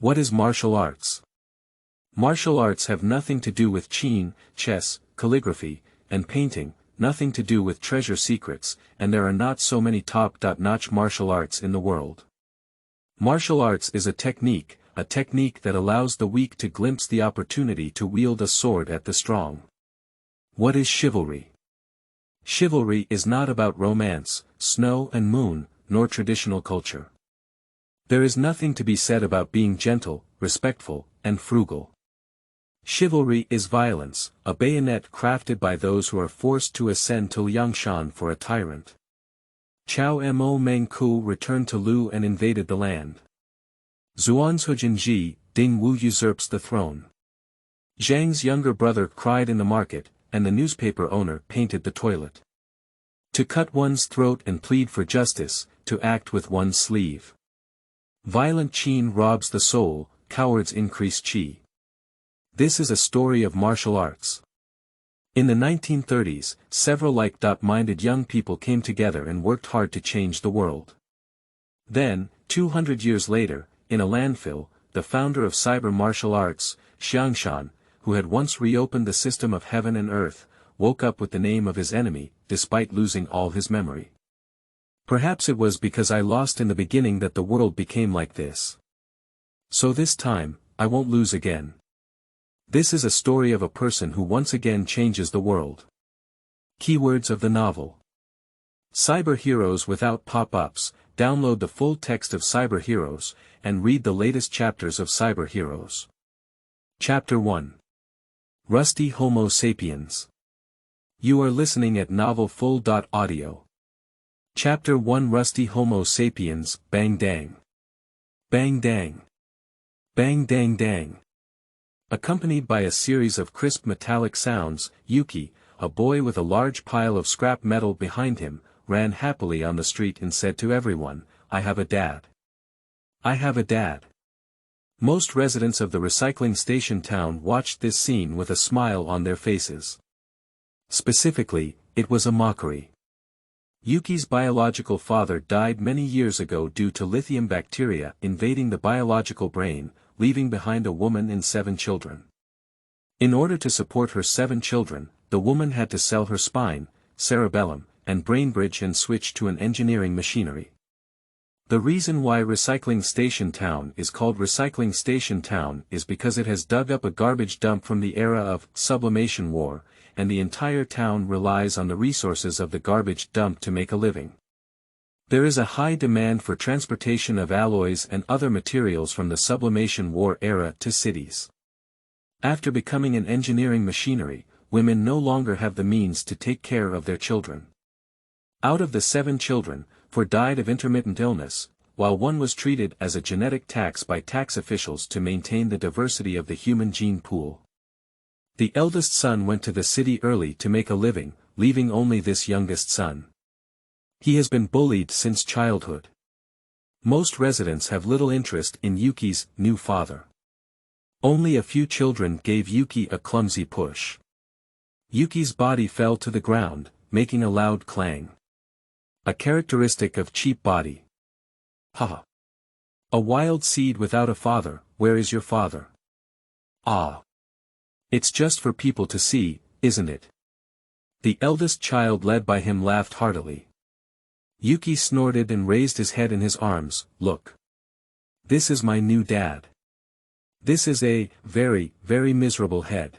What is martial arts? Martial arts have nothing to do with qin, chess, calligraphy, and painting, nothing to do with treasure secrets, and there are not so many top-notch martial arts in the world. Martial arts is a technique that allows the weak to glimpse the opportunity to wield a sword at the strong. What is chivalry? Chivalry is not about romance, snow and moon, nor traditional culture. There is nothing to be said about being gentle, respectful, and frugal. Chivalry is violence, a bayonet crafted by those who are forced to ascend to Liangshan for a tyrant. Chao Mo Meng Ku returned to Lu and invaded the land. Xuanzhujinji, Ding Wu usurps the throne. Zhang's younger brother cried in the market, and the newspaper owner painted the toilet. To cut one's throat and plead for justice, to act with one's sleeve. Violent qin robs the soul, cowards increase qi. This is a story of martial arts. In the 1930s, several like-minded young people came together and worked hard to change the world. Then, 200 years later, in a landfill, the founder of cyber martial arts, Liangshan, who had once reopened the system of heaven and earth, woke up with the name of his enemy, despite losing all his memory. Perhaps it was because I lost in the beginning that the world became like this. So this time, I won't lose again. This is a story of a person who once again changes the world. Keywords of the novel. Cyber heroes without pop-ups. Download the full text of Cyber Heroes, and read the latest chapters of Cyber Heroes. Chapter 1. Rusty Homo sapiens. You are listening at novelfull.audio. Chapter 1 Rusty Homo sapiens, Bang Dang. Bang Dang. Bang Dang Dang. Accompanied by a series of crisp metallic sounds, Yuki, a boy with a large pile of scrap metal behind him, ran happily on the street and said to everyone, "I have a dad. I have a dad." Most residents of the recycling station town watched this scene with a smile on their faces. Specifically, it was a mockery. Yuki's biological father died many years ago due to lithium bacteria invading the biological brain, leaving behind a woman and 7 children. In order to support her 7 children, the woman had to sell her spine, cerebellum, and brain bridge and switch to an engineering machinery. The reason why Recycling Station Town is called Recycling Station Town is because it has dug up a garbage dump from the era of sublimation war, and the entire town relies on the resources of the garbage dump to make a living. There is a high demand for transportation of alloys and other materials from the sublimation war era to cities. After becoming an engineering machinery, women no longer have the means to take care of their children. Out of the 7 children, 4 died of intermittent illness, while 1 was treated as a genetic tax by tax officials to maintain the diversity of the human gene pool. The eldest son went to the city early to make a living, leaving only this youngest son. He has been bullied since childhood. Most residents have little interest in Yuki's new father. Only a few children gave Yuki a clumsy push. Yuki's body fell to the ground, making a loud clang. A characteristic of cheap body. Haha. A wild seed without a father, where is your father? Ah. It's just for people to see, isn't it? The eldest child led by him laughed heartily. Yuki snorted and raised his head in his arms. Look. This is my new dad. This is a very, very miserable head.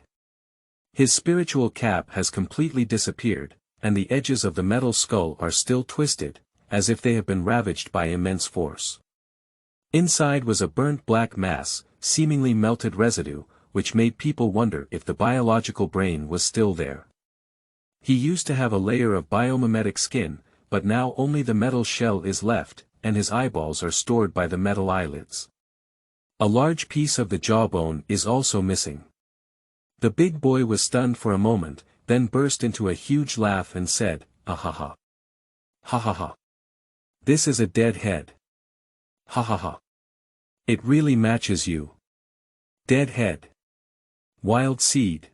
His spiritual cap has completely disappeared, and the edges of the metal skull are still twisted, as if they have been ravaged by immense force. Inside was a burnt black mass, seemingly melted residue, which made people wonder if the biological brain was still there. He used to have a layer of biomimetic skin, but now only the metal shell is left, and his eyeballs are stored by the metal eyelids. A large piece of the jawbone is also missing. The big boy was stunned for a moment, then burst into a huge laugh and said, "Ah ha ha. Ha ha ha. This is a dead head. Ha ha ha. It really matches you. Dead head. Wild seed.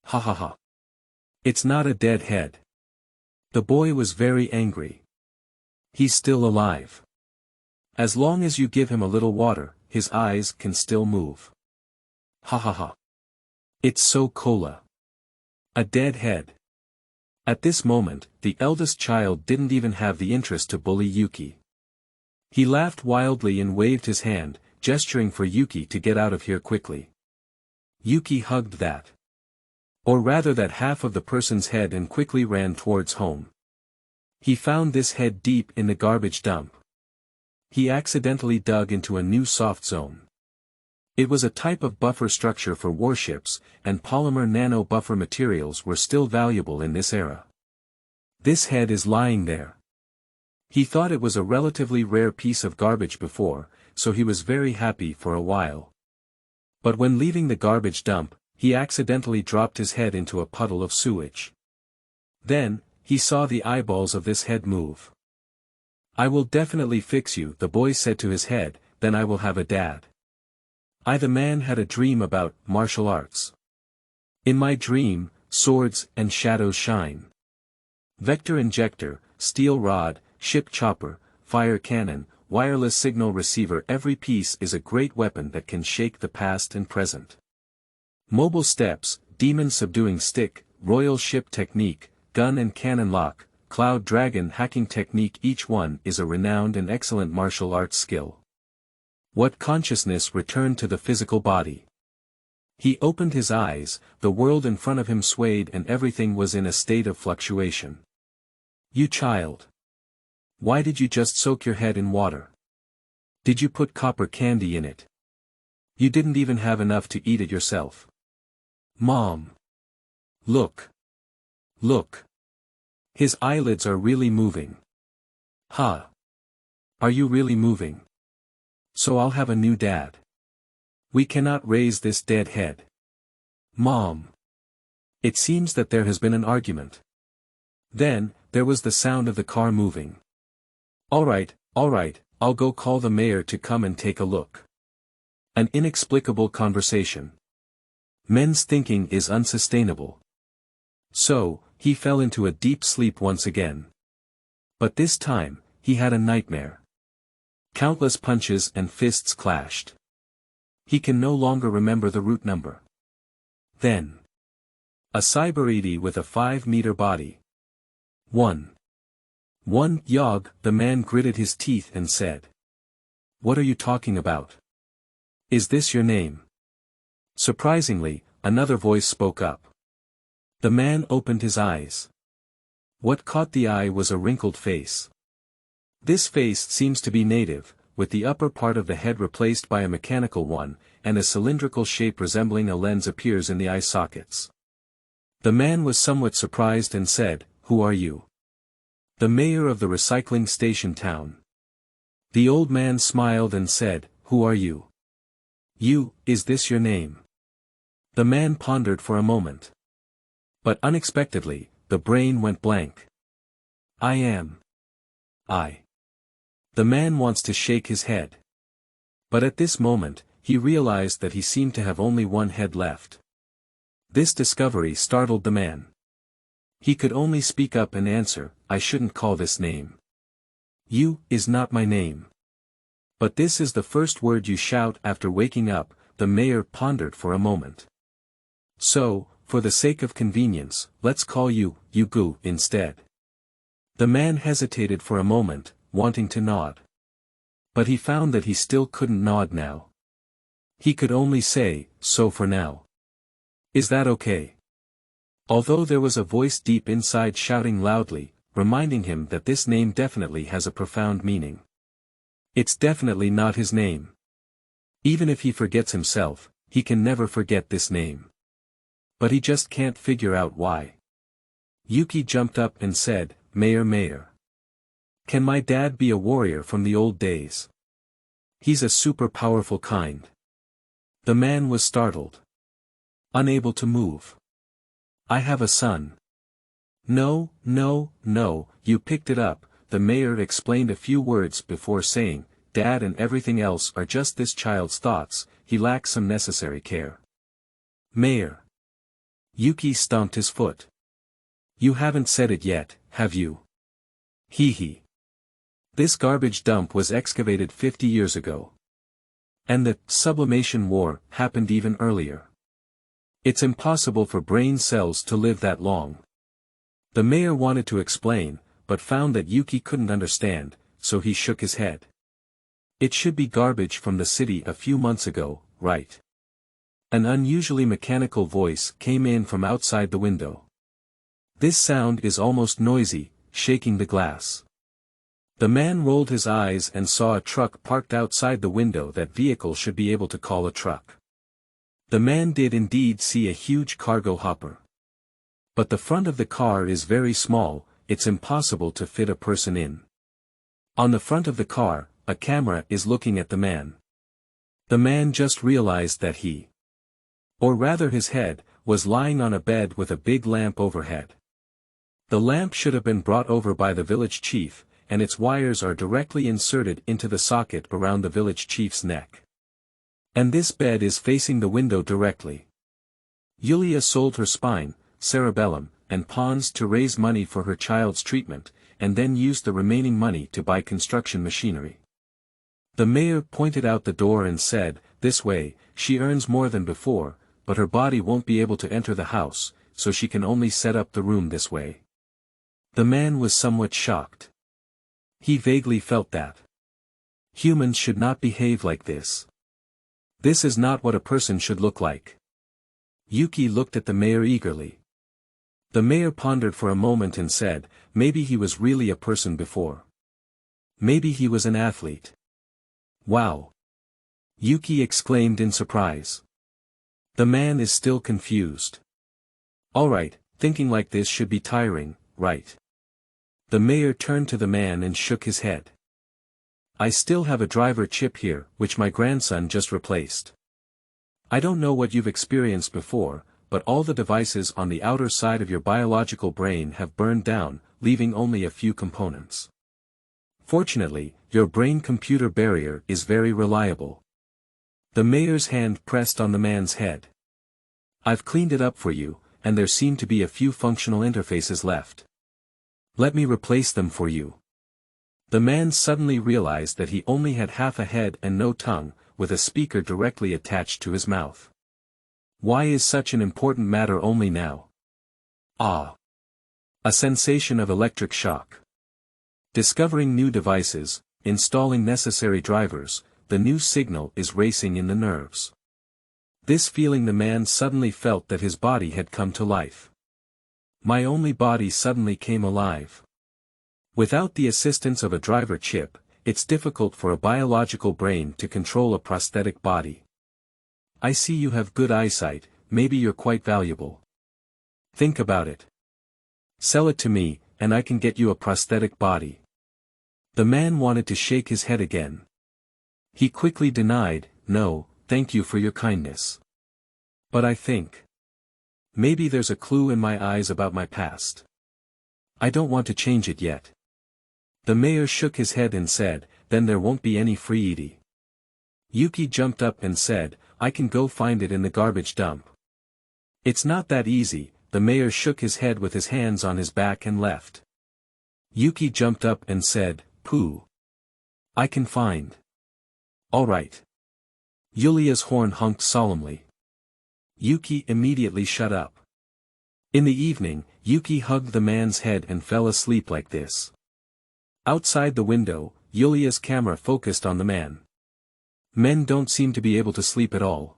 Ha ha ha. It's not a dead head." The boy was very angry. He's still alive. As long as you give him a little water, his eyes can still move. Ha ha ha. It's so cola. A dead head. At this moment, the eldest child didn't even have the interest to bully Yuki. He laughed wildly and waved his hand, gesturing for Yuki to get out of here quickly. Yuki hugged that. Or rather that half of the person's head and quickly ran towards home. He found this head deep in the garbage dump. He accidentally dug into a new soft zone. It was a type of buffer structure for warships, and polymer nano-buffer materials were still valuable in this era. This head is lying there. He thought it was a relatively rare piece of garbage before, so he was very happy for a while. But when leaving the garbage dump, he accidentally dropped his head into a puddle of sewage. Then, he saw the eyeballs of this head move. "I will definitely fix you," the boy said to his head, "then I will have a dad." The man had a dream about martial arts. "In my dream, swords and shadows shine. Vector injector, steel rod, ship chopper, fire cannon, wireless signal receiver, every piece is a great weapon that can shake the past and present. Mobile steps, demon subduing stick, royal ship technique, gun and cannon lock, cloud dragon hacking technique, each one is a renowned and excellent martial arts skill." What consciousness returned to the physical body. He opened his eyes, the world in front of him swayed and everything was in a state of fluctuation. "You child. Why did you just soak your head in water? Did you put copper candy in it? You didn't even have enough to eat it yourself. Mom. Look. Look. His eyelids are really moving. Ha. Are you really moving? So I'll have a new dad. We cannot raise this dead head. Mom. It seems that there has been an argument." Then, there was the sound of the car moving. All right, I'll go call the mayor to come and take a look." An inexplicable conversation. Men's thinking is unsustainable. So, he fell into a deep sleep once again. But this time, he had a nightmare. Countless punches and fists clashed. He can no longer remember the route number. Then. A cyber with a 5-meter body. 1. Yog, the man gritted his teeth and said. "What are you talking about? Is this your name?" Surprisingly, another voice spoke up. The man opened his eyes. What caught the eye was a wrinkled face. This face seems to be native, with the upper part of the head replaced by a mechanical one, and a cylindrical shape resembling a lens appears in the eye sockets. The man was somewhat surprised and said, "Who are you?" "The mayor of the recycling station town." The old man smiled and said, "Who are you?" "You, is this your name?" The man pondered for a moment. But unexpectedly, the brain went blank. "I am. I." The man wants to shake his head. But at this moment, he realized that he seemed to have only one head left. This discovery startled the man. He could only speak up and answer, "I shouldn't call this name. You, is not my name. But this is the first word you shout after waking up." The mayor pondered for a moment. "So, for the sake of convenience, let's call you, Yugu, instead." The man hesitated for a moment, wanting to nod. But he found that he still couldn't nod now. He could only say, "So for now. Is that okay?" Although there was a voice deep inside shouting loudly, reminding him that this name definitely has a profound meaning. It's definitely not his name. Even if he forgets himself, he can never forget this name. But he just can't figure out why. Yuki jumped up and said, Mayor. Can my dad be a warrior from the old days? He's a super powerful kind." The man was startled. Unable to move. "I have a son." No, you picked it up," the mayor explained a few words before saying, "Dad and everything else are just this child's thoughts, he lacks some necessary care." "Mayor." Yuki stomped his foot. "You haven't said it yet, have you?" Hee. This garbage dump was excavated 50 years ago. And the sublimation war happened even earlier. It's impossible for brain cells to live that long. The mayor wanted to explain, but found that Yuki couldn't understand, so he shook his head. It should be garbage from the city a few months ago, right? An unusually mechanical voice came in from outside the window. This sound is almost noisy, shaking the glass. The man rolled his eyes and saw a truck parked outside the window that vehicle should be able to call a truck. The man did indeed see a huge cargo hopper. But the front of the car is very small, it's impossible to fit a person in. On the front of the car, a camera is looking at the man. The man just realized that he, or rather his head, was lying on a bed with a big lamp overhead. The lamp should have been brought over by the village chief, and its wires are directly inserted into the socket around the village chief's neck. And this bed is facing the window directly. Yulia sold her spine, cerebellum, and pons to raise money for her child's treatment, and then used the remaining money to buy construction machinery. The mayor pointed out the door and said, "This way, she earns more than before, but her body won't be able to enter the house, so she can only set up the room this way." The man was somewhat shocked. He vaguely felt that humans should not behave like this. This is not what a person should look like. Yuki looked at the mayor eagerly. The mayor pondered for a moment and said, "Maybe he was really a person before. Maybe he was an athlete." "Wow!" Yuki exclaimed in surprise. The man is still confused. "Alright, thinking like this should be tiring, right?" The mayor turned to the man and shook his head. "I still have a driver chip here, which my grandson just replaced. I don't know what you've experienced before, but all the devices on the outer side of your biological brain have burned down, leaving only a few components. Fortunately, your brain-computer barrier is very reliable." The mayor's hand pressed on the man's head. "I've cleaned it up for you, and there seem to be a few functional interfaces left. Let me replace them for you." The man suddenly realized that he only had half a head and no tongue, with a speaker directly attached to his mouth. Why is such an important matter only now? Ah! A sensation of electric shock. Discovering new devices, installing necessary drivers, the new signal is racing in the nerves. This feeling, the man suddenly felt that his body had come to life. My only body suddenly came alive. Without the assistance of a driver chip, it's difficult for a biological brain to control a prosthetic body. I see you have good eyesight, maybe you're quite valuable. Think about it. Sell it to me, and I can get you a prosthetic body. The man wanted to shake his head again. He quickly denied, "No, thank you for your kindness. But I think maybe there's a clue in my eyes about my past. I don't want to change it yet." The mayor shook his head and said, "Then there won't be any free ED." Yuki jumped up and said, "I can go find it in the garbage dump." "It's not that easy." The mayor shook his head with his hands on his back and left. Yuki jumped up and said, "Pooh. I can find." "All right." Yulia's horn honked solemnly. Yuki immediately shut up. In the evening, Yuki hugged the man's head and fell asleep like this. Outside the window, Yulia's camera focused on the man. Men don't seem to be able to sleep at all.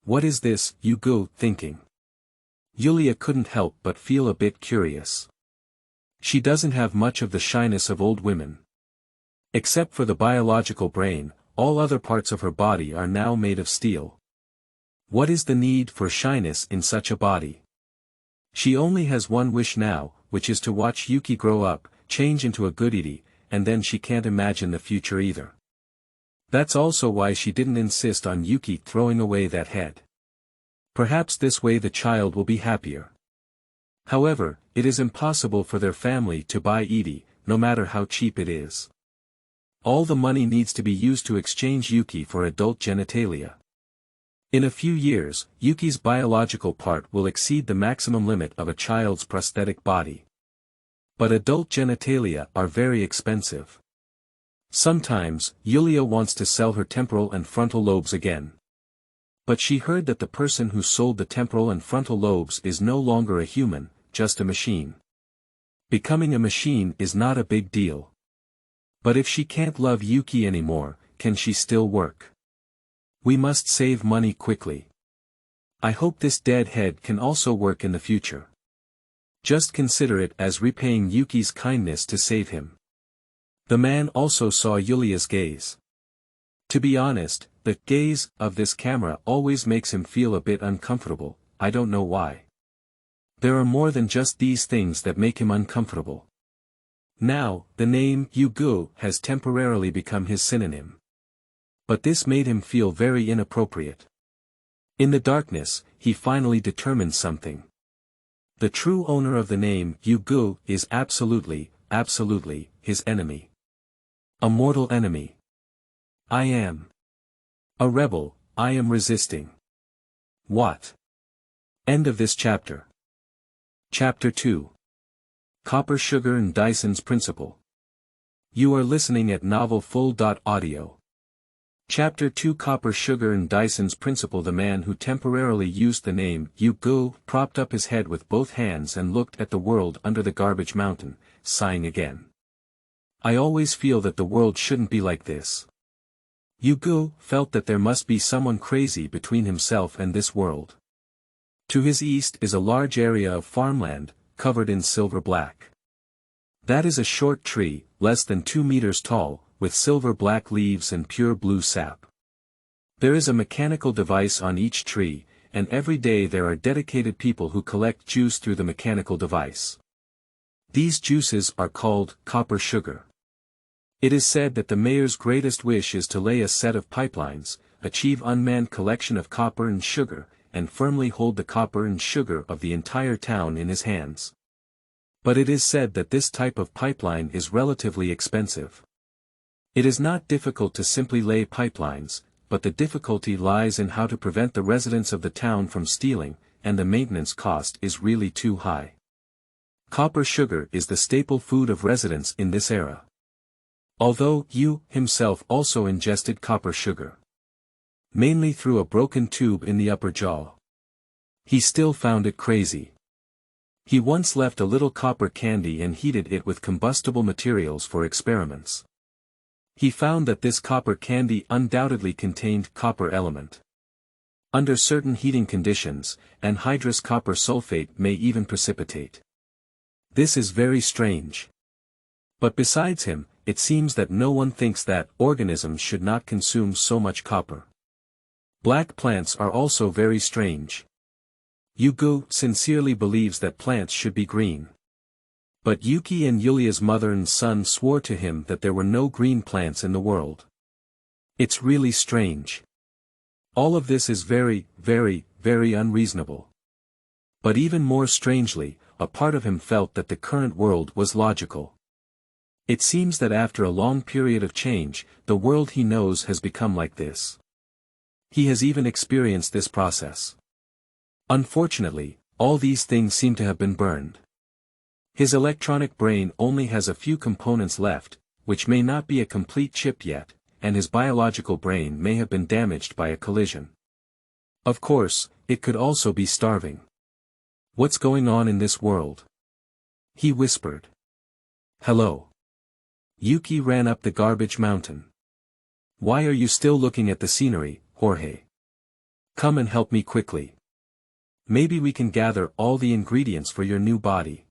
What is this, you go thinking? Yulia couldn't help but feel a bit curious. She doesn't have much of the shyness of old women. Except for the biological brain, all other parts of her body are now made of steel. What is the need for shyness in such a body? She only has one wish now, which is to watch Yuki grow up, change into a goodie, and then she can't imagine the future either. That's also why she didn't insist on Yuki throwing away that head. Perhaps this way the child will be happier. However, it is impossible for their family to buy Edie, no matter how cheap it is. All the money needs to be used to exchange Yuki for adult genitalia. In a few years, Yuki's biological part will exceed the maximum limit of a child's prosthetic body. But adult genitalia are very expensive. Sometimes, Yulia wants to sell her temporal and frontal lobes again. But she heard that the person who sold the temporal and frontal lobes is no longer a human, just a machine. Becoming a machine is not a big deal. But if she can't love Yuki anymore, can she still work? We must save money quickly. I hope this dead head can also work in the future. Just consider it as repaying Yuki's kindness to save him. The man also saw Yulia's gaze. To be honest, the gaze of this camera always makes him feel a bit uncomfortable, I don't know why. There are more than just these things that make him uncomfortable. Now, the name Yugu has temporarily become his synonym. But this made him feel very inappropriate. In the darkness, he finally determined something. The true owner of the name Yugu is absolutely his enemy. A mortal enemy. I am a rebel, I am resisting. What? End of this chapter. Chapter 2. Copper Sugar and Dyson's Principle. You are listening at novelfull.audio. Chapter 2 Copper Sugar and Dyson's Principle. The man who temporarily used the name Yugu propped up his head with both hands and looked at the world under the garbage mountain, sighing again. I always feel that the world shouldn't be like this. Yugu felt that there must be someone crazy between himself and this world. To his east is a large area of farmland, covered in silver black. That is a short tree, less than 2 meters tall, with silver black leaves and pure blue sap. There is a mechanical device on each tree, and every day there are dedicated people who collect juice through the mechanical device. These juices are called copper sugar. It is said that the mayor's greatest wish is to lay a set of pipelines, achieve unmanned collection of copper and sugar, and firmly hold the copper and sugar of the entire town in his hands. But it is said that this type of pipeline is relatively expensive. It is not difficult to simply lay pipelines, but the difficulty lies in how to prevent the residents of the town from stealing, and the maintenance cost is really too high. Copper sugar is the staple food of residents in this era. Although Yu himself also ingested copper sugar, mainly through a broken tube in the upper jaw, he still found it crazy. He once left a little copper candy and heated it with combustible materials for experiments. He found that this copper candy undoubtedly contained copper element. Under certain heating conditions, anhydrous copper sulfate may even precipitate. This is very strange. But besides him, it seems that no one thinks that organisms should not consume so much copper. Black plants are also very strange. Yugu sincerely believes that plants should be green. But Yuki and Yulia's mother and son swore to him that there were no green plants in the world. It's really strange. All of this is very unreasonable. But even more strangely, a part of him felt that the current world was logical. It seems that after a long period of change, the world he knows has become like this. He has even experienced this process. Unfortunately, all these things seem to have been burned. His electronic brain only has a few components left, which may not be a complete chip yet, and his biological brain may have been damaged by a collision. Of course, it could also be starving. What's going on in this world? He whispered. Hello. Yuki ran up the garbage mountain. Why are you still looking at the scenery, Jorge? Come and help me quickly. Maybe we can gather all the ingredients for your new body.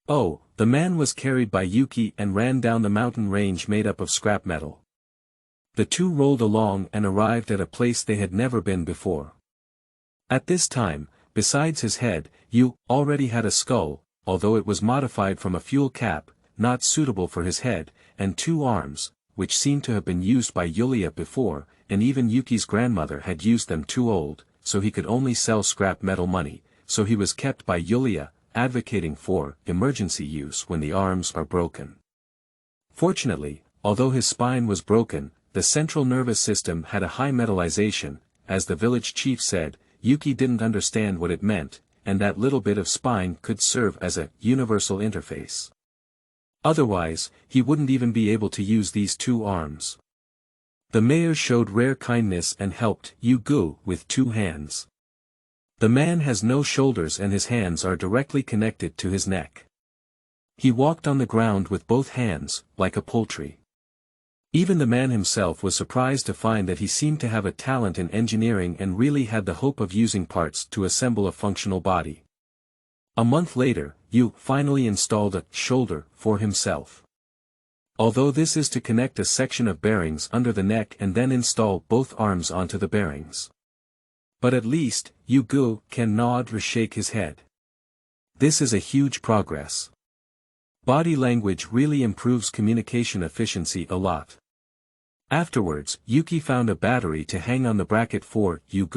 Oh, the man was carried by Yuki and ran down the mountain range made up of scrap metal. The two rolled along and arrived at a place they had never been before. At this time, besides his head, Yu already had a skull, although it was modified from a fuel cap, not suitable for his head, and 2 arms, which seemed to have been used by Yulia before, and even Yuki's grandmother had used them too old, so he could only sell scrap metal money, so he was kept by Yulia, advocating for emergency use when the arms are broken. Fortunately, although his spine was broken, the central nervous system had a high metallization. As the village chief said, Yuki didn't understand what it meant, and that little bit of spine could serve as a universal interface. Otherwise, he wouldn't even be able to use these two arms. The mayor showed rare kindness and helped Yu with two hands. The man has no shoulders and his hands are directly connected to his neck. He walked on the ground with both hands, like a poultry. Even the man himself was surprised to find that he seemed to have a talent in engineering and really had the hope of using parts to assemble a functional body. A month later, Yu finally installed a shoulder for himself. Although this is to connect a section of bearings under the neck and then install both arms onto the bearings. But at least, Yu can nod or shake his head. This is a huge progress. Body language really improves communication efficiency a lot. Afterwards, Yuki found a battery to hang on the bracket for Yu.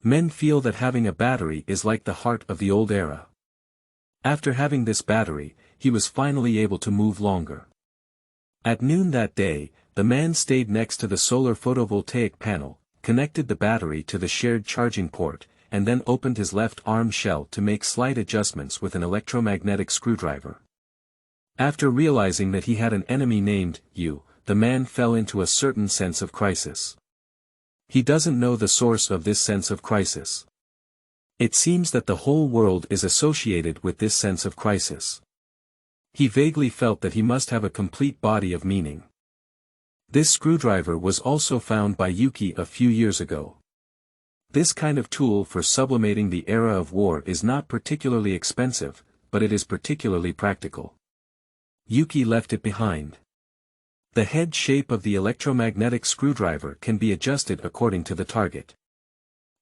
Men feel that having a battery is like the heart of the old era. After having this battery, he was finally able to move longer. At noon that day, the man stayed next to the solar photovoltaic panel, connected the battery to the shared charging port, and then opened his left arm shell to make slight adjustments with an electromagnetic screwdriver. After realizing that he had an enemy named Yu, the man fell into a certain sense of crisis. He doesn't know the source of this sense of crisis. It seems that the whole world is associated with this sense of crisis. He vaguely felt that he must have a complete body of meaning. This screwdriver was also found by Yuki a few years ago. This kind of tool for sublimating the era of war is not particularly expensive, but it is particularly practical. Yuki left it behind. The head shape of the electromagnetic screwdriver can be adjusted according to the target.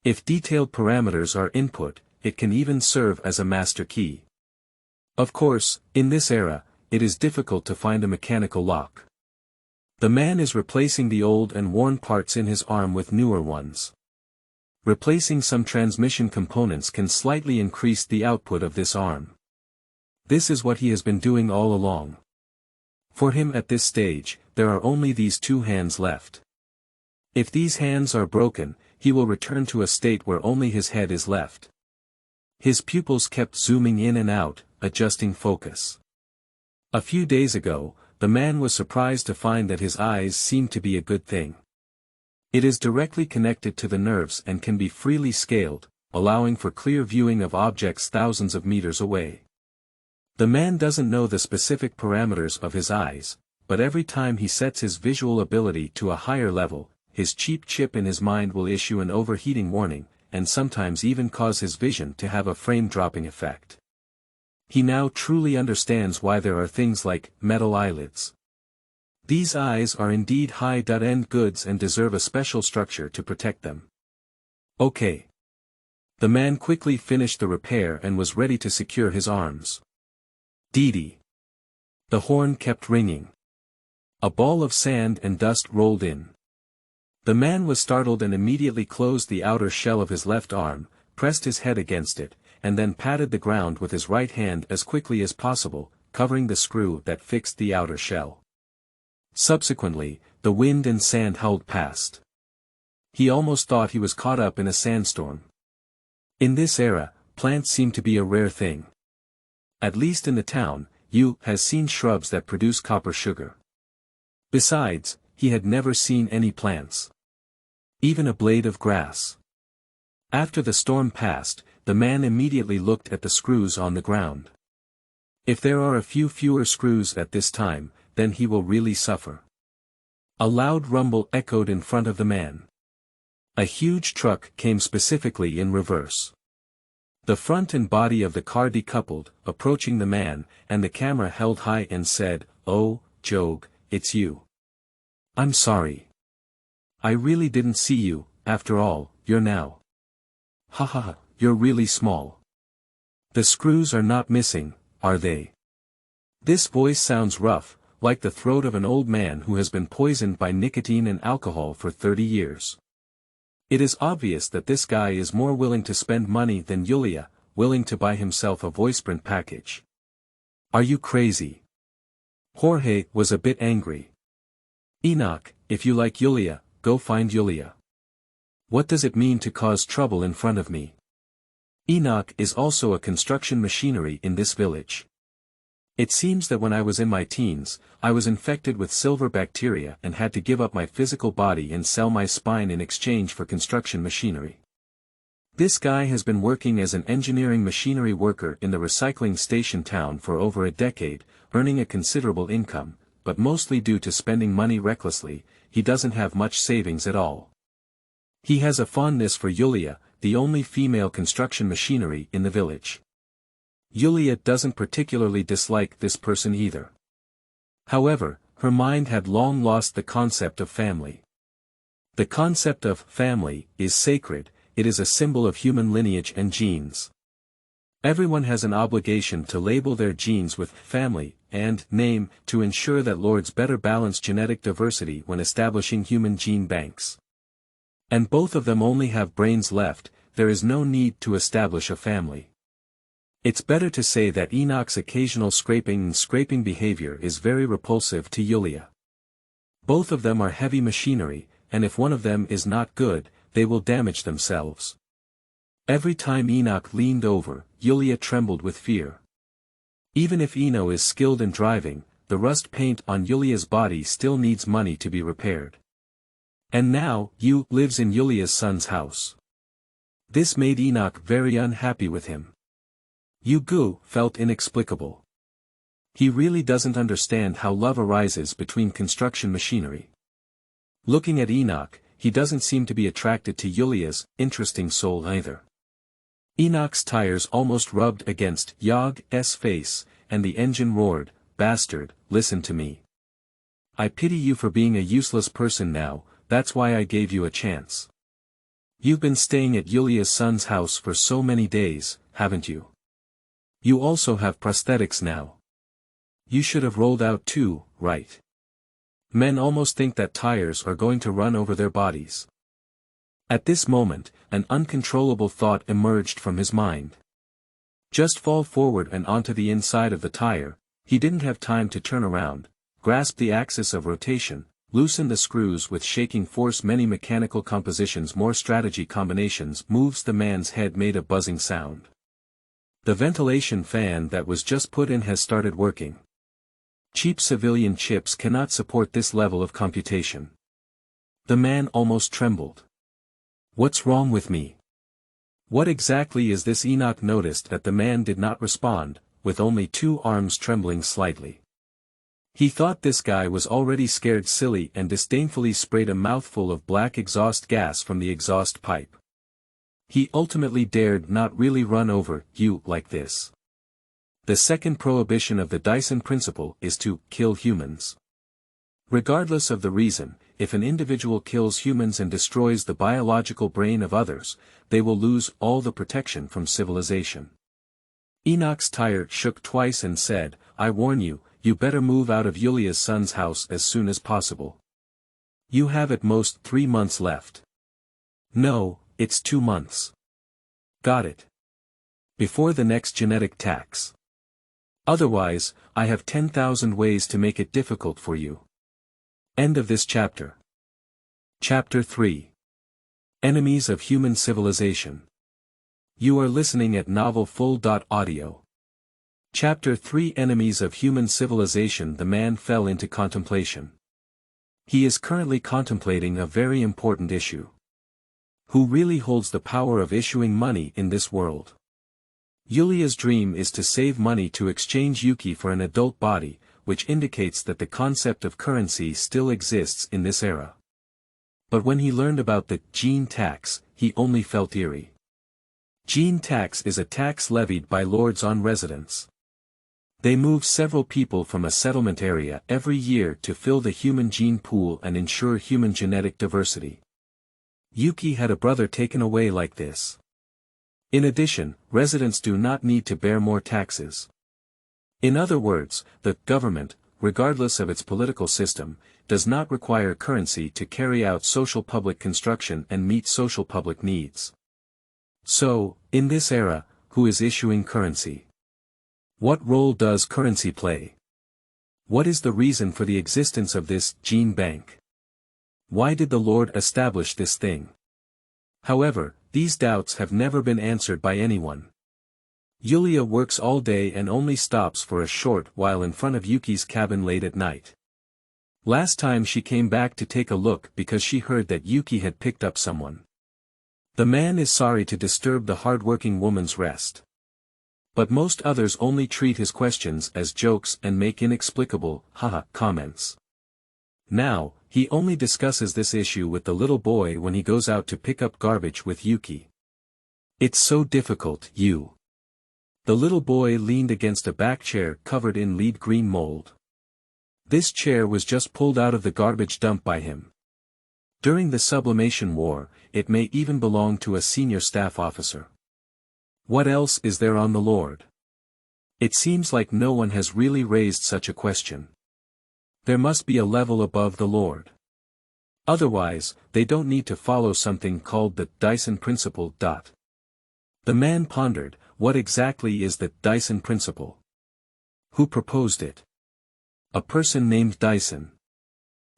If detailed parameters are input, it can even serve as a master key. Of course, in this era, it is difficult to find a mechanical lock. The man is replacing the old and worn parts in his arm with newer ones. Replacing some transmission components can slightly increase the output of this arm. This is what he has been doing all along. For him at this stage, there are only these two hands left. If these hands are broken, he will return to a state where only his head is left. His pupils kept zooming in and out, adjusting focus. A few days ago, the man was surprised to find that his eyes seemed to be a good thing. It is directly connected to the nerves and can be freely scaled, allowing for clear viewing of objects thousands of meters away. The man doesn't know the specific parameters of his eyes, but every time he sets his visual ability to a higher level, his cheap chip in his mind will issue an overheating warning, and sometimes even cause his vision to have a frame-dropping effect. He now truly understands why there are things like metal eyelids. These eyes are indeed high-end goods and deserve a special structure to protect them. Okay. The man quickly finished the repair and was ready to secure his arms. Dee. The horn kept ringing. A ball of sand and dust rolled in. The man was startled and immediately closed the outer shell of his left arm, pressed his head against it, and then patted the ground with his right hand as quickly as possible, covering the screw that fixed the outer shell. Subsequently, the wind and sand howled past. He almost thought he was caught up in a sandstorm. In this era, plants seem to be a rare thing. At least in the town, Yu has seen shrubs that produce copper sugar. Besides, he had never seen any plants. Even a blade of grass. After the storm passed, the man immediately looked at the screws on the ground. If there are a few fewer screws at this time, then he will really suffer. A loud rumble echoed in front of the man. A huge truck came specifically in reverse. The front and body of the car decoupled, approaching the man, and the camera held high and said, "Oh, Jogue, it's you. I'm sorry. I really didn't see you, after all, you're now. Haha, you're really small. The screws are not missing, are they?" This voice sounds rough, like the throat of an old man who has been poisoned by nicotine and alcohol for 30 years. It is obvious that this guy is more willing to spend money than Yulia, willing to buy himself a voiceprint package. Are you crazy? Jorge was a bit angry. Enoch, if you like Yulia, go find Yulia. What does it mean to cause trouble in front of me? Enoch is also a construction machinery in this village. It seems that when I was in my teens, I was infected with silver bacteria and had to give up my physical body and sell my spine in exchange for construction machinery. This guy has been working as an engineering machinery worker in the recycling station town for over a decade, earning a considerable income, but mostly due to spending money recklessly, he doesn't have much savings at all. He has a fondness for Yulia, the only female construction machinery in the village. Yulia doesn't particularly dislike this person either. However, her mind had long lost the concept of family. The concept of family is sacred, it is a symbol of human lineage and genes. Everyone has an obligation to label their genes with family and name to ensure that lords better balance genetic diversity when establishing human gene banks. And both of them only have brains left, there is no need to establish a family. It's better to say that Enoch's occasional scraping behavior is very repulsive to Yulia. Both of them are heavy machinery, and if one of them is not good, they will damage themselves. Every time Enoch leaned over, Yulia trembled with fear. Even if Eno is skilled in driving, the rust paint on Yulia's body still needs money to be repaired. And now, Yu lives in Yulia's son's house. This made Enoch very unhappy with him. Yu felt inexplicable. He really doesn't understand how love arises between construction machinery. Looking at Enoch, he doesn't seem to be attracted to Yulia's interesting soul either. Enoch's tires almost rubbed against Yog's face, and the engine roared, "Bastard, listen to me. I pity you for being a useless person now, that's why I gave you a chance. You've been staying at Yulia's son's house for so many days, haven't you? You also have prosthetics now. You should have rolled out too, right? Men almost think that tires are going to run over their bodies." At this moment, an uncontrollable thought emerged from his mind. Just fall forward and onto the inside of the tire. He didn't have time to turn around, grasp the axis of rotation, loosen the screws with shaking force. Many mechanical compositions, more strategy combinations. Moves. The man's head made a buzzing sound. The ventilation fan that was just put in has started working. Cheap civilian chips cannot support this level of computation. The man almost trembled. What's wrong with me? What exactly is this? Enoch noticed that the man did not respond, with only two arms trembling slightly. He thought this guy was already scared silly and disdainfully sprayed a mouthful of black exhaust gas from the exhaust pipe. He ultimately dared not really run over you like this. The second prohibition of the Dyson principle is to kill humans. Regardless of the reason, if an individual kills humans and destroys the biological brain of others, they will lose all the protection from civilization. Enoch's tire shook twice and said, "I warn you, you better move out of Yulia's son's house as soon as possible. You have at most 3 months left." "No, it's 2 months. Got it. Before the next genetic tax. Otherwise, I have 10,000 ways to make it difficult for you." End of this chapter. Chapter 3. Enemies of Human Civilization. You are listening at novelfull.audio. Chapter 3. Enemies of Human Civilization. The man fell into contemplation. He is currently contemplating a very important issue. Who really holds the power of issuing money in this world? Yulia's dream is to save money to exchange Yuki for an adult body, which indicates that the concept of currency still exists in this era. But when he learned about the gene tax, he only felt eerie. Gene tax is a tax levied by lords on residents. They move several people from a settlement area every year to fill the human gene pool and ensure human genetic diversity. Yuki had a brother taken away like this. In addition, residents do not need to bear more taxes. In other words, the government, regardless of its political system, does not require currency to carry out social public construction and meet social public needs. So, in this era, who is issuing currency? What role does currency play? What is the reason for the existence of this gene bank? Why did the Lord establish this thing? However, these doubts have never been answered by anyone. Yulia works all day and only stops for a short while in front of Yuki's cabin late at night. Last time she came back to take a look because she heard that Yuki had picked up someone. The man is sorry to disturb the hard-working woman's rest. But most others only treat his questions as jokes and make inexplicable, haha, comments. Now, he only discusses this issue with the little boy when he goes out to pick up garbage with Yuki. It's so difficult, you. The little boy leaned against a back chair covered in lead green mold. This chair was just pulled out of the garbage dump by him. During the sublimation war, it may even belong to a senior staff officer. What else is there on the Lord? It seems like no one has really raised such a question. There must be a level above the Lord. Otherwise, they don't need to follow something called the Dyson principle. The man pondered, what exactly is the Dyson principle? Who proposed it? A person named Dyson.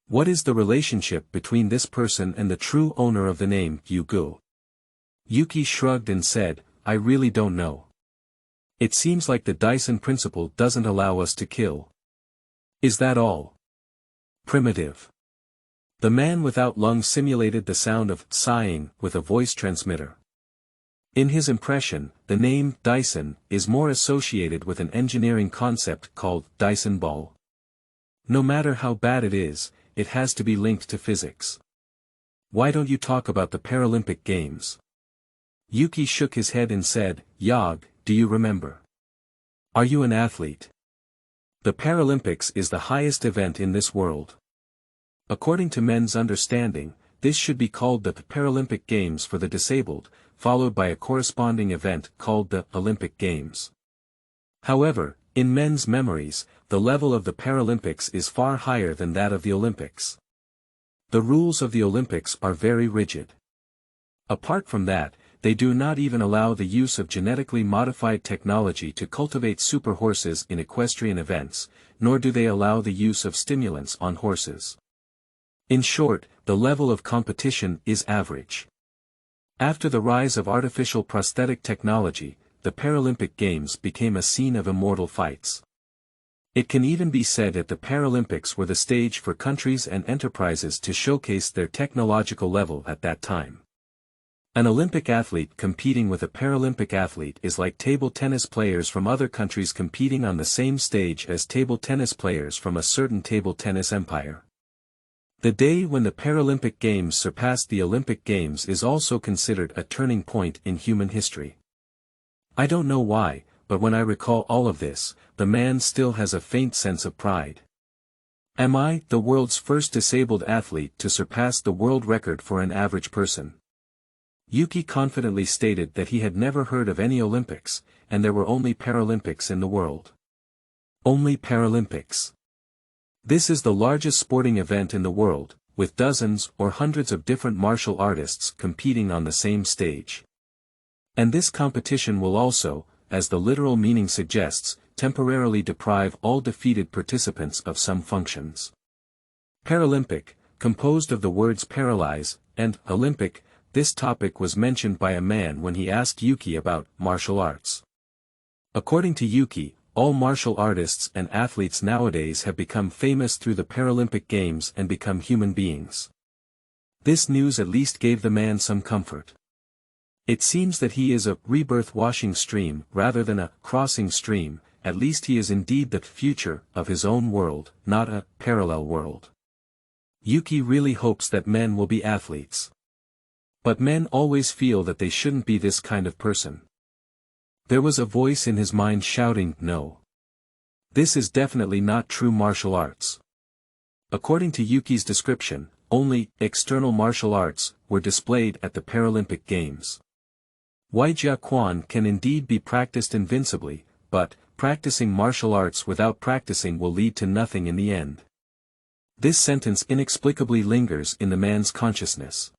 What is the relationship between this person and the true owner of the name, Yugu? Yuki shrugged and said, I really don't know. It seems like the Dyson principle doesn't allow us to kill. Is that all? Primitive. The man without lungs simulated the sound of sighing with a voice transmitter. In his impression, the name Dyson is more associated with an engineering concept called Dyson ball. No matter how bad it is, it has to be linked to physics. Why don't you talk about the Paralympic Games? Yuki shook his head and said, Yog, do you remember? Are you an athlete? The Paralympics is the highest event in this world. According to men's understanding, this should be called the Paralympic Games for the disabled, followed by a corresponding event called the Olympic Games. However, in men's memories, the level of the Paralympics is far higher than that of the Olympics. The rules of the Olympics are very rigid. Apart from that, they do not even allow the use of genetically modified technology to cultivate super horses in equestrian events, nor do they allow the use of stimulants on horses. In short, the level of competition is average. After the rise of artificial prosthetic technology, the Paralympic Games became a scene of immortal fights. It can even be said that the Paralympics were the stage for countries and enterprises to showcase their technological level at that time. An Olympic athlete competing with a Paralympic athlete is like table tennis players from other countries competing on the same stage as table tennis players from a certain table tennis empire. The day when the Paralympic Games surpassed the Olympic Games is also considered a turning point in human history. I don't know why, but when I recall all of this, the man still has a faint sense of pride. Am I the world's first disabled athlete to surpass the world record for an average person? Yuki confidently stated that he had never heard of any Olympics, and there were only Paralympics in the world. Only Paralympics. This is the largest sporting event in the world, with dozens or hundreds of different martial artists competing on the same stage. And this competition will also, as the literal meaning suggests, temporarily deprive all defeated participants of some functions. Paralympic, composed of the words paralyze, and Olympic, this topic was mentioned by a man when he asked Yuki about martial arts. According to Yuki, all martial artists and athletes nowadays have become famous through the Paralympic Games and become human beings. This news at least gave the man some comfort. It seems that he is a rebirth washing stream rather than a crossing stream, at least he is indeed the future of his own world, not a parallel world. Yuki really hopes that men will be athletes. But men always feel that they shouldn't be this kind of person. There was a voice in his mind shouting, no. This is definitely not true martial arts. According to Yuki's description, only external martial arts were displayed at the Paralympic Games. Waijia Quan can indeed be practiced invincibly, but practicing martial arts without practicing will lead to nothing in the end. This sentence inexplicably lingers in the man's consciousness.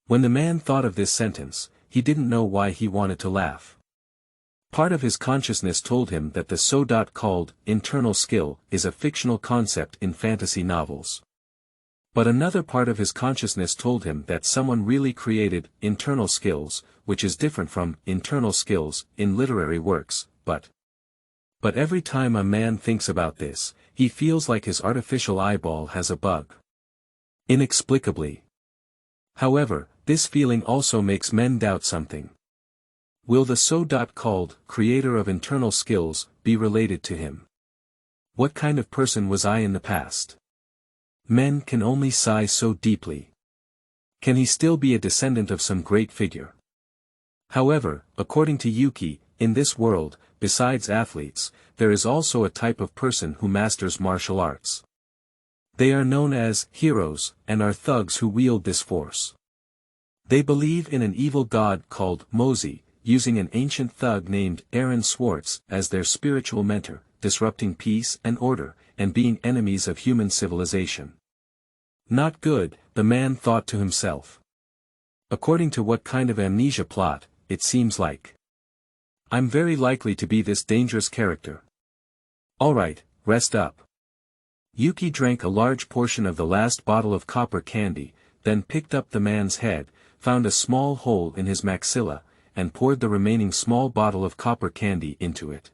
When the man thought of this sentence, he didn't know why he wanted to laugh. Part of his consciousness told him that the so-called internal skill is a fictional concept in fantasy novels. But another part of his consciousness told him that someone really created internal skills, which is different from internal skills in literary works, but every time a man thinks about this, he feels like his artificial eyeball has a bug. Inexplicably. However, this feeling also makes men doubt something. Will the so-called creator of internal skills be related to him? What kind of person was I in the past? Men can only sigh so deeply. Can he still be a descendant of some great figure? However, according to Yuki, in this world, besides athletes, there is also a type of person who masters martial arts. They are known as heroes, and are thugs who wield this force. They believe in an evil god called Mozi, using an ancient thug named Aaron Swartz as their spiritual mentor, disrupting peace and order, and being enemies of human civilization. Not good, the man thought to himself. According to what kind of amnesia plot, it seems like. I'm very likely to be this dangerous character. Alright, rest up. Yuki drank a large portion of the last bottle of copper candy, then picked up the man's head, found a small hole in his maxilla, and poured the remaining small bottle of copper candy into it.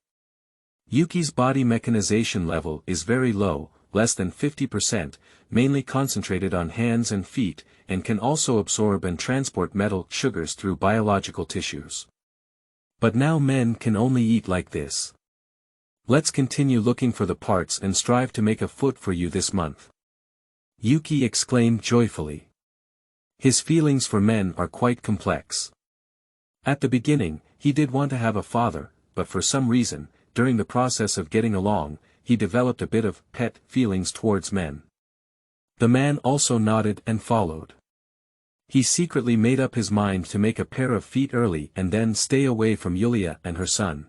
Yuki's body mechanization level is very low, less than 50%, mainly concentrated on hands and feet, and can also absorb and transport metal sugars through biological tissues. But now men can only eat like this. Let's continue looking for the parts and strive to make a foot for you this month. Yuki exclaimed joyfully. His feelings for men are quite complex. At the beginning, he did want to have a father, but for some reason, during the process of getting along, he developed a bit of pet feelings towards men. The man also nodded and followed. He secretly made up his mind to make a pair of feet early and then stay away from Yulia and her son.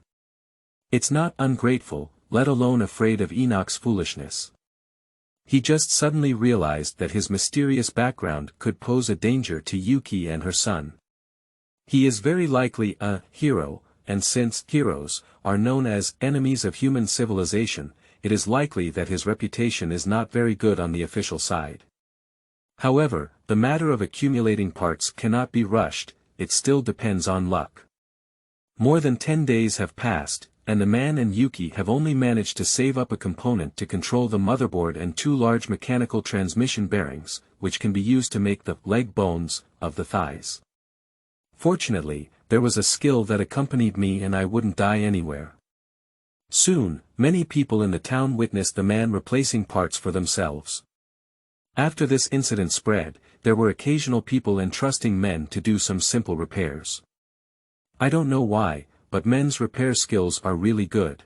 It's not ungrateful, let alone afraid of Enoch's foolishness. He just suddenly realized that his mysterious background could pose a danger to Yuki and her son. He is very likely a hero, and since heroes are known as enemies of human civilization, it is likely that his reputation is not very good on the official side. However, the matter of accumulating parts cannot be rushed, it still depends on luck. More than 10 days have passed, and the man and Yuki have only managed to save up a component to control the motherboard and 2 large mechanical transmission bearings, which can be used to make the leg bones of the thighs. Fortunately, there was a skill that accompanied me and I wouldn't die anywhere. Soon, many people in the town witnessed the man replacing parts for themselves. After this incident spread, there were occasional people entrusting men to do some simple repairs. I don't know why, but men's repair skills are really good.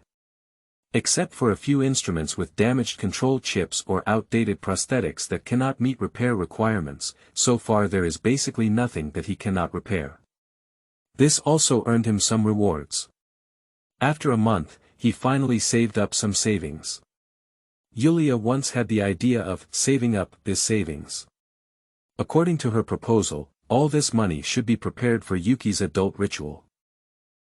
Except for a few instruments with damaged control chips or outdated prosthetics that cannot meet repair requirements, so far there is basically nothing that he cannot repair. This also earned him some rewards. After a month, he finally saved up some savings. Yulia once had the idea of saving up this savings. According to her proposal, all this money should be prepared for Yuki's adult ritual.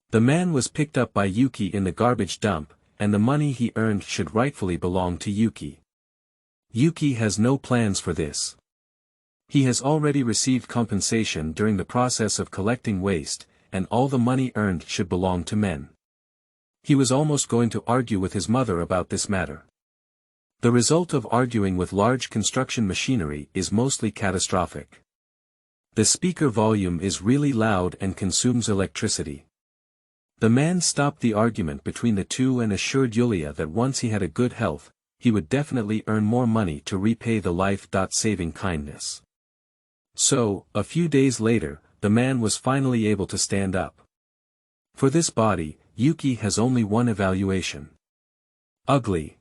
The man was picked up by Yuki in the garbage dump, and the money he earned should rightfully belong to Yuki. Yuki has no plans for this. He has already received compensation during the process of collecting waste, and all the money earned should belong to men. He was almost going to argue with his mother about this matter. The result of arguing with large construction machinery is mostly catastrophic. The speaker volume is really loud and consumes electricity. The man stopped the argument between the two and assured Yulia that once he had a good health, he would definitely earn more money to repay the life-saving kindness. So, a few days later, the man was finally able to stand up. For this body, Yuki has only one evaluation. Ugly.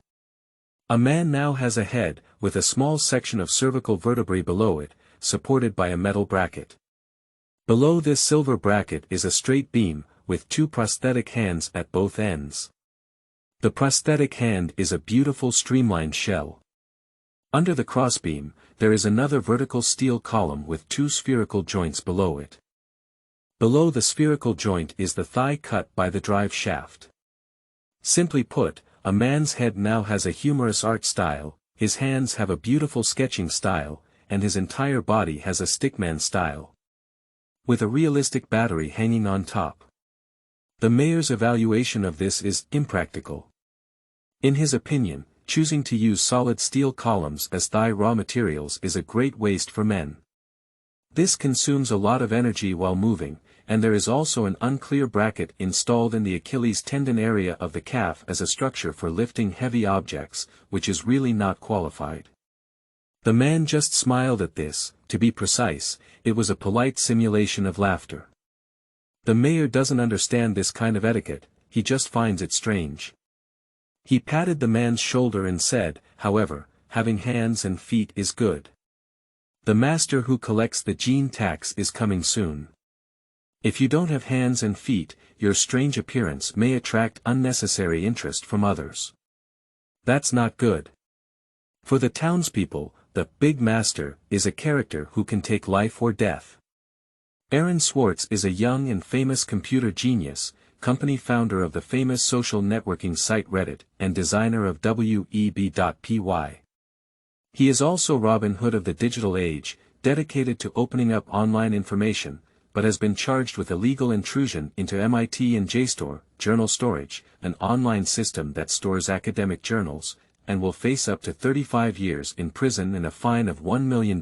A man now has a head, with a small section of cervical vertebrae below it, supported by a metal bracket. Below this silver bracket is a straight beam, with 2 prosthetic hands at both ends. The prosthetic hand is a beautiful streamlined shell. Under the crossbeam, there is another vertical steel column with 2 spherical joints below it. Below the spherical joint is the thigh cut by the drive shaft. Simply put, a man's head now has a humorous art style, his hands have a beautiful sketching style, and his entire body has a stickman style, with a realistic battery hanging on top. The mayor's evaluation of this is impractical. In his opinion, choosing to use solid steel columns as thigh raw materials is a great waste for men. This consumes a lot of energy while moving, and there is also an unclear bracket installed in the Achilles tendon area of the calf as a structure for lifting heavy objects, which is really not qualified. The man just smiled at this. To be precise, it was a polite simulation of laughter. The mayor doesn't understand this kind of etiquette, he just finds it strange. He patted the man's shoulder and said, however, having hands and feet is good. The master who collects the gene tax is coming soon. If you don't have hands and feet, your strange appearance may attract unnecessary interest from others. That's not good. For the townspeople, the big master is a character who can take life or death. Aaron Swartz is a young and famous computer genius, company founder of the famous social networking site Reddit, and designer of weeb.py. He is also Robin Hood of the digital age, dedicated to opening up online information, but has been charged with illegal intrusion into MIT and JSTOR, journal storage, an online system that stores academic journals, and will face up to 35 years in prison and a fine of $1 million.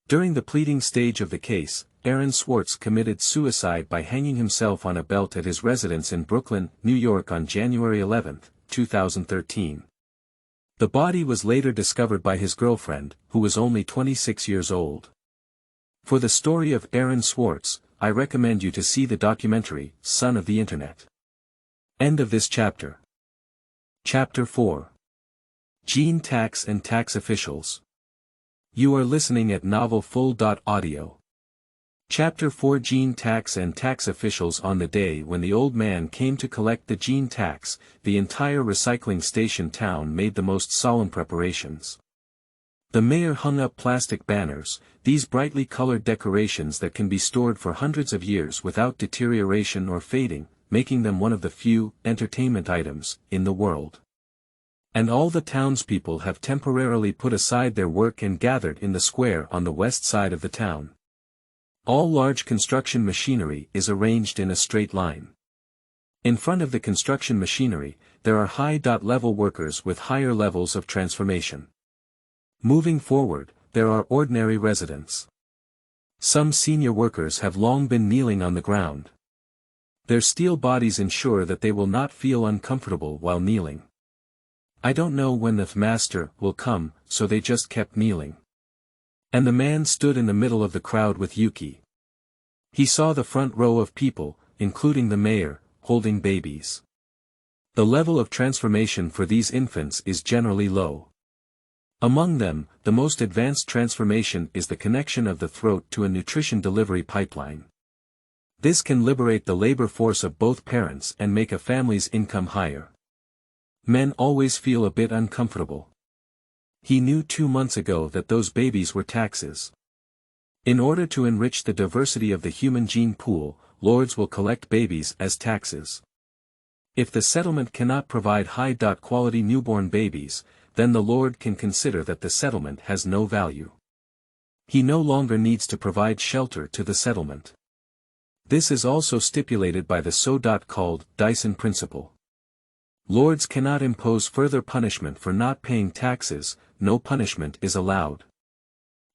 During the pleading stage of the case, Aaron Swartz committed suicide by hanging himself on a belt at his residence in Brooklyn, New York on January 11, 2013. The body was later discovered by his girlfriend, who was only 26 years old. For the story of Aaron Swartz, I recommend you to see the documentary, Son of the Internet. End of this chapter. Chapter 4. Gene Tax and Tax Officials. You are listening at novelfull.audio. Chapter 4 Gene Tax and Tax Officials. On the day when the old man came to collect the gene tax, the entire recycling station town made the most solemn preparations. The mayor hung up plastic banners, these brightly colored decorations that can be stored for hundreds of years without deterioration or fading, making them one of the few entertainment items in the world. And all the townspeople have temporarily put aside their work and gathered in the square on the west side of the town. All large construction machinery is arranged in a straight line. In front of the construction machinery, there are high-level workers with higher levels of transformation. Moving forward, there are ordinary residents. Some senior workers have long been kneeling on the ground. Their steel bodies ensure that they will not feel uncomfortable while kneeling. I don't know when the master will come, so they just kept kneeling. And the man stood in the middle of the crowd with Yuki. He saw the front row of people, including the mayor, holding babies. The level of transformation for these infants is generally low. Among them, the most advanced transformation is the connection of the throat to a nutrition delivery pipeline. This can liberate the labor force of both parents and make a family's income higher. Men always feel a bit uncomfortable. He knew 2 months ago that those babies were taxes. In order to enrich the diversity of the human gene pool, lords will collect babies as taxes. If the settlement cannot provide high-quality newborn babies, then the lord can consider that the settlement has no value. He no longer needs to provide shelter to the settlement. This is also stipulated by the so-called Dyson principle. Lords cannot impose further punishment for not paying taxes, no punishment is allowed.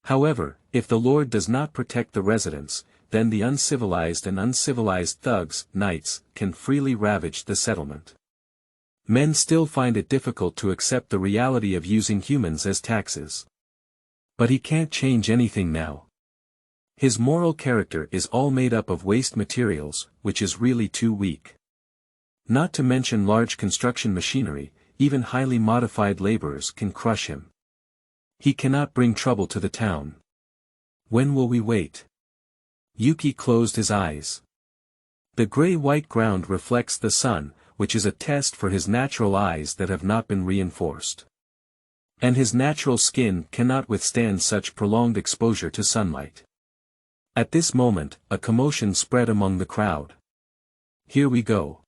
However, if the lord does not protect the residents, then the uncivilized and uncivilized thugs, knights, can freely ravage the settlement. Men still find it difficult to accept the reality of using humans as taxes. But he can't change anything now. His moral character is all made up of waste materials, which is really too weak. Not to mention large construction machinery, even highly modified laborers can crush him. He cannot bring trouble to the town. When will we wait? Yuki closed his eyes. The gray-white ground reflects the sun, which is a test for his natural eyes that have not been reinforced. And his natural skin cannot withstand such prolonged exposure to sunlight. At this moment, a commotion spread among the crowd. Here we go.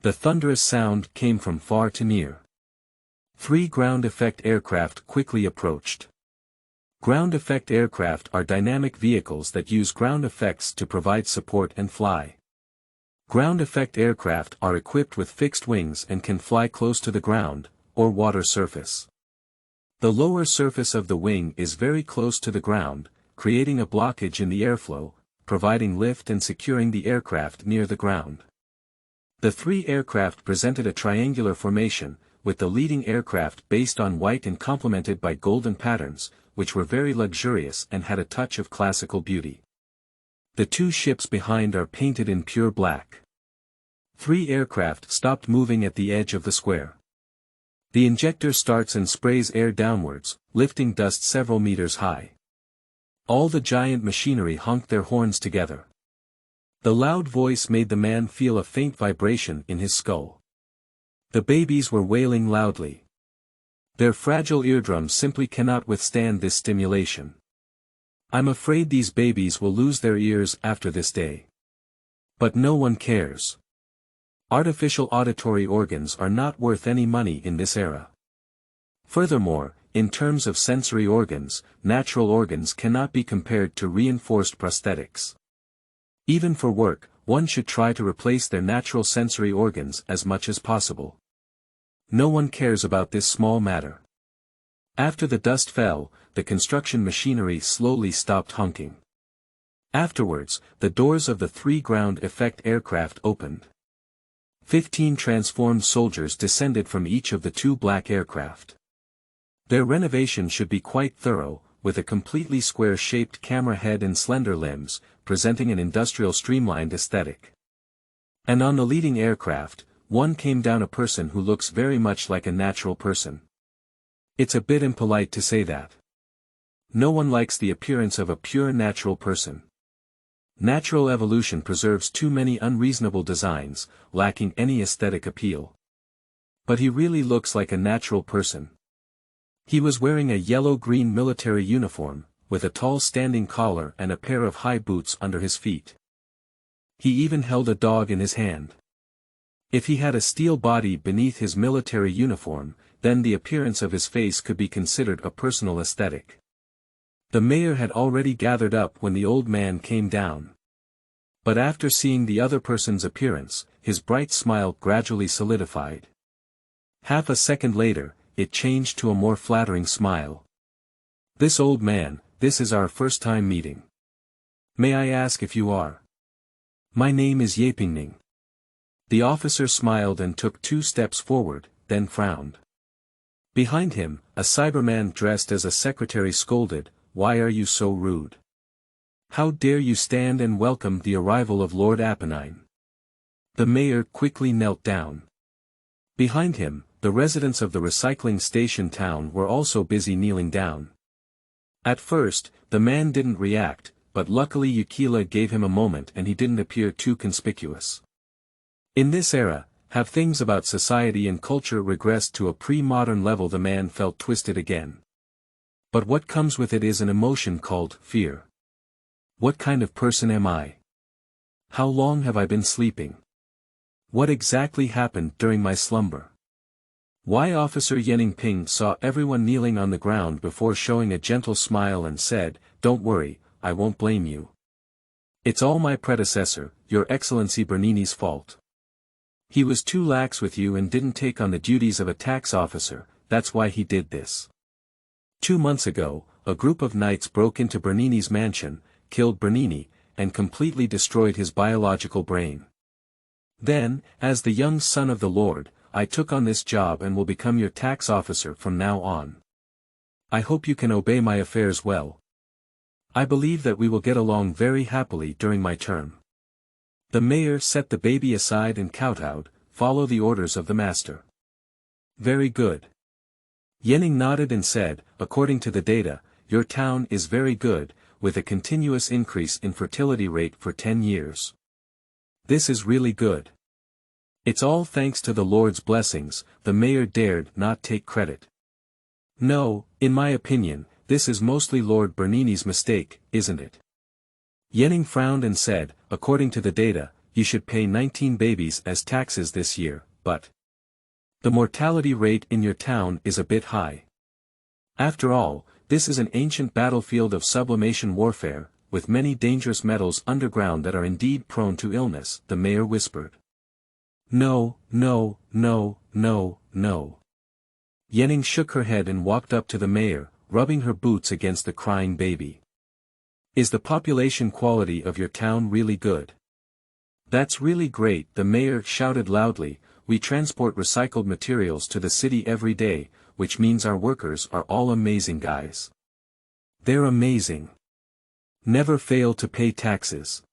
The thunderous sound came from far to near. Three ground effect aircraft quickly approached. Ground effect aircraft are dynamic vehicles that use ground effects to provide support and fly. Ground effect aircraft are equipped with fixed wings and can fly close to the ground, or water surface. The lower surface of the wing is very close to the ground, creating a blockage in the airflow, providing lift and securing the aircraft near the ground. The three aircraft presented a triangular formation, with the leading aircraft based on white and complemented by golden patterns, which were very luxurious and had a touch of classical beauty. The two ships behind are painted in pure black. Three aircraft stopped moving at the edge of the square. The injector starts and sprays air downwards, lifting dust several meters high. All the giant machinery honked their horns together. The loud voice made the man feel a faint vibration in his skull. The babies were wailing loudly. Their fragile eardrums simply cannot withstand this stimulation. I'm afraid these babies will lose their ears after this day. But no one cares. Artificial auditory organs are not worth any money in this era. Furthermore, in terms of sensory organs, natural organs cannot be compared to reinforced prosthetics. Even for work, one should try to replace their natural sensory organs as much as possible. No one cares about this small matter. After the dust fell, the construction machinery slowly stopped honking. Afterwards, the doors of the three ground effect aircraft opened. 15 transformed soldiers descended from each of the two black aircraft. Their renovation should be quite thorough, with a completely square-shaped camera head and slender limbs, presenting an industrial streamlined aesthetic. And on the leading aircraft, one came down a person who looks very much like a natural person. It's a bit impolite to say that. No one likes the appearance of a pure natural person. Natural evolution preserves too many unreasonable designs, lacking any aesthetic appeal. But he really looks like a natural person. He was wearing a yellow-green military uniform, with a tall standing collar and a pair of high boots under his feet. He even held a dog in his hand. If he had a steel body beneath his military uniform, then the appearance of his face could be considered a personal aesthetic. The mayor had already gathered up when the old man came down. But after seeing the other person's appearance, his bright smile gradually solidified. Half a second later, it changed to a more flattering smile. "This old man, this is our first time meeting. May I ask if you are?" "My name is Yapingning." The officer smiled and took 2 steps forward, then frowned. Behind him, a Cyberman dressed as a secretary scolded, "Why are you so rude? How dare you stand and welcome the arrival of Lord Apennine?" The mayor quickly knelt down. Behind him, the residents of the recycling station town were also busy kneeling down. At first, the man didn't react, but luckily Yukila gave him a moment and he didn't appear too conspicuous. In this era, have things about society and culture regressed to a pre-modern level? The man felt twisted again. But what comes with it is an emotion called fear. What kind of person am I? How long have I been sleeping? What exactly happened during my slumber? Why? Officer Yeningping saw everyone kneeling on the ground before showing a gentle smile and said, "Don't worry, I won't blame you. It's all my predecessor, Your Excellency Bernini's fault. He was too lax with you and didn't take on the duties of a tax officer, that's why he did this. 2 months ago, a group of knights broke into Bernini's mansion, killed Bernini, and completely destroyed his biological brain. Then, as the young son of the Lord, I took on this job and will become your tax officer from now on. I hope you can obey my affairs well. I believe that we will get along very happily during my term." The mayor set the baby aside and kowtowed, "Follow the orders of the master." "Very good." Yenning nodded and said, "According to the data, your town is very good, with a continuous increase in fertility rate for 10 years. This is really good. It's all thanks to the Lord's blessings." The mayor dared not take credit. "No, in my opinion, this is mostly Lord Bernini's mistake, isn't it?" Yenning frowned and said, "According to the data, you should pay 19 babies as taxes this year, but The mortality rate in your town is a bit high. After all, this is an ancient battlefield of sublimation warfare, with many dangerous metals underground that are indeed prone to illness, the mayor whispered. No, no, no, no, no. Yanning shook her head and walked up to the mayor, rubbing her boots against the crying baby. Is the population quality of your town really good? That's really great, the mayor shouted loudly. We transport recycled materials to the city every day, which means our workers are all amazing guys. They're amazing. Never fail to pay taxes.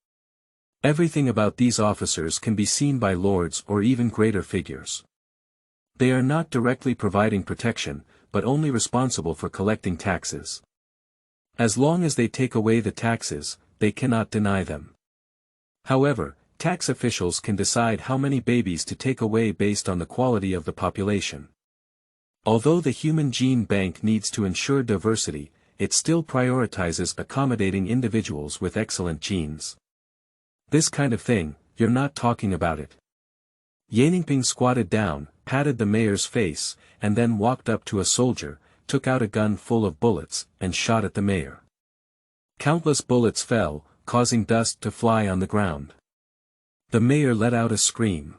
Everything about these officers can be seen by lords or even greater figures. They are not directly providing protection, but only responsible for collecting taxes. As long as they take away the taxes, they cannot deny them. However, tax officials can decide how many babies to take away based on the quality of the population. Although the Human Gene Bank needs to ensure diversity, it still prioritizes accommodating individuals with excellent genes. This kind of thing, you're not talking about it. Yaningping squatted down, patted the mayor's face, and then walked up to a soldier, took out a gun full of bullets, and shot at the mayor. Countless bullets fell, causing dust to fly on the ground. The mayor let out a scream.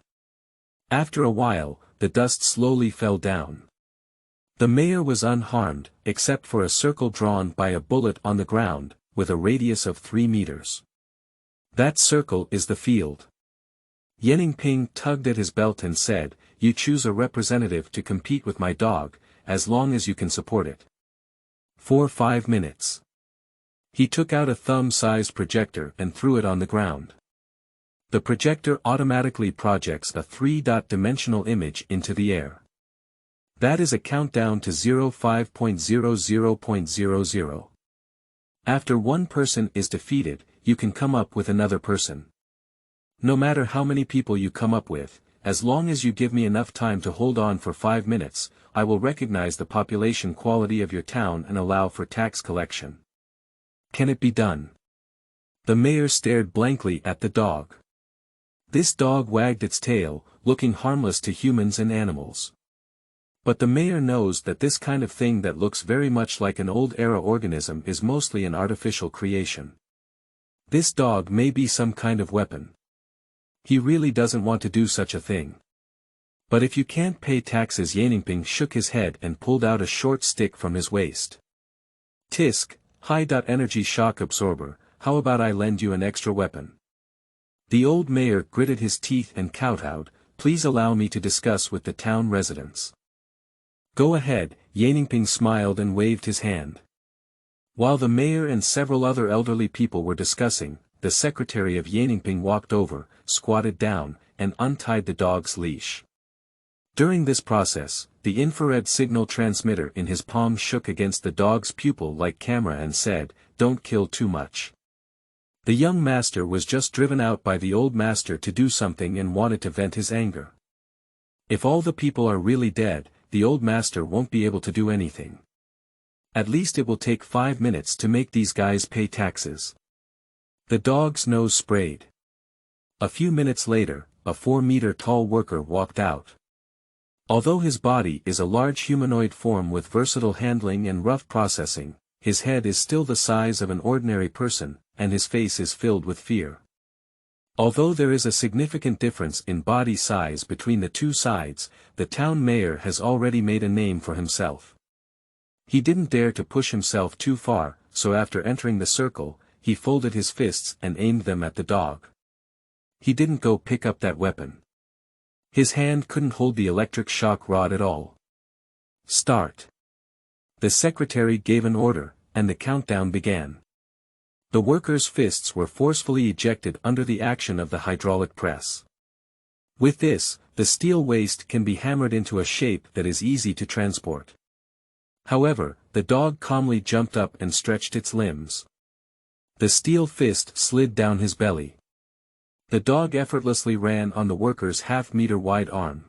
After a while, the dust slowly fell down. The mayor was unharmed, except for a circle drawn by a bullet on the ground, with a radius of 3 meters. That circle is the field. Yaningping tugged at his belt and said, You choose a representative to compete with my dog, as long as you can support it. For 5 minutes. He took out a thumb-sized projector and threw it on the ground. The projector automatically projects a 3-dimensional image into the air. That is a countdown to 05.00.00. After one person is defeated, you can come up with another person. No matter how many people you come up with, as long as you give me enough time to hold on for 5 minutes, I will recognize the population quality of your town and allow for tax collection. Can it be done? The mayor stared blankly at the dog. This dog wagged its tail, looking harmless to humans and animals. But the mayor knows that this kind of thing that looks very much like an old-era organism is mostly an artificial creation. This dog may be some kind of weapon. He really doesn't want to do such a thing. But if you can't pay taxes, Yaningping shook his head and pulled out a short stick from his waist. Tisk, high-energy shock absorber, how about I lend you an extra weapon? The old mayor gritted his teeth and kowtowed, Please allow me to discuss with the town residents. Go ahead, Yaningping smiled and waved his hand. While the mayor and several other elderly people were discussing, the secretary of Yaningping walked over, squatted down, and untied the dog's leash. During this process, the infrared signal transmitter in his palm shook against the dog's pupil like camera and said, Don't kill too much. The young master was just driven out by the old master to do something and wanted to vent his anger. If all the people are really dead, the old master won't be able to do anything. At least it will take 5 minutes to make these guys pay taxes. The dog's nose sprayed. A few minutes later, a 4-meter-tall worker walked out. Although his body is a large humanoid form with versatile handling and rough processing, his head is still the size of an ordinary person, and his face is filled with fear. Although there is a significant difference in body size between the two sides, the town mayor has already made a name for himself. He didn't dare to push himself too far, so after entering the circle, he folded his fists and aimed them at the dog. He didn't go pick up that weapon. His hand couldn't hold the electric shock rod at all. Start. The secretary gave an order, and the countdown began. The workers' fists were forcefully ejected under the action of the hydraulic press. With this, the steel waste can be hammered into a shape that is easy to transport. However, the dog calmly jumped up and stretched its limbs. The steel fist slid down his belly. The dog effortlessly ran on the worker's half-meter-wide arm.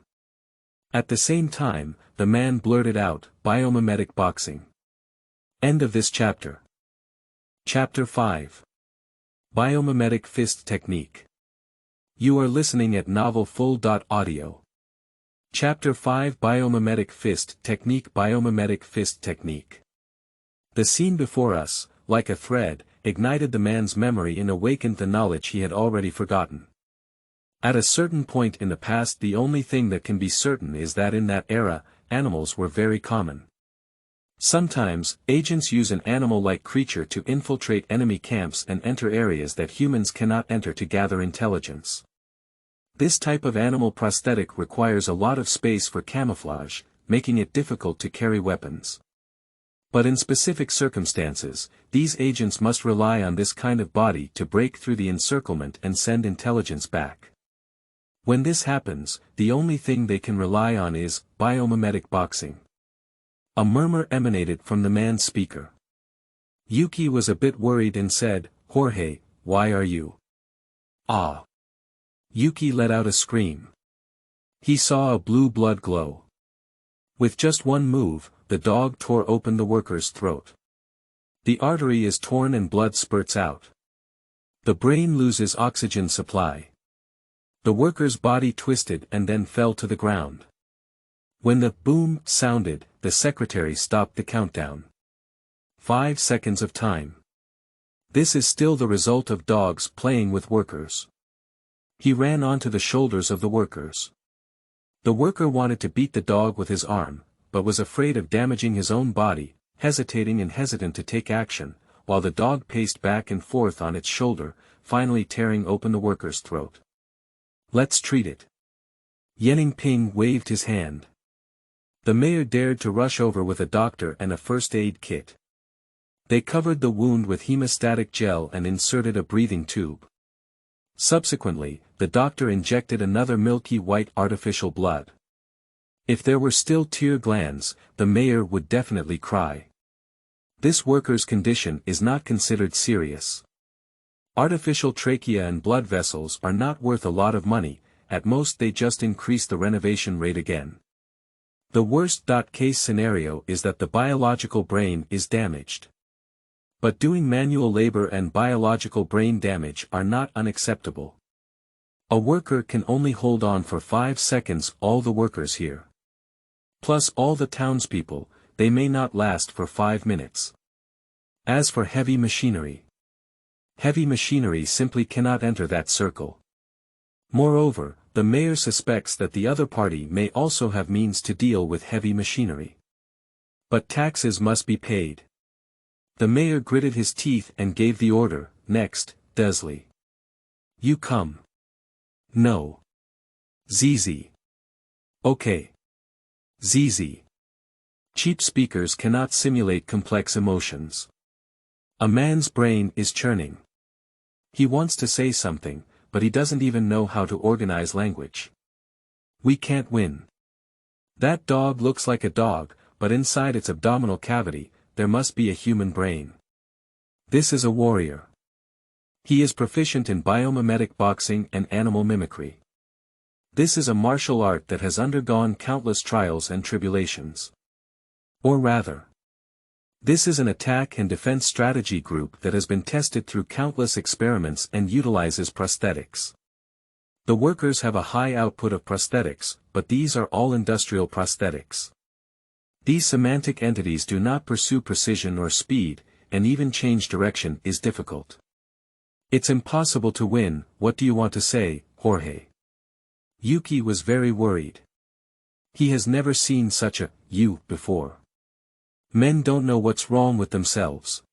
At the same time, the man blurted out, Biomimetic boxing. End of this chapter. Chapter 5. Biomimetic Fist Technique. You are listening at novelfull.audio. Chapter 5 Biomimetic Fist Technique Biomimetic Fist Technique. The scene before us, like a thread, ignited the man's memory and awakened the knowledge he had already forgotten. At a certain point in the past, the only thing that can be certain is that in that era, animals were very common. Sometimes, agents use an animal-like creature to infiltrate enemy camps and enter areas that humans cannot enter to gather intelligence. This type of animal prosthetic requires a lot of space for camouflage, making it difficult to carry weapons. But in specific circumstances, these agents must rely on this kind of body to break through the encirclement and send intelligence back. When this happens, the only thing they can rely on is biomimetic boxing. A murmur emanated from the man's speaker. Yuki was a bit worried and said, "Jorge, why are you?" "Ah!" Yuki let out a scream. He saw a blue blood glow. With just one move, the dog tore open the worker's throat. The artery is torn and blood spurts out. The brain loses oxygen supply. The worker's body twisted and then fell to the ground. When the boom sounded, the secretary stopped the countdown. 5 seconds of time. This is still the result of dogs playing with workers. He ran onto the shoulders of the workers. The worker wanted to beat the dog with his arm, but was afraid of damaging his own body, hesitating and hesitant to take action, while the dog paced back and forth on its shoulder, finally tearing open the worker's throat. "Let's treat it." Yening Ping waved his hand. The mayor dared to rush over with a doctor and a first aid kit. They covered the wound with hemostatic gel and inserted a breathing tube. Subsequently, the doctor injected another milky white artificial blood. If there were still tear glands, the mayor would definitely cry. This worker's condition is not considered serious. Artificial trachea and blood vessels are not worth a lot of money, at most they just increase the renovation rate again. The worst-case scenario is that the biological brain is damaged. But doing manual labor and biological brain damage are not unacceptable. A worker can only hold on for 5 seconds, all the workers here. Plus all the townspeople, they may not last for 5 minutes. As for heavy machinery simply cannot enter that circle. Moreover, the mayor suspects that the other party may also have means to deal with heavy machinery. But taxes must be paid. The mayor gritted his teeth and gave the order, "Next, Desley. You come." "No. ZZ. Okay. ZZ." Cheap speakers cannot simulate complex emotions. A man's brain is churning. He wants to say something, but he doesn't even know how to organize language. "We can't win. That dog looks like a dog, but inside its abdominal cavity, there must be a human brain. This is a warrior. He is proficient in biomimetic boxing and animal mimicry. This is a martial art that has undergone countless trials and tribulations. Or rather, this is an attack and defense strategy group that has been tested through countless experiments and utilizes prosthetics. The workers have a high output of prosthetics, but these are all industrial prosthetics. These semantic entities do not pursue precision or speed, and even change direction is difficult. It's impossible to win. What do you want to say, Jorge?" Yuki was very worried. He has never seen such a "you" before. Men don't know what's wrong with themselves.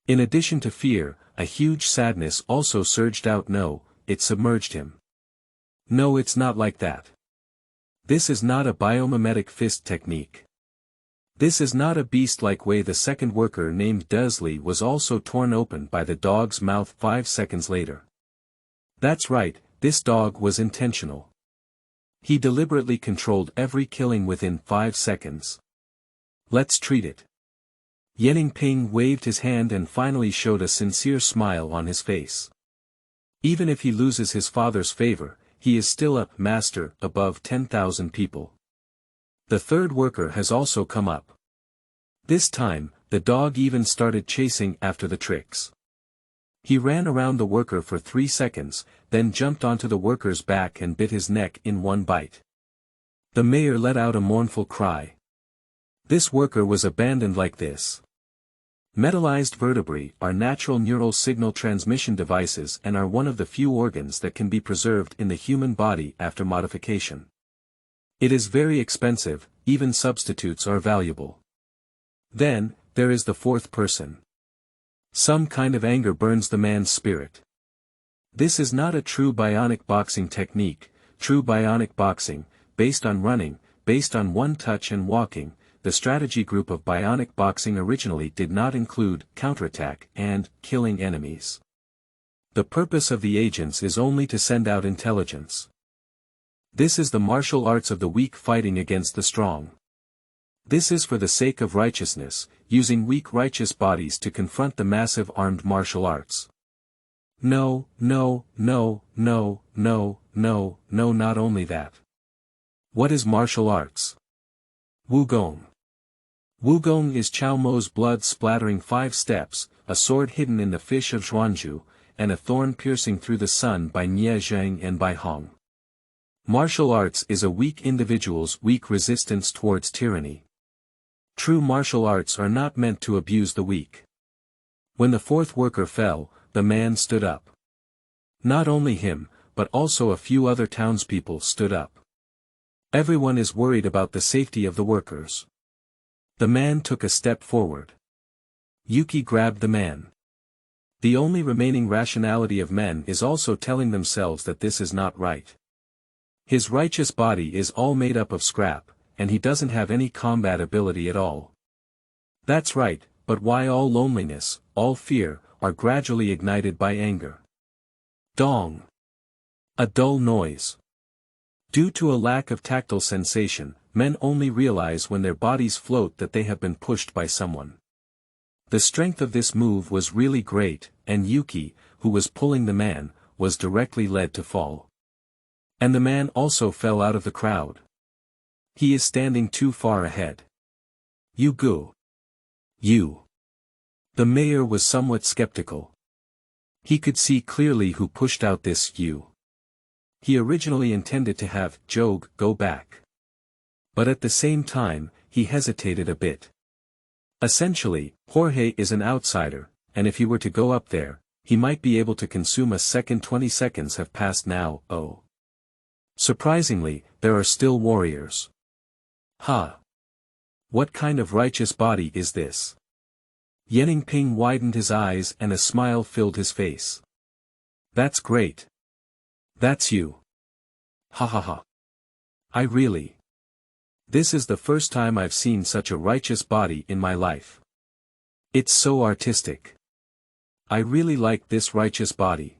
In addition to fear, a huge sadness also surged out. No, it submerged him. No, it's not like that. This is not a biomimetic fist technique. This is not a beast-like way. The second worker named Desley was also torn open by the dog's mouth 5 seconds later. That's right, this dog was intentional. He deliberately controlled every killing within 5 seconds. Let's treat it. Yening Ping waved his hand and finally showed a sincere smile on his face. Even if he loses his father's favor, he is still a master above 10,000 people. The third worker has also come up. This time, the dog even started chasing after the tricks. He ran around the worker for 3 seconds, then jumped onto the worker's back and bit his neck in one bite. The mayor let out a mournful cry. This worker was abandoned like this. Metallized vertebrae are natural neural signal transmission devices and are one of the few organs that can be preserved in the human body after modification. It is very expensive, even substitutes are valuable. Then, there is the fourth person. Some kind of anger burns the man's spirit. This is not a true bionic boxing technique. True bionic boxing, based on running, based on one touch and walking. The strategy group of bionic boxing originally did not include counterattack and killing enemies. The purpose of the agents is only to send out intelligence. This is the martial arts of the weak fighting against the strong. This is for the sake of righteousness, using weak righteous bodies to confront the massive armed martial arts. No, no, no, no, no, no, no, not only that. What is martial arts? Wugong. Wugong is Chao Mo's blood splattering 5 steps, a sword hidden in the fish of Zhuanzhu, and a thorn piercing through the sun by Liangshan and by Hong. Martial arts is a weak individual's weak resistance towards tyranny. True martial arts are not meant to abuse the weak. When the fourth worker fell, the man stood up. Not only him, but also a few other townspeople stood up. Everyone is worried about the safety of the workers. The man took a step forward. Yuki grabbed the man. The only remaining rationality of men is also telling themselves that this is not right. His righteous body is all made up of scrap, and he doesn't have any combat ability at all. That's right, but why all loneliness, all fear, are gradually ignited by anger? Dong. A dull noise. Due to a lack of tactile sensation, men only realize when their bodies float that they have been pushed by someone. The strength of this move was really great, and Yuki, who was pulling the man, was directly led to fall. And the man also fell out of the crowd. He is standing too far ahead. You go. You. The mayor was somewhat skeptical. He could see clearly who pushed out this you. He originally intended to have Jog go back. But at the same time, he hesitated a bit. Essentially, Jorge is an outsider, and if he were to go up there, he might be able to consume a second. 20 seconds have passed now. Oh. Surprisingly, there are still warriors. Ha! What kind of righteous body is this? Yening Ping widened his eyes and a smile filled his face. That's great. That's you. Ha ha ha. I really. This is the first time I've seen such a righteous body in my life. It's so artistic. I really like this righteous body.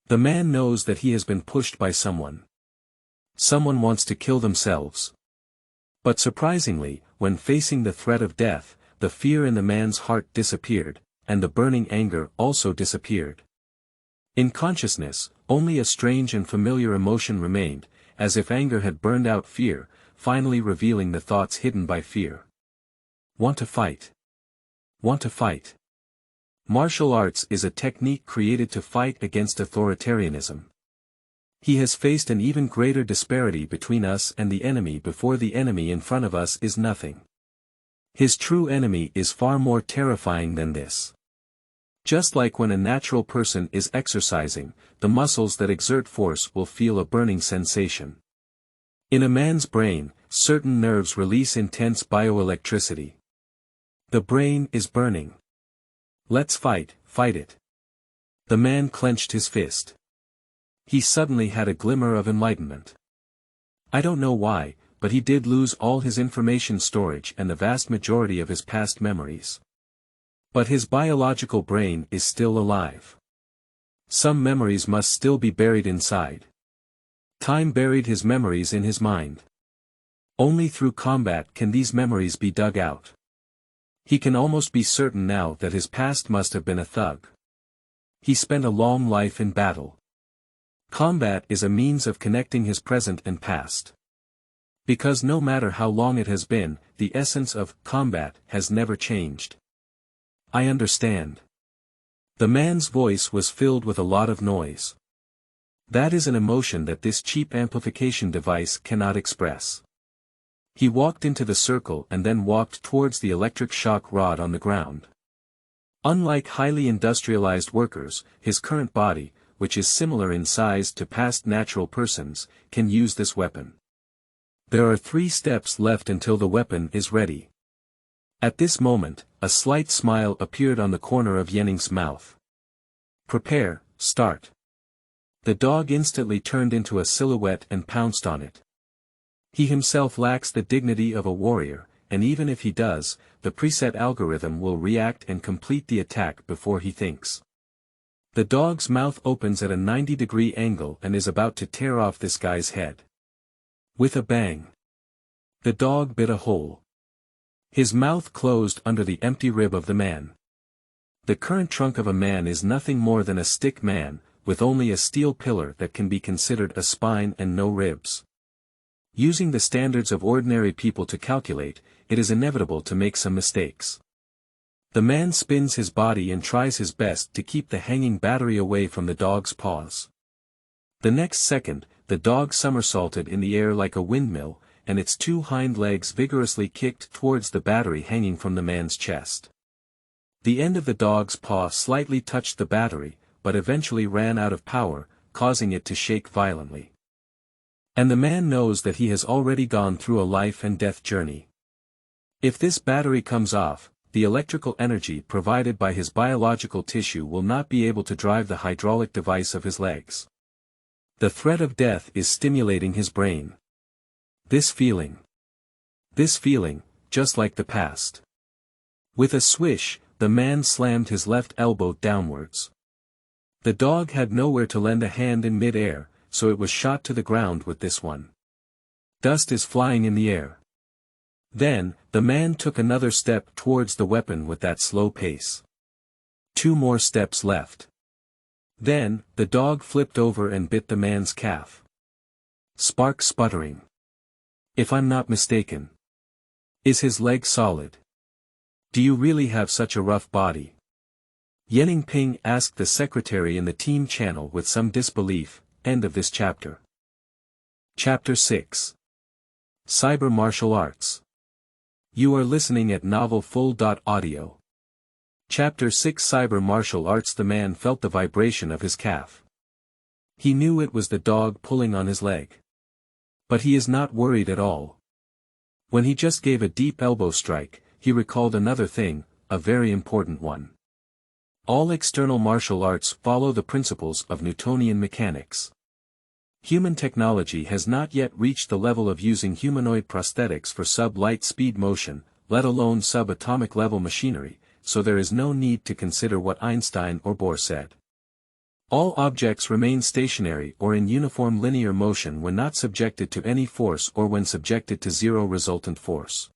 The man knows that he has been pushed by someone. Someone wants to kill themselves. But surprisingly, when facing the threat of death, the fear in the man's heart disappeared, and the burning anger also disappeared. In consciousness, only a strange and familiar emotion remained, as if anger had burned out fear, finally revealing the thoughts hidden by fear. Want to fight. Want to fight. Martial arts is a technique created to fight against authoritarianism. He has faced an even greater disparity between us and the enemy before the enemy in front of us is nothing. His true enemy is far more terrifying than this. Just like when a natural person is exercising, the muscles that exert force will feel a burning sensation. In a man's brain, certain nerves release intense bioelectricity. The brain is burning. Let's fight it. The man clenched his fist. He suddenly had a glimmer of enlightenment. I don't know why, but he did lose all his information storage and the vast majority of his past memories. But his biological brain is still alive. Some memories must still be buried inside. Time buried his memories in his mind. Only through combat can these memories be dug out. He can almost be certain now that his past must have been a thug. He spent a long life in battle. Combat is a means of connecting his present and past. Because no matter how long it has been, the essence of combat has never changed. I understand. The man's voice was filled with a lot of noise. That is an emotion that this cheap amplification device cannot express. He walked into the circle and then walked towards the electric shock rod on the ground. Unlike highly industrialized workers, his current body, which is similar in size to past natural persons, can use this weapon. There are 3 steps left until the weapon is ready. At this moment, a slight smile appeared on the corner of Yenning's mouth. Prepare, start. The dog instantly turned into a silhouette and pounced on it. He himself lacks the dignity of a warrior, and even if he does, the preset algorithm will react and complete the attack before he thinks. The dog's mouth opens at a 90-degree angle and is about to tear off this guy's head. With a bang. The dog bit a hole. His mouth closed under the empty rib of the man. The current trunk of a man is nothing more than a stick man, with only a steel pillar that can be considered a spine and no ribs. Using the standards of ordinary people to calculate, it is inevitable to make some mistakes. The man spins his body and tries his best to keep the hanging battery away from the dog's paws. The next second, the dog somersaulted in the air like a windmill, and its 2 hind legs vigorously kicked towards the battery hanging from the man's chest. The end of the dog's paw slightly touched the battery, but eventually ran out of power, causing it to shake violently. And the man knows that he has already gone through a life and death journey. If this battery comes off, the electrical energy provided by his biological tissue will not be able to drive the hydraulic device of his legs. The threat of death is stimulating his brain. This feeling, just like the past. With a swish, the man slammed his left elbow downwards. The dog had nowhere to lend a hand in mid-air, so it was shot to the ground with this one. Dust is flying in the air. Then, the man took another step towards the weapon with that slow pace. 2 more steps left. Then, the dog flipped over and bit the man's calf. Spark sputtering. If I'm not mistaken. Is his leg solid? Do you really have such a rough body? Yenning Ping asked the secretary in the team channel with some disbelief. End of this chapter. Chapter 6. Cyber Martial Arts. You are listening at novelfull.audio. Chapter 6 Cyber Martial Arts. The man felt the vibration of his calf. He knew it was the dog pulling on his leg. But he is not worried at all. When he just gave a deep elbow strike, he recalled another thing, a very important one. All external martial arts follow the principles of Newtonian mechanics. Human technology has not yet reached the level of using humanoid prosthetics for sub-light speed motion, let alone sub-atomic level machinery, so there is no need to consider what Einstein or Bohr said. All objects remain stationary or in uniform linear motion when not subjected to any force or when subjected to zero resultant force.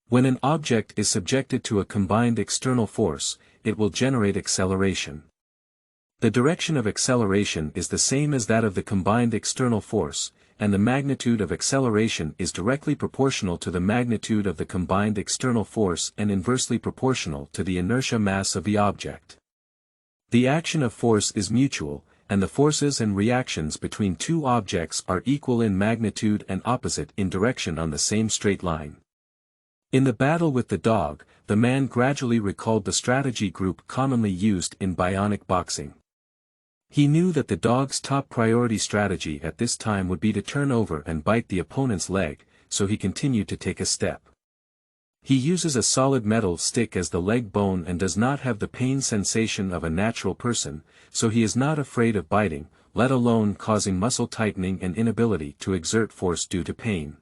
When an object is subjected to a combined external force, it will generate acceleration. The direction of acceleration is the same as that of the combined external force, and the magnitude of acceleration is directly proportional to the magnitude of the combined external force and inversely proportional to the inertia mass of the object. The action of force is mutual, and the forces and reactions between 2 objects are equal in magnitude and opposite in direction on the same straight line. In the battle with the dog, the man gradually recalled the strategy group commonly used in bionic boxing. He knew that the dog's top priority strategy at this time would be to turn over and bite the opponent's leg, so he continued to take a step. He uses a solid metal stick as the leg bone and does not have the pain sensation of a natural person, so he is not afraid of biting, let alone causing muscle tightening and inability to exert force due to pain.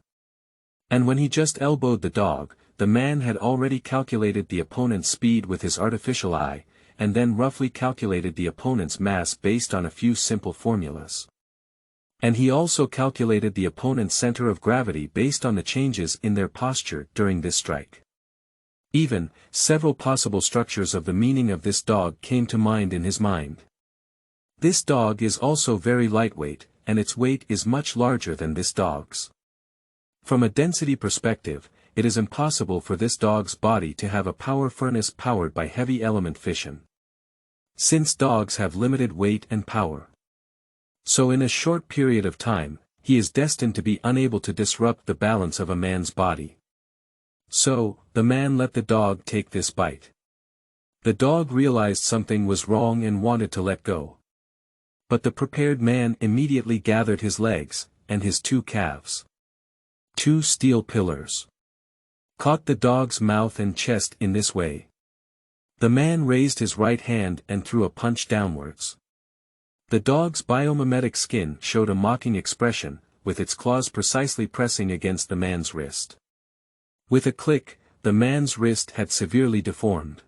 And when he just elbowed the dog, the man had already calculated the opponent's speed with his artificial eye, and then roughly calculated the opponent's mass based on a few simple formulas. And he also calculated the opponent's center of gravity based on the changes in their posture during this strike. Even, several possible structures of the meaning of this dog came to mind in his mind. This dog is also very lightweight, and its weight is much larger than this dog's. From a density perspective, it is impossible for this dog's body to have a power furnace powered by heavy element fission. Since dogs have limited weight and power. So in a short period of time, he is destined to be unable to disrupt the balance of a man's body. So, the man let the dog take this bite. The dog realized something was wrong and wanted to let go. But the prepared man immediately gathered his legs, and his 2 calves. 2 steel pillars. Caught the dog's mouth and chest in this way. The man raised his right hand and threw a punch downwards. The dog's biomimetic skin showed a mocking expression, with its claws precisely pressing against the man's wrist. With a click, the man's wrist had severely deformed.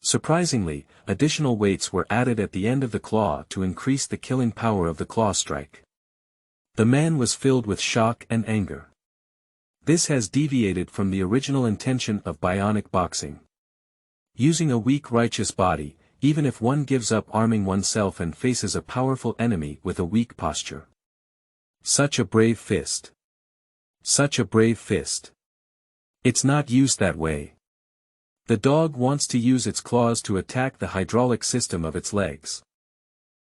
Surprisingly, additional weights were added at the end of the claw to increase the killing power of the claw strike. The man was filled with shock and anger. This has deviated from the original intention of bionic boxing. Using a weak righteous body, even if one gives up arming oneself and faces a powerful enemy with a weak posture. Such a brave fist. Such a brave fist. It's not used that way. The dog wants to use its claws to attack the hydraulic system of its legs.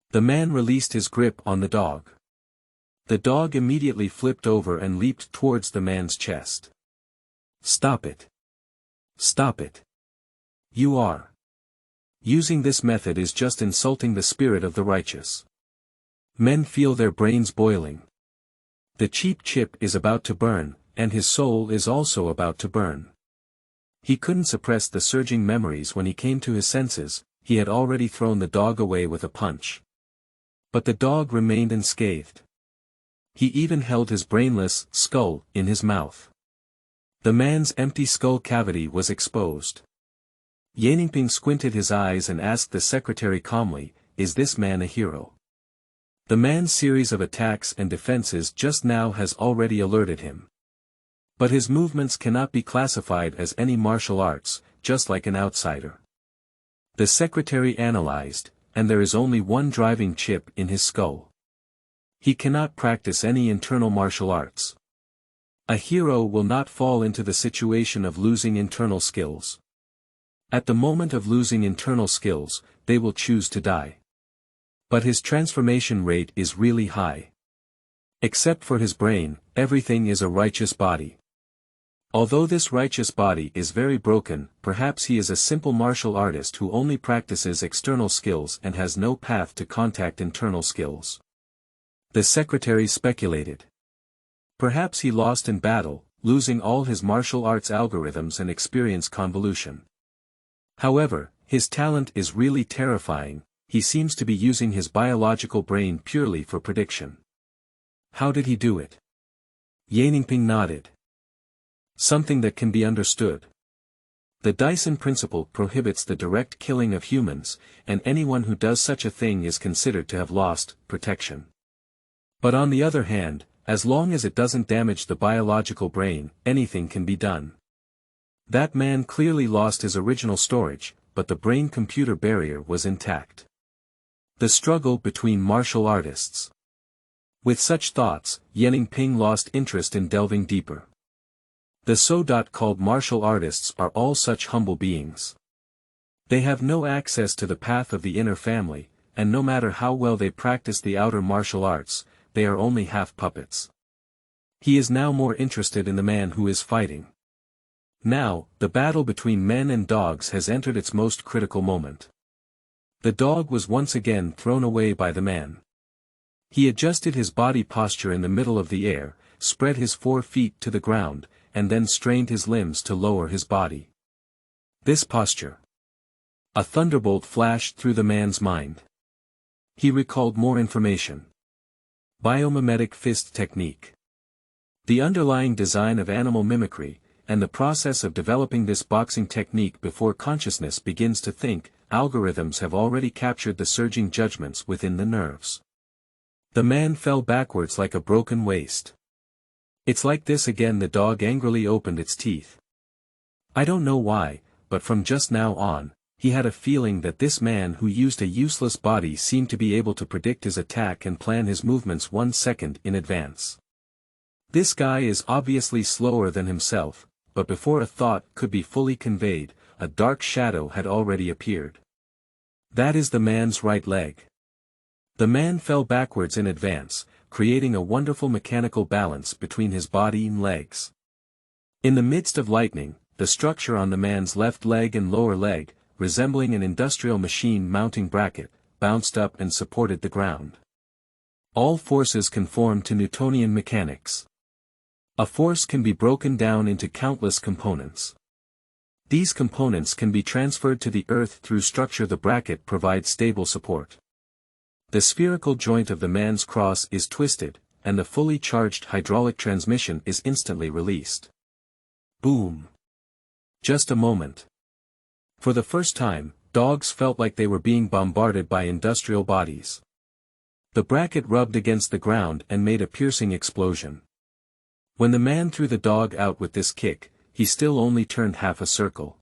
The man released his grip on the dog. The dog immediately flipped over and leaped towards the man's chest. Stop it. Stop it. You are. Using this method is just insulting the spirit of the righteous. Men feel their brains boiling. The cheap chip is about to burn, and his soul is also about to burn. He couldn't suppress the surging memories when he came to his senses, he had already thrown the dog away with a punch. But the dog remained unscathed. He even held his brainless skull in his mouth. The man's empty skull cavity was exposed. Yaningping squinted his eyes and asked the secretary calmly, "Is this man a hero?" The man's series of attacks and defenses just now has already alerted him. But his movements cannot be classified as any martial arts, just like an outsider. The secretary analyzed, and there is only one driving chip in his skull. He cannot practice any internal martial arts. A hero will not fall into the situation of losing internal skills. At the moment of losing internal skills, they will choose to die. But his transformation rate is really high. Except for his brain, everything is a righteous body. Although this righteous body is very broken, perhaps he is a simple martial artist who only practices external skills and has no path to contact internal skills. The secretary speculated. Perhaps he lost in battle, losing all his martial arts algorithms and experience convolution. However, his talent is really terrifying, he seems to be using his biological brain purely for prediction. How did he do it? Yaningping nodded. Something that can be understood. The Dyson principle prohibits the direct killing of humans, and anyone who does such a thing is considered to have lost protection. But on the other hand, as long as it doesn't damage the biological brain, anything can be done. That man clearly lost his original storage, but the brain-computer barrier was intact. The struggle between martial artists. With such thoughts, Yaningping lost interest in delving deeper. The so-called martial artists are all such humble beings. They have no access to the path of the inner family, and no matter how well they practice the outer martial arts, they are only half puppets. He is now more interested in the man who is fighting. Now, the battle between men and dogs has entered its most critical moment. The dog was once again thrown away by the man. He adjusted his body posture in the middle of the air, spread his 4 feet to the ground, and then strained his limbs to lower his body. This posture. A thunderbolt flashed through the man's mind. He recalled more information. Biomimetic fist technique. The underlying design of animal mimicry, and the process of developing this boxing technique before consciousness begins to think, algorithms have already captured the surging judgments within the nerves. The man fell backwards like a broken waist. It's like this again. The dog angrily opened its teeth. I don't know why, but from just now on, he had a feeling that this man who used a useless body seemed to be able to predict his attack and plan his movements 1 second in advance. This guy is obviously slower than himself, but before a thought could be fully conveyed, a dark shadow had already appeared. That is the man's right leg. The man fell backwards in advance, creating a wonderful mechanical balance between his body and legs. In the midst of lightning, the structure on the man's left leg and lower leg, resembling an industrial machine mounting bracket, bounced up and supported the ground. All forces conform to Newtonian mechanics. A force can be broken down into countless components. These components can be transferred to the earth through structure. The bracket provides stable support. The spherical joint of the man's cross is twisted, and the fully charged hydraulic transmission is instantly released. Boom! Just a moment. For the first time, dogs felt like they were being bombarded by industrial bodies. The bracket rubbed against the ground and made a piercing explosion. When the man threw the dog out with this kick, he still only turned half a circle.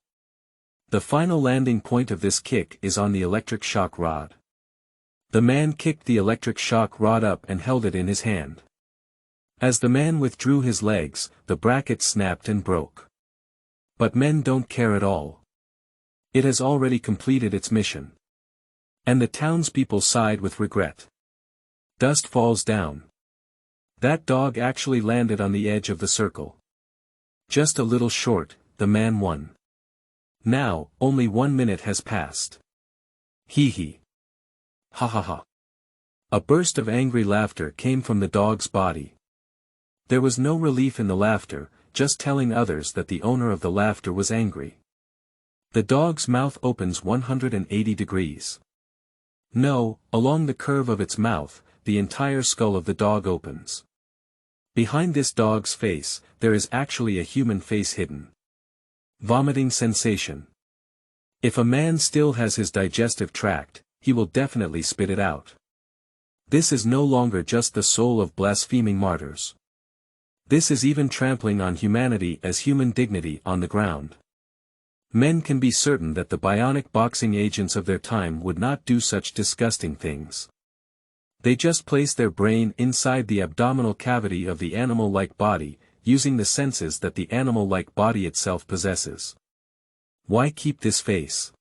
The final landing point of this kick is on the electric shock rod. The man kicked the electric shock rod up and held it in his hand. As the man withdrew his legs, the bracket snapped and broke. But men don't care at all. It has already completed its mission. And the townspeople sighed with regret. Dust falls down. That dog actually landed on the edge of the circle. Just a little short, the man won. Now, only 1 minute has passed. Hee hee. Ha ha ha. A burst of angry laughter came from the dog's body. There was no relief in the laughter, just telling others that the owner of the laughter was angry. The dog's mouth opens 180 degrees. No, along the curve of its mouth, the entire skull of the dog opens. Behind this dog's face, there is actually a human face hidden. Vomiting sensation. If a man still has his digestive tract, he will definitely spit it out. This is no longer just the soul of blaspheming martyrs. This is even trampling on humanity as human dignity on the ground. Men can be certain that the bionic boxing agents of their time would not do such disgusting things. They just place their brain inside the abdominal cavity of the animal-like body, using the senses that the animal-like body itself possesses. Why keep this face?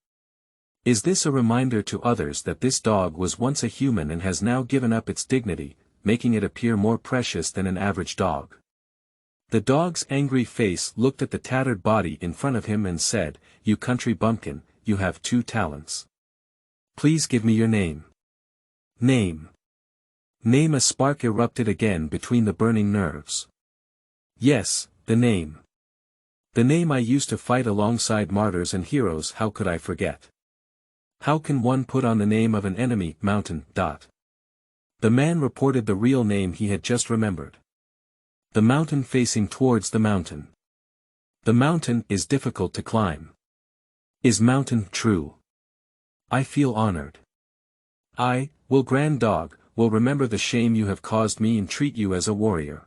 Is this a reminder to others that this dog was once a human and has now given up its dignity, making it appear more precious than an average dog? The dog's angry face looked at the tattered body in front of him and said, "You country bumpkin, you have 2 talents. Please give me your name." Name. Name. A spark erupted again between the burning nerves. Yes, the name. The name I used to fight alongside martyrs and heroes. How could I forget? How can one put on the name of an enemy? Mountain. The man reported the real name he had just remembered. The mountain facing towards the mountain. The mountain is difficult to climb. Is mountain true? I feel honored. I, grand dog, will remember the shame you have caused me and treat you as a warrior.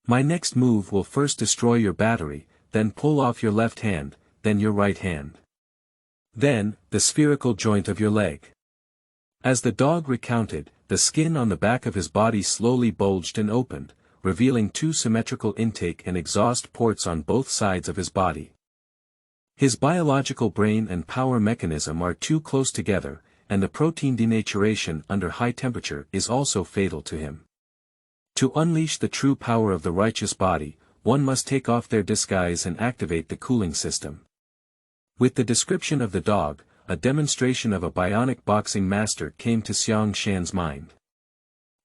My next move will first destroy your battery, then pull off your left hand, then your right hand. Then, the spherical joint of your leg. As the dog recounted, the skin on the back of his body slowly bulged and opened, revealing 2 symmetrical intake and exhaust ports on both sides of his body. His biological brain and power mechanism are too close together, and the protein denaturation under high temperature is also fatal to him. To unleash the true power of the righteous body, one must take off their disguise and activate the cooling system. With the description of the dog, a demonstration of a bionic boxing master came to Liangshan's mind.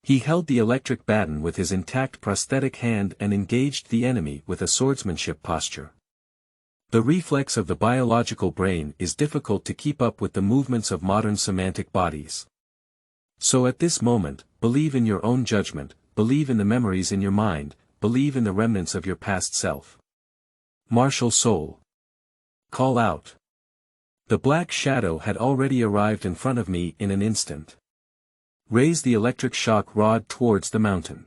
He held the electric baton with his intact prosthetic hand and engaged the enemy with a swordsmanship posture. The reflex of the biological brain is difficult to keep up with the movements of modern semantic bodies. So at this moment, believe in your own judgment, believe in the memories in your mind, believe in the remnants of your past self. Martial soul. Call out. The black shadow had already arrived in front of me in an instant. Raise the electric shock rod towards the mountain.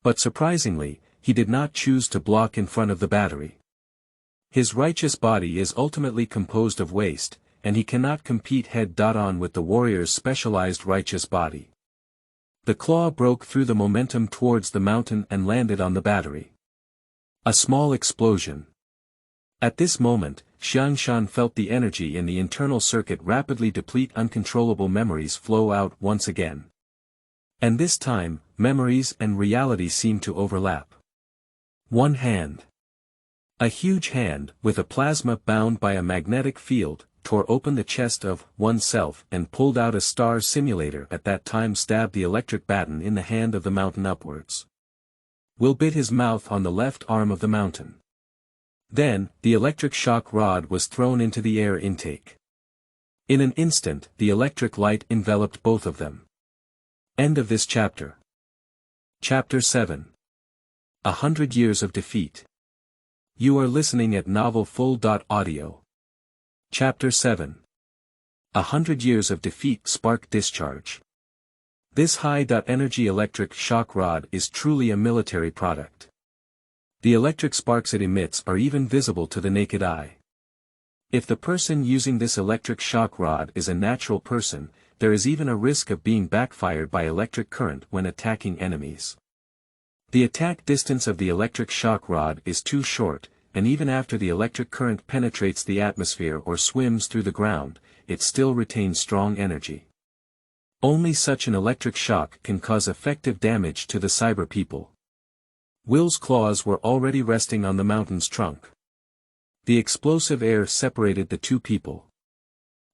But surprisingly, he did not choose to block in front of the battery. His righteous body is ultimately composed of waste, and he cannot compete head-on with the warrior's specialized righteous body. The claw broke through the momentum towards the mountain and landed on the battery. A small explosion. At this moment, Liangshan felt the energy in the internal circuit rapidly deplete, uncontrollable memories flow out once again. And this time, memories and reality seemed to overlap. One hand. A huge hand, with a plasma bound by a magnetic field, tore open the chest of oneself and pulled out a star simulator, at that time stabbed the electric baton in the hand of the mountain upwards. Will bit his mouth on the left arm of the mountain. Then, the electric shock rod was thrown into the air intake. In an instant, the electric light enveloped both of them. End of this chapter. Chapter 7. 100 Years of Defeat. You are listening at novelfull.audio. Chapter 7. 100 Years of Defeat. Spark Discharge. This high-energy electric shock rod is truly a military product. The electric sparks it emits are even visible to the naked eye. If the person using this electric shock rod is a natural person, there is even a risk of being backfired by electric current when attacking enemies. The attack distance of the electric shock rod is too short, and even after the electric current penetrates the atmosphere or swims through the ground, it still retains strong energy. Only such an electric shock can cause effective damage to the cyber people. Will's claws were already resting on the mountain's trunk. The explosive air separated the two people.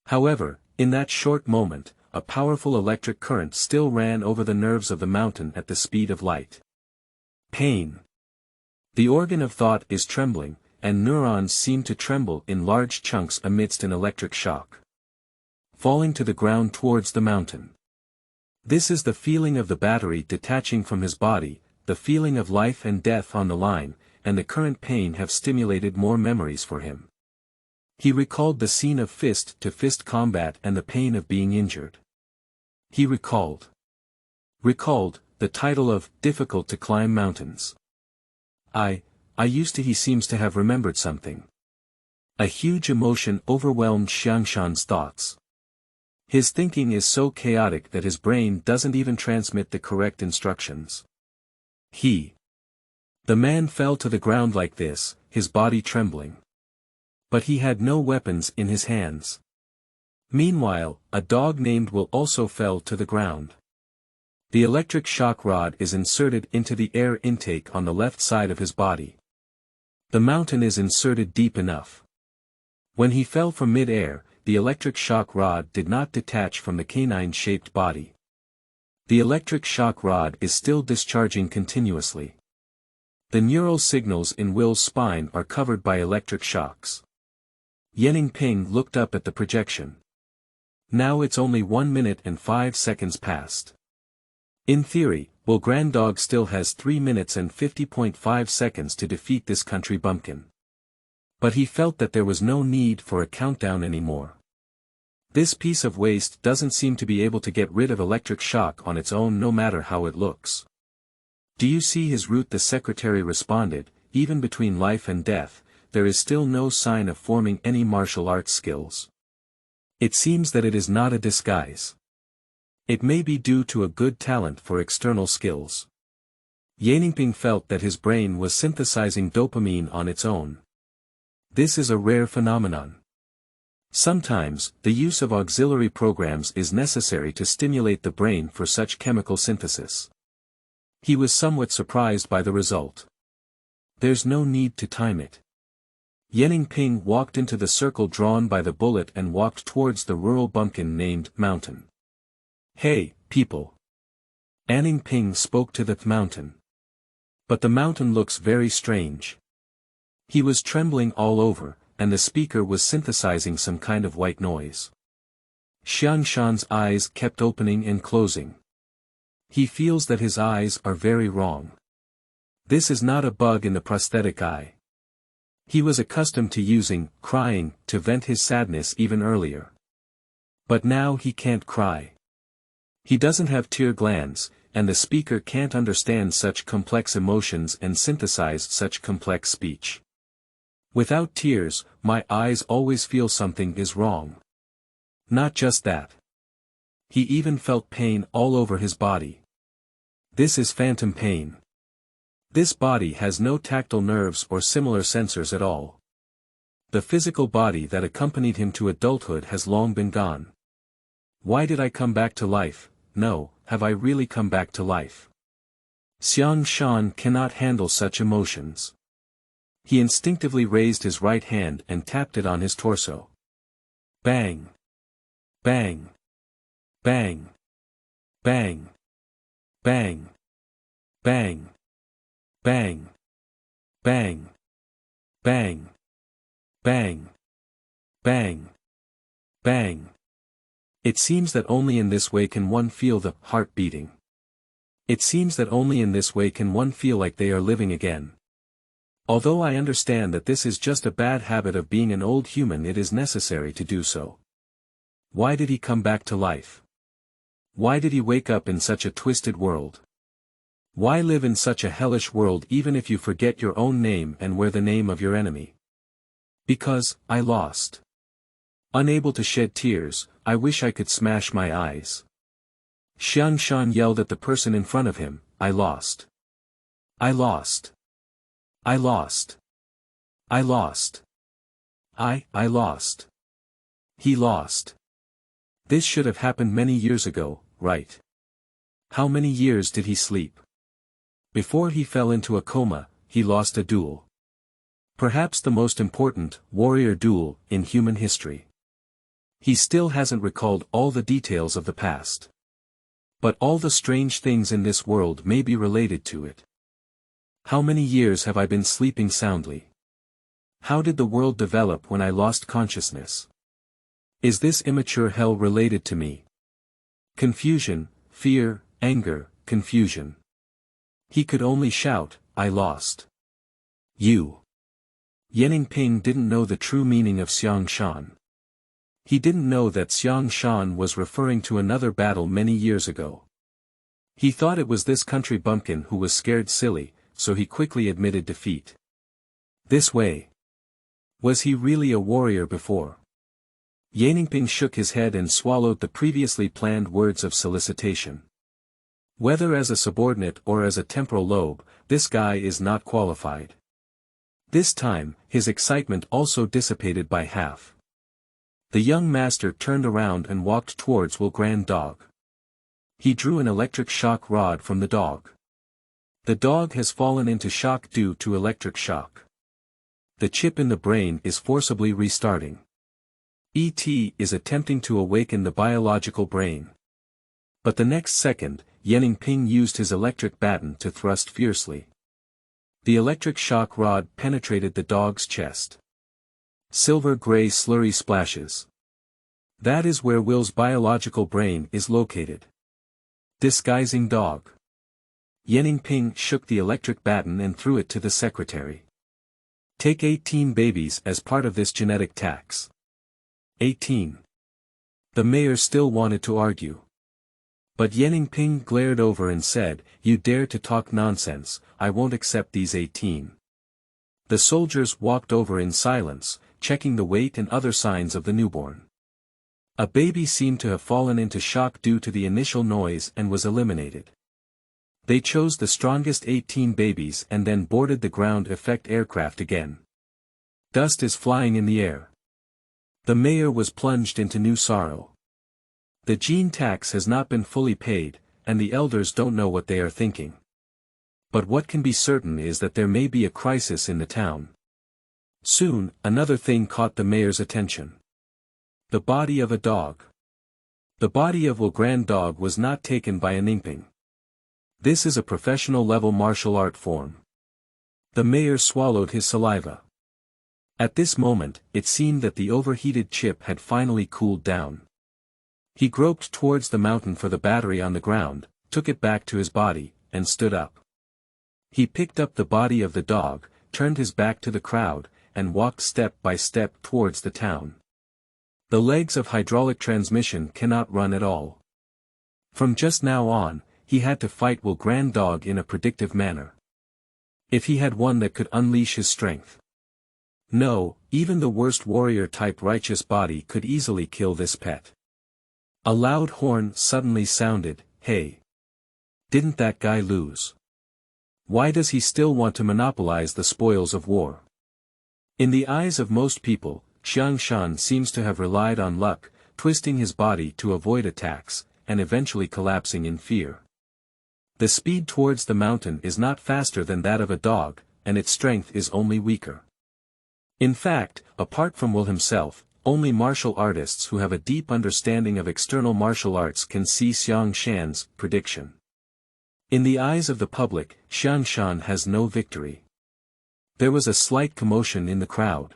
However, in that short moment, a powerful electric current still ran over the nerves of the mountain at the speed of light. Pain. The organ of thought is trembling, and neurons seem to tremble in large chunks amidst an electric shock. Falling to the ground towards the mountain. This is the feeling of the battery detaching from his body, the feeling of life and death on the line, and the current pain have stimulated more memories for him. He recalled the scene of fist-to-fist combat and the pain of being injured. He recalled the title of Difficult to Climb Mountains. He seems to have remembered something. A huge emotion overwhelmed Liangshan's thoughts. His thinking is so chaotic that his brain doesn't even transmit the correct instructions. The man fell to the ground like this, his body trembling. But he had no weapons in his hands. Meanwhile, a dog named Will also fell to the ground. The electric shock rod is inserted into the air intake on the left side of his body. The mountain is inserted deep enough. When he fell from mid-air, the electric shock rod did not detach from the canine-shaped body. The electric shock rod is still discharging continuously. The neural signals in Will's spine are covered by electric shocks. Yenning looked up at the projection. Now it's only 1 minute and 5 seconds past. In theory, Will Granddog still has 3 minutes and 50.5 seconds to defeat this country bumpkin. But he felt that there was no need for a countdown anymore. This piece of waste doesn't seem to be able to get rid of electric shock on its own no matter how it looks. Do you see his route? The secretary responded, even between life and death, there is still no sign of forming any martial arts skills. It seems that it is not a disguise. It may be due to a good talent for external skills. Yenning felt that his brain was synthesizing dopamine on its own. This is a rare phenomenon. Sometimes, the use of auxiliary programs is necessary to stimulate the brain for such chemical synthesis. He was somewhat surprised by the result. There's no need to time it. Yenning walked into the circle drawn by the bullet and walked towards the rural bumpkin named Mountain. Hey, people. Yenning spoke to the mountain. But the mountain looks very strange. He was trembling all over, and the speaker was synthesizing some kind of white noise. Liangshan's eyes kept opening and closing. He feels that his eyes are very wrong. This is not a bug in the prosthetic eye. He was accustomed to using crying to vent his sadness even earlier. But now he can't cry. He doesn't have tear glands, and the speaker can't understand such complex emotions and synthesize such complex speech. Without tears, my eyes always feel something is wrong. Not just that. He even felt pain all over his body. This is phantom pain. This body has no tactile nerves or similar sensors at all. The physical body that accompanied him to adulthood has long been gone. Why did I come back to life? No, have I really come back to life? Liangshan cannot handle such emotions. He instinctively raised his right hand and tapped it on his torso. Bang! Bang! Bang! Bang! Bang! Bang! Bang! Bang! Bang! Bang! Bang! Bang! It seems that only in this way can one feel the heart beating. It seems that only in this way can one feel like they are living again. Although I understand that this is just a bad habit of being an old human, it is necessary to do so. Why did he come back to life? Why did he wake up in such a twisted world? Why live in such a hellish world even if you forget your own name and wear the name of your enemy? Because, I lost. Unable to shed tears, I wish I could smash my eyes. Liangshan yelled at the person in front of him, I lost. I lost. I lost. I lost. I lost. He lost. This should have happened many years ago, right? How many years did he sleep? Before he fell into a coma, he lost a duel. Perhaps the most important, warrior duel, in human history. He still hasn't recalled all the details of the past. But all the strange things in this world may be related to it. How many years have I been sleeping soundly? How did the world develop when I lost consciousness? Is this immature hell related to me? Confusion, fear, anger, confusion. He could only shout, I lost. You. Yanping didn't know the true meaning of Liangshan. He didn't know that Liangshan was referring to another battle many years ago. He thought it was this country bumpkin who was scared silly, so he quickly admitted defeat. This way. Was he really a warrior before? Yanping shook his head and swallowed the previously planned words of solicitation. Whether as a subordinate or as a temporal lobe, this guy is not qualified. This time, his excitement also dissipated by half. The young master turned around and walked towards Will Grand Dog. He drew an electric shock rod from the dog. The dog has fallen into shock due to electric shock. The chip in the brain is forcibly restarting. ET is attempting to awaken the biological brain. But the next second, Yanping used his electric baton to thrust fiercely. The electric shock rod penetrated the dog's chest. Silver-gray slurry splashes. That is where Will's biological brain is located. Disguising dog. Yanping shook the electric baton and threw it to the secretary. Take 18 babies as part of this genetic tax. 18. The mayor still wanted to argue. But Yanping glared over and said, You dare to talk nonsense, I won't accept these 18. The soldiers walked over in silence, checking the weight and other signs of the newborn. A baby seemed to have fallen into shock due to the initial noise and was eliminated. They chose the strongest 18 babies and then boarded the ground effect aircraft again. Dust is flying in the air. The mayor was plunged into new sorrow. The gene tax has not been fully paid, and the elders don't know what they are thinking. But what can be certain is that there may be a crisis in the town. Soon, another thing caught the mayor's attention. The body of a dog. The body of Will Grand Dog was not taken by Yanping. This is a professional-level martial art form. The mayor swallowed his saliva. At this moment, it seemed that the overheated chip had finally cooled down. He groped towards the mountain for the battery on the ground, took it back to his body, and stood up. He picked up the body of the dog, turned his back to the crowd, and walked step by step towards the town. The legs of hydraulic transmission cannot run at all. From just now on, he had to fight Will Grand Dog in a predictive manner. If he had one that could unleash his strength. No, even the worst warrior-type righteous body could easily kill this pet. A loud horn suddenly sounded, Hey! Didn't that guy lose? Why does he still want to monopolize the spoils of war? In the eyes of most people, Liangshan seems to have relied on luck, twisting his body to avoid attacks, and eventually collapsing in fear. The speed towards the mountain is not faster than that of a dog, and its strength is only weaker. In fact, apart from Will himself, only martial artists who have a deep understanding of external martial arts can see Liangshan's prediction. In the eyes of the public, Liangshan has no victory. There was a slight commotion in the crowd.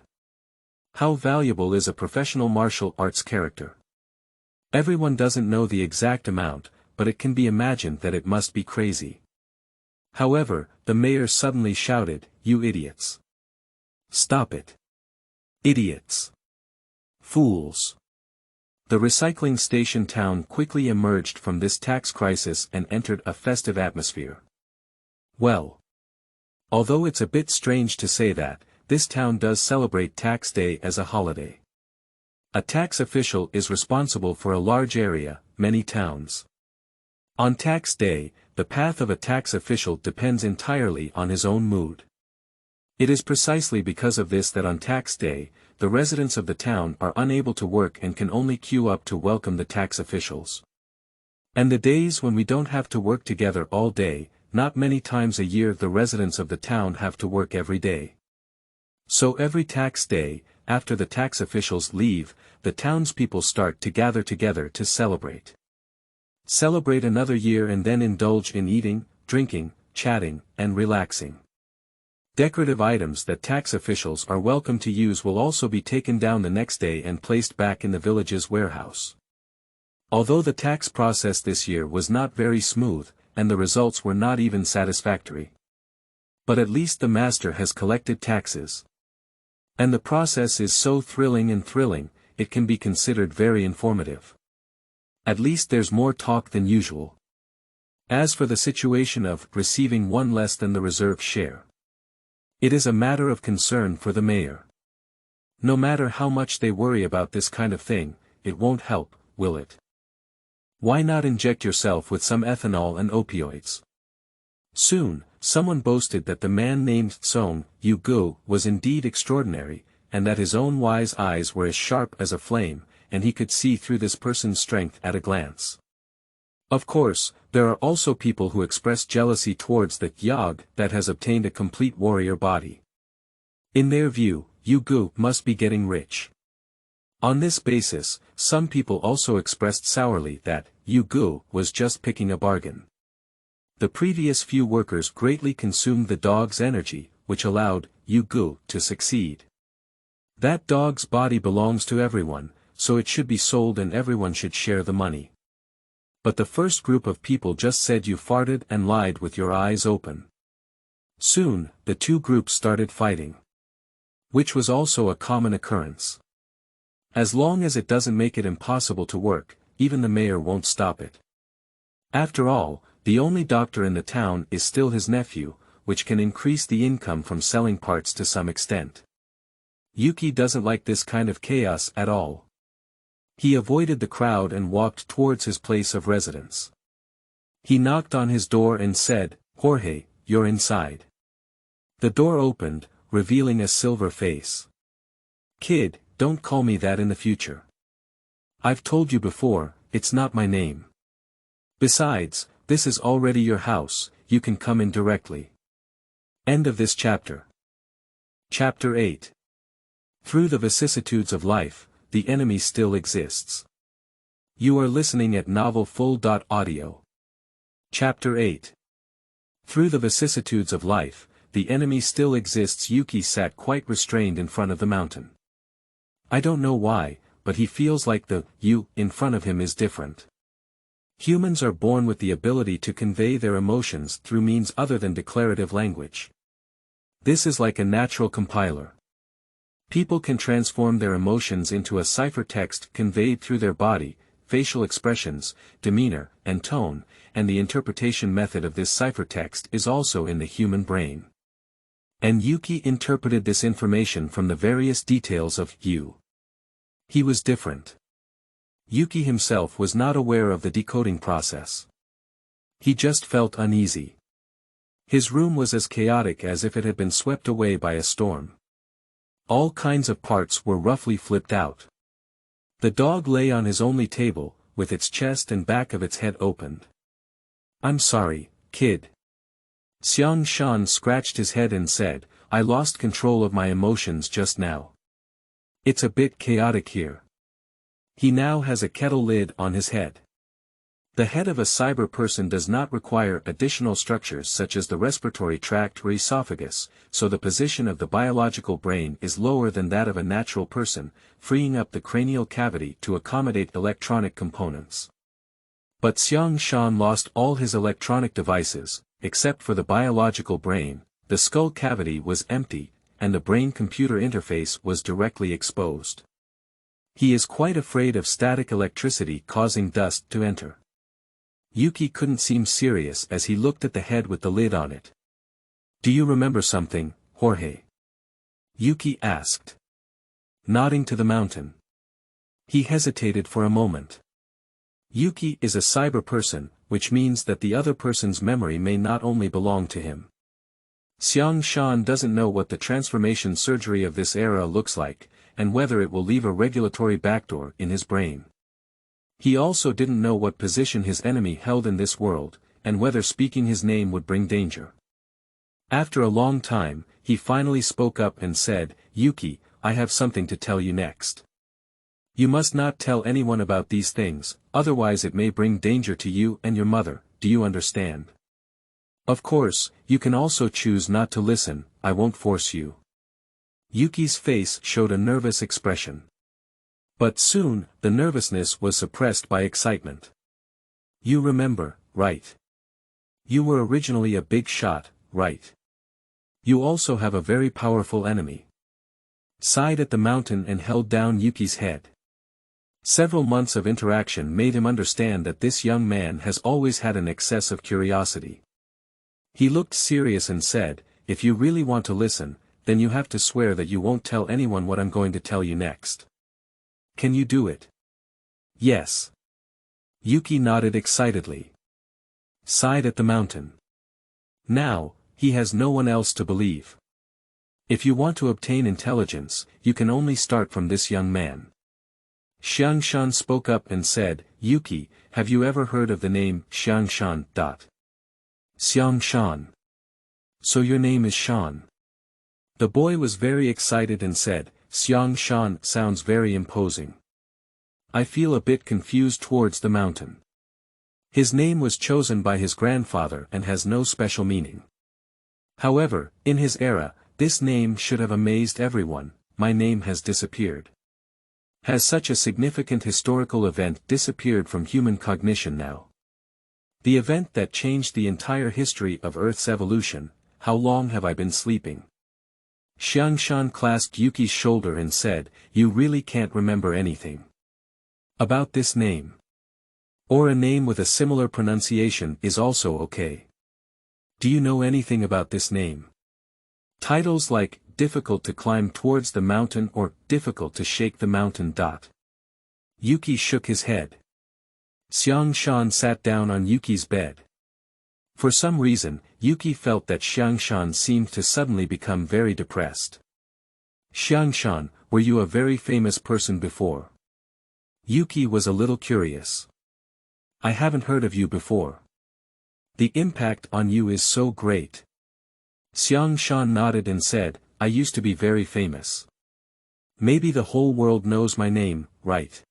How valuable is a professional martial arts character? Everyone doesn't know the exact amount, but it can be imagined that it must be crazy. However, the mayor suddenly shouted, "You idiots! Stop it! Idiots! Fools!" The recycling station town quickly emerged from this tax crisis and entered a festive atmosphere. Well, although it's a bit strange to say that, this town does celebrate tax day as a holiday. A tax official is responsible for a large area, many towns. On tax day, the path of a tax official depends entirely on his own mood. It is precisely because of this that on tax day, the residents of the town are unable to work and can only queue up to welcome the tax officials. And the days when we don't have to work together all day, not many times a year the residents of the town have to work every day. So every tax day, after the tax officials leave, the townspeople start to gather together to celebrate. Celebrate another year and then indulge in eating, drinking, chatting, and relaxing. Decorative items that tax officials are welcome to use will also be taken down the next day and placed back in the village's warehouse. Although the tax process this year was not very smooth, and the results were not even satisfactory. But at least the master has collected taxes. And the process is so thrilling, it can be considered very informative. At least there's more talk than usual. As for the situation of receiving one less than the reserved share, it is a matter of concern for the mayor. No matter how much they worry about this kind of thing, it won't help, will it? Why not inject yourself with some ethanol and opioids? Soon, someone boasted that the man named Song Yu-gu was indeed extraordinary, and that his own wise eyes were as sharp as a flame, and he could see through this person's strength at a glance. Of course, there are also people who express jealousy towards the Yag that has obtained a complete warrior body. In their view, Yu-gu must be getting rich. On this basis, some people also expressed sourly that Yu-gu was just picking a bargain. The previous few workers greatly consumed the dog's energy, which allowed Yu-gu to succeed. That dog's body belongs to everyone, so it should be sold and everyone should share the money. But the first group of people just said you farted and lied with your eyes open. Soon, the two groups started fighting. Which was also a common occurrence. As long as it doesn't make it impossible to work, even the mayor won't stop it. After all, the only doctor in the town is still his nephew, which can increase the income from selling parts to some extent. Yuki doesn't like this kind of chaos at all. He avoided the crowd and walked towards his place of residence. He knocked on his door and said, "Jorge, you're inside." The door opened, revealing a silver face. "Kid, don't call me that in the future. I've told you before, it's not my name. Besides, this is already your house, you can come in directly." End of this chapter. Chapter 8. Through the vicissitudes of life, the enemy still exists. You are listening at novelfull.audio. Chapter 8. Through the vicissitudes of life, the enemy still exists. Yuki sat quite restrained in front of the mountain. I don't know why, but he feels like the you in front of him is different. Humans are born with the ability to convey their emotions through means other than declarative language. This is like a natural compiler. People can transform their emotions into a ciphertext conveyed through their body, facial expressions, demeanor, and tone, and the interpretation method of this ciphertext is also in the human brain. And Yuki interpreted this information from the various details of you. He was different. Yuki himself was not aware of the decoding process. He just felt uneasy. His room was as chaotic as if it had been swept away by a storm. All kinds of parts were roughly flipped out. The dog lay on his only table, with its chest and back of its head opened. "I'm sorry, kid." Liangshan scratched his head and said, "I lost control of my emotions just now. It's a bit chaotic here." He now has a kettle lid on his head. The head of a cyber person does not require additional structures such as the respiratory tract or esophagus, so the position of the biological brain is lower than that of a natural person, freeing up the cranial cavity to accommodate electronic components. But Liangshan lost all his electronic devices, except for the biological brain. The skull cavity was empty, and the brain-computer interface was directly exposed. He is quite afraid of static electricity causing dust to enter. Yuki couldn't seem serious as he looked at the head with the lid on it. "Do you remember something, Jorge?" Yuki asked. Nodding to the mountain. He hesitated for a moment. Yuki is a cyber person, which means that the other person's memory may not only belong to him. Liangshan doesn't know what the transformation surgery of this era looks like, and whether it will leave a regulatory backdoor in his brain. He also didn't know what position his enemy held in this world, and whether speaking his name would bring danger. After a long time, he finally spoke up and said, "Yuki, I have something to tell you next. You must not tell anyone about these things, otherwise it may bring danger to you and your mother, do you understand? Of course, you can also choose not to listen, I won't force you." Yuki's face showed a nervous expression. But soon, the nervousness was suppressed by excitement. "You remember, right? You were originally a big shot, right? You also have a very powerful enemy." Sighed at the mountain and held down Yuki's head. Several months of interaction made him understand that this young man has always had an excess of curiosity. He looked serious and said, "If you really want to listen, then you have to swear that you won't tell anyone what I'm going to tell you next. Can you do it?" "Yes." Yuki nodded excitedly. Sighed at the mountain. Now, he has no one else to believe. If you want to obtain intelligence, you can only start from this young man. Liangshan spoke up and said, "Yuki, have you ever heard of the name Liangshan? Liangshan. So your name is Shan." The boy was very excited and said, "Liangshan sounds very imposing. I feel a bit confused towards the mountain. His name was chosen by his grandfather and has no special meaning. However, in his era, this name should have amazed everyone. My name has disappeared. Has such a significant historical event disappeared from human cognition now? The event that changed the entire history of Earth's evolution. How long have I been sleeping?" Liangshan clasped Yuki's shoulder and said, "You really can't remember anything about this name? Or a name with a similar pronunciation is also okay. Do you know anything about this name? Titles like, difficult to climb towards the mountain or difficult to shake the mountain. Yuki shook his head. Liangshan sat down on Yuki's bed. For some reason, Yuki felt that Liangshan seemed to suddenly become very depressed. "Liangshan, were you a very famous person before?" Yuki was a little curious. "I haven't heard of you before. The impact on you is so great." Liangshan nodded and said, "I used to be very famous. Maybe the whole world knows my name, right?"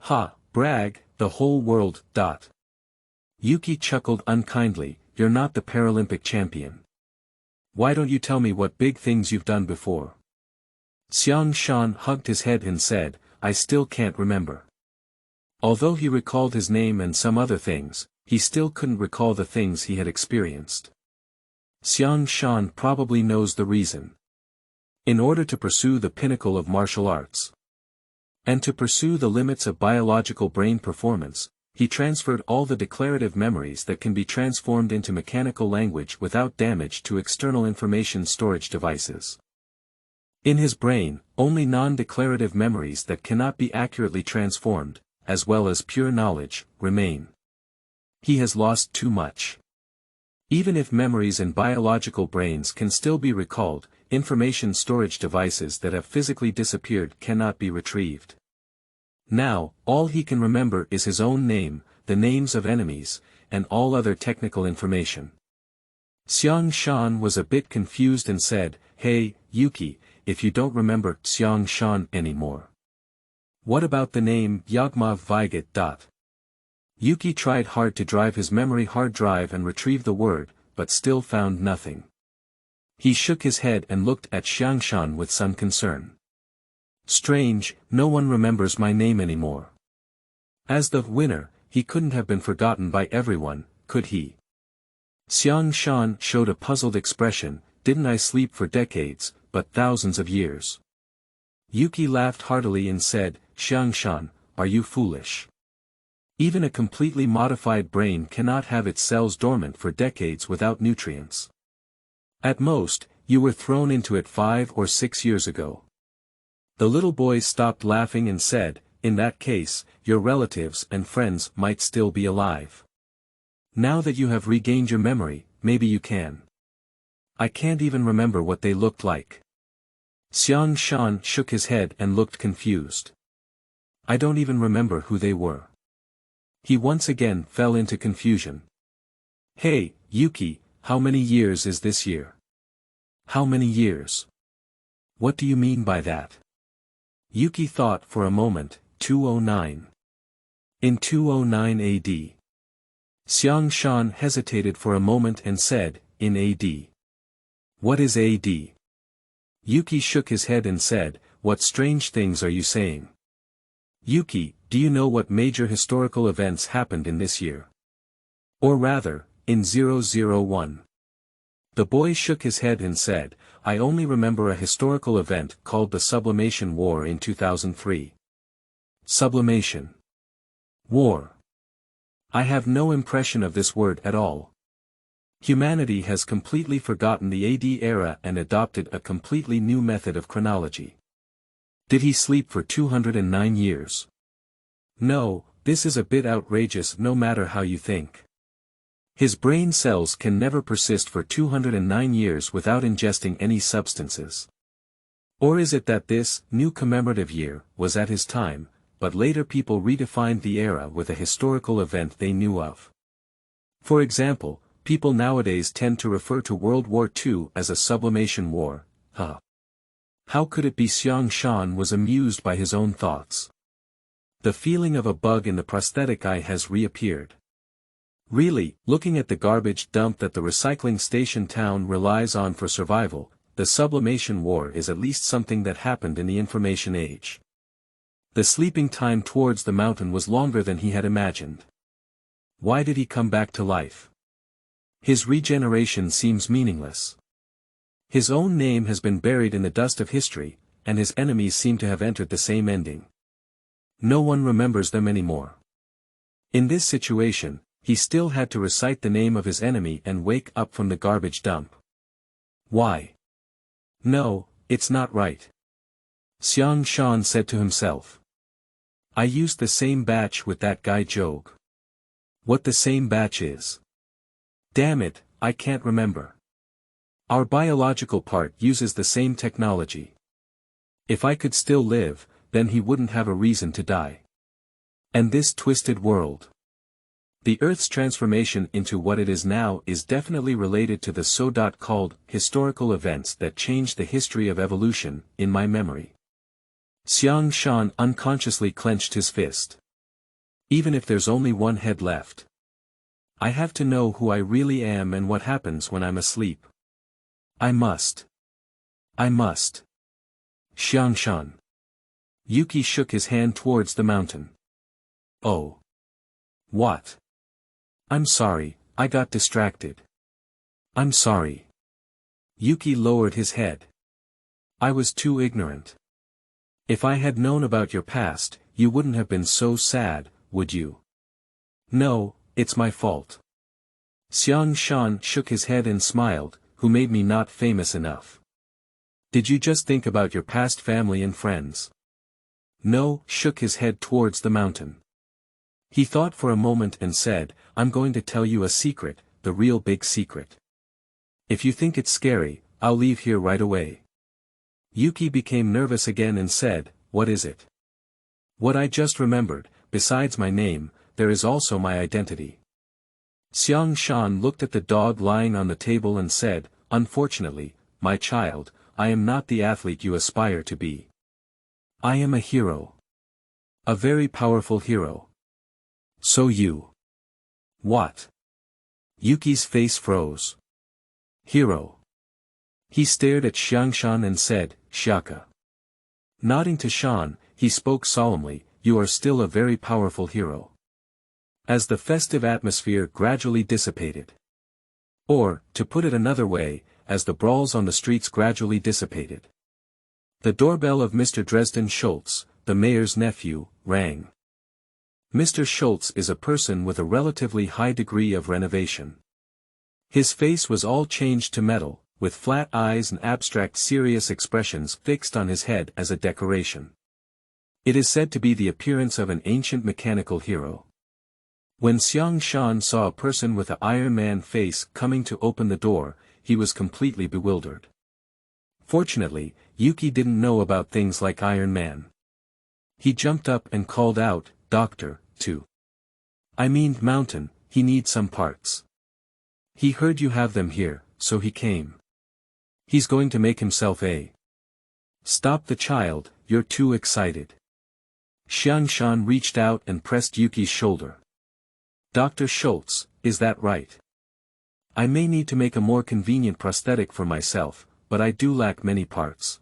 "Ha, brag, the whole world. Yuki chuckled unkindly, "You're not the Paralympic champion. Why don't you tell me what big things you've done before?" Liangshan hugged his head and said, "I still can't remember." Although he recalled his name and some other things, he still couldn't recall the things he had experienced. Liangshan probably knows the reason. In order to pursue the pinnacle of martial arts, and to pursue the limits of biological brain performance, he transferred all the declarative memories that can be transformed into mechanical language without damage to external information storage devices. In his brain, only non-declarative memories that cannot be accurately transformed, as well as pure knowledge, remain. He has lost too much. Even if memories in biological brains can still be recalled, information storage devices that have physically disappeared cannot be retrieved. Now, all he can remember is his own name, the names of enemies, and all other technical information. Liangshan was a bit confused and said, "Hey, Yuki, if you don't remember Liangshan anymore. What about the name Yagma Vigat? Yuki tried hard to drive his memory hard drive and retrieve the word, but still found nothing. He shook his head and looked at Liangshan with some concern. Strange, no one remembers my name anymore. As the winner, he couldn't have been forgotten by everyone, could he? Liangshan showed a puzzled expression. Didn't I sleep for decades, but thousands of years? Yuki laughed heartily and said, Liangshan, are you foolish? Even a completely modified brain cannot have its cells dormant for decades without nutrients. At most, you were thrown into it 5 or 6 years ago. The little boy stopped laughing and said, in that case, your relatives and friends might still be alive. Now that you have regained your memory, maybe you can. I can't even remember what they looked like. Liangshan shook his head and looked confused. I don't even remember who they were. He once again fell into confusion. Hey, Yuki, how many years is this year? How many years? What do you mean by that? Yuki thought for a moment. 209. In 209 AD. Liangshan hesitated for a moment and said, in AD. What is AD? Yuki shook his head and said, what strange things are you saying? Yuki, do you know what major historical events happened in this year? Or rather, in 001. The boy shook his head and said, I only remember a historical event called the Sublimation War in 2003. Sublimation. War. I have no impression of this word at all. Humanity has completely forgotten the AD era and adopted a completely new method of chronology. Did he sleep for 209 years? No, this is a bit outrageous no matter how you think. His brain cells can never persist for 209 years without ingesting any substances. Or is it that this new commemorative year was at his time, but later people redefined the era with a historical event they knew of? For example, people nowadays tend to refer to World War II as a sublimation war. How could it be Liangshan was amused by his own thoughts? The feeling of a bug in the prosthetic eye has reappeared. Really, looking at the garbage dump that the recycling station town relies on for survival, the sublimation war is at least something that happened in the information age. The sleeping time towards the mountain was longer than he had imagined. Why did he come back to life? His regeneration seems meaningless. His own name has been buried in the dust of history, and his enemies seem to have entered the same ending. No one remembers them anymore. In this situation, he still had to recite the name of his enemy and wake up from the garbage dump. Why? No, it's not right. Liangshan said to himself. I used the same batch with that guy Jog. What the same batch is? Damn it, I can't remember. Our biological part uses the same technology. If I could still live, then he wouldn't have a reason to die. And this twisted world. The Earth's transformation into what it is now is definitely related to the so-called historical events that changed the history of evolution, in my memory. Liangshan unconsciously clenched his fist. Even if there's only one head left. I have to know who I really am and what happens when I'm asleep. I must. Liangshan. Yuki shook his hand towards the mountain. Oh. What? I'm sorry, I got distracted. I'm sorry. Yuki lowered his head. I was too ignorant. If I had known about your past, you wouldn't have been so sad, would you? No, it's my fault. Liangshan shook his head and smiled, who made me not famous enough? Did you just think about your past family and friends? No, shook his head towards the mountain. He thought for a moment and said, I'm going to tell you a secret, the real big secret. If you think it's scary, I'll leave here right away. Yuki became nervous again and said, "What is it?" "What I just remembered, besides my name, there is also my identity." Liangshan looked at the dog lying on the table and said, "Unfortunately, my child, I am not the athlete you aspire to be. I am a hero. A very powerful hero." "So you..." "What?" Yuki's face froze. "Hero." He stared at Liangshan and said, "Shaka." Nodding to Shan, he spoke solemnly, "You are still a very powerful hero." As the festive atmosphere gradually dissipated. Or, to put it another way, as the brawls on the streets gradually dissipated. The doorbell of Mr. Dresden Schultz, the mayor's nephew, rang. Mr. Schultz is a person with a relatively high degree of renovation. His face was all changed to metal, with flat eyes and abstract serious expressions fixed on his head as a decoration. It is said to be the appearance of an ancient mechanical hero. When Liangshan saw a person with an Iron Man face coming to open the door, he was completely bewildered. Fortunately, Yuki didn't know about things like Iron Man. He jumped up and called out, "Doctor, too. I mean Mountain, he needs some parts. He heard you have them here, so he came. He's going to make himself a..." "Stop the child, you're too excited." Liangshan reached out and pressed Yuki's shoulder. "Dr. Schultz, is that right? I may need to make a more convenient prosthetic for myself, but I do lack many parts.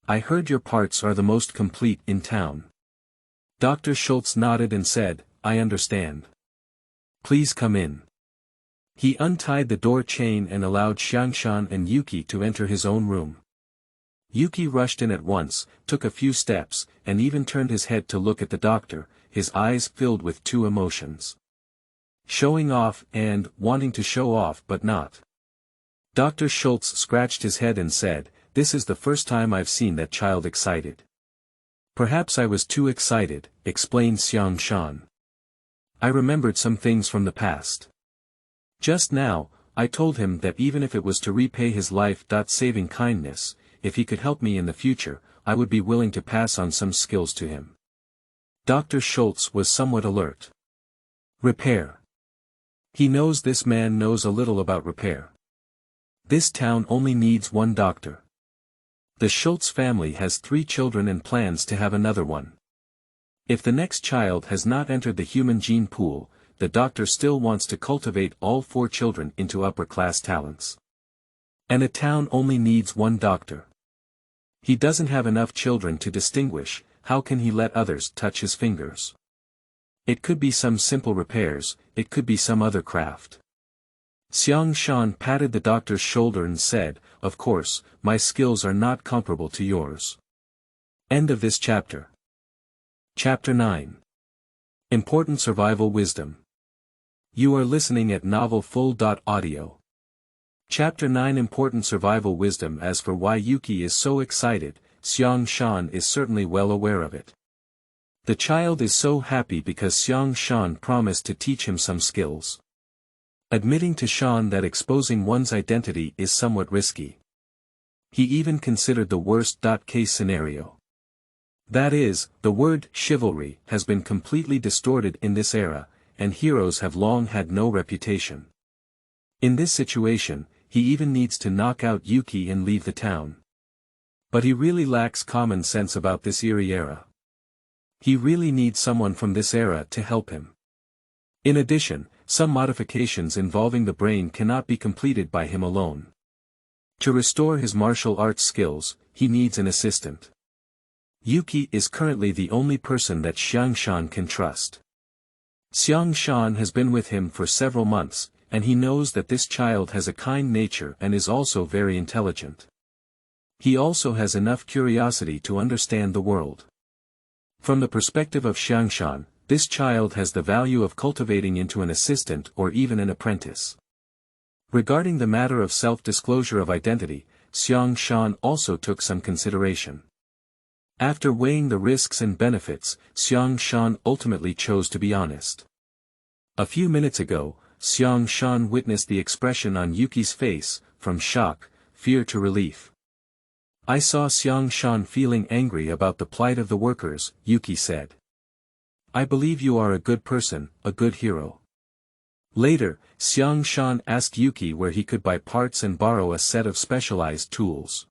I heard your parts are the most complete in town." Dr. Schultz nodded and said, "I understand. Please come in." He untied the door chain and allowed Liangshan and Yuki to enter his own room. Yuki rushed in at once, took a few steps, and even turned his head to look at the doctor, his eyes filled with two emotions. Showing off and wanting to show off but not. Dr. Schultz scratched his head and said, "This is the first time I've seen that child excited." "Perhaps I was too excited," explained Liangshan. "I remembered some things from the past. Just now, I told him that even if it was to repay his life-saving kindness, if he could help me in the future, I would be willing to pass on some skills to him." Dr. Schultz was somewhat alert. "Repair. He knows this man knows a little about repair. This town only needs one doctor. The Schultz family has 3 children and plans to have another one. If the next child has not entered the human gene pool, the doctor still wants to cultivate all 4 children into upper-class talents. And a town only needs one doctor. He doesn't have enough children to distinguish, how can he let others touch his fingers? It could be some simple repairs, it could be some other craft." Liangshan patted the doctor's shoulder and said, "Of course, my skills are not comparable to yours." End of this chapter. Chapter 9. Important Survival Wisdom. You are listening at novelfull.audio. Chapter 9. Important Survival Wisdom. As for why Yuki is so excited, Liangshan is certainly well aware of it. The child is so happy because Liangshan promised to teach him some skills. Admitting to Shan that exposing one's identity is somewhat risky. He even considered the worst-case scenario. That is, the word chivalry has been completely distorted in this era, and heroes have long had no reputation. In this situation, he even needs to knock out Yuki and leave the town. But he really lacks common sense about this eerie era. He really needs someone from this era to help him. In addition, some modifications involving the brain cannot be completed by him alone. To restore his martial arts skills, he needs an assistant. Yuki is currently the only person that Liangshan can trust. Liangshan has been with him for several months, and he knows that this child has a kind nature and is also very intelligent. He also has enough curiosity to understand the world. From the perspective of Liangshan, this child has the value of cultivating into an assistant or even an apprentice. Regarding the matter of self-disclosure of identity, Liangshan also took some consideration. After weighing the risks and benefits, Liangshan ultimately chose to be honest. A few minutes ago, Liangshan witnessed the expression on Yuki's face, from shock, fear to relief. I saw Liangshan feeling angry about the plight of the workers, Yuki said. I believe you are a good person, a good hero. Later, Liangshan asked Yuki where he could buy parts and borrow a set of specialized tools.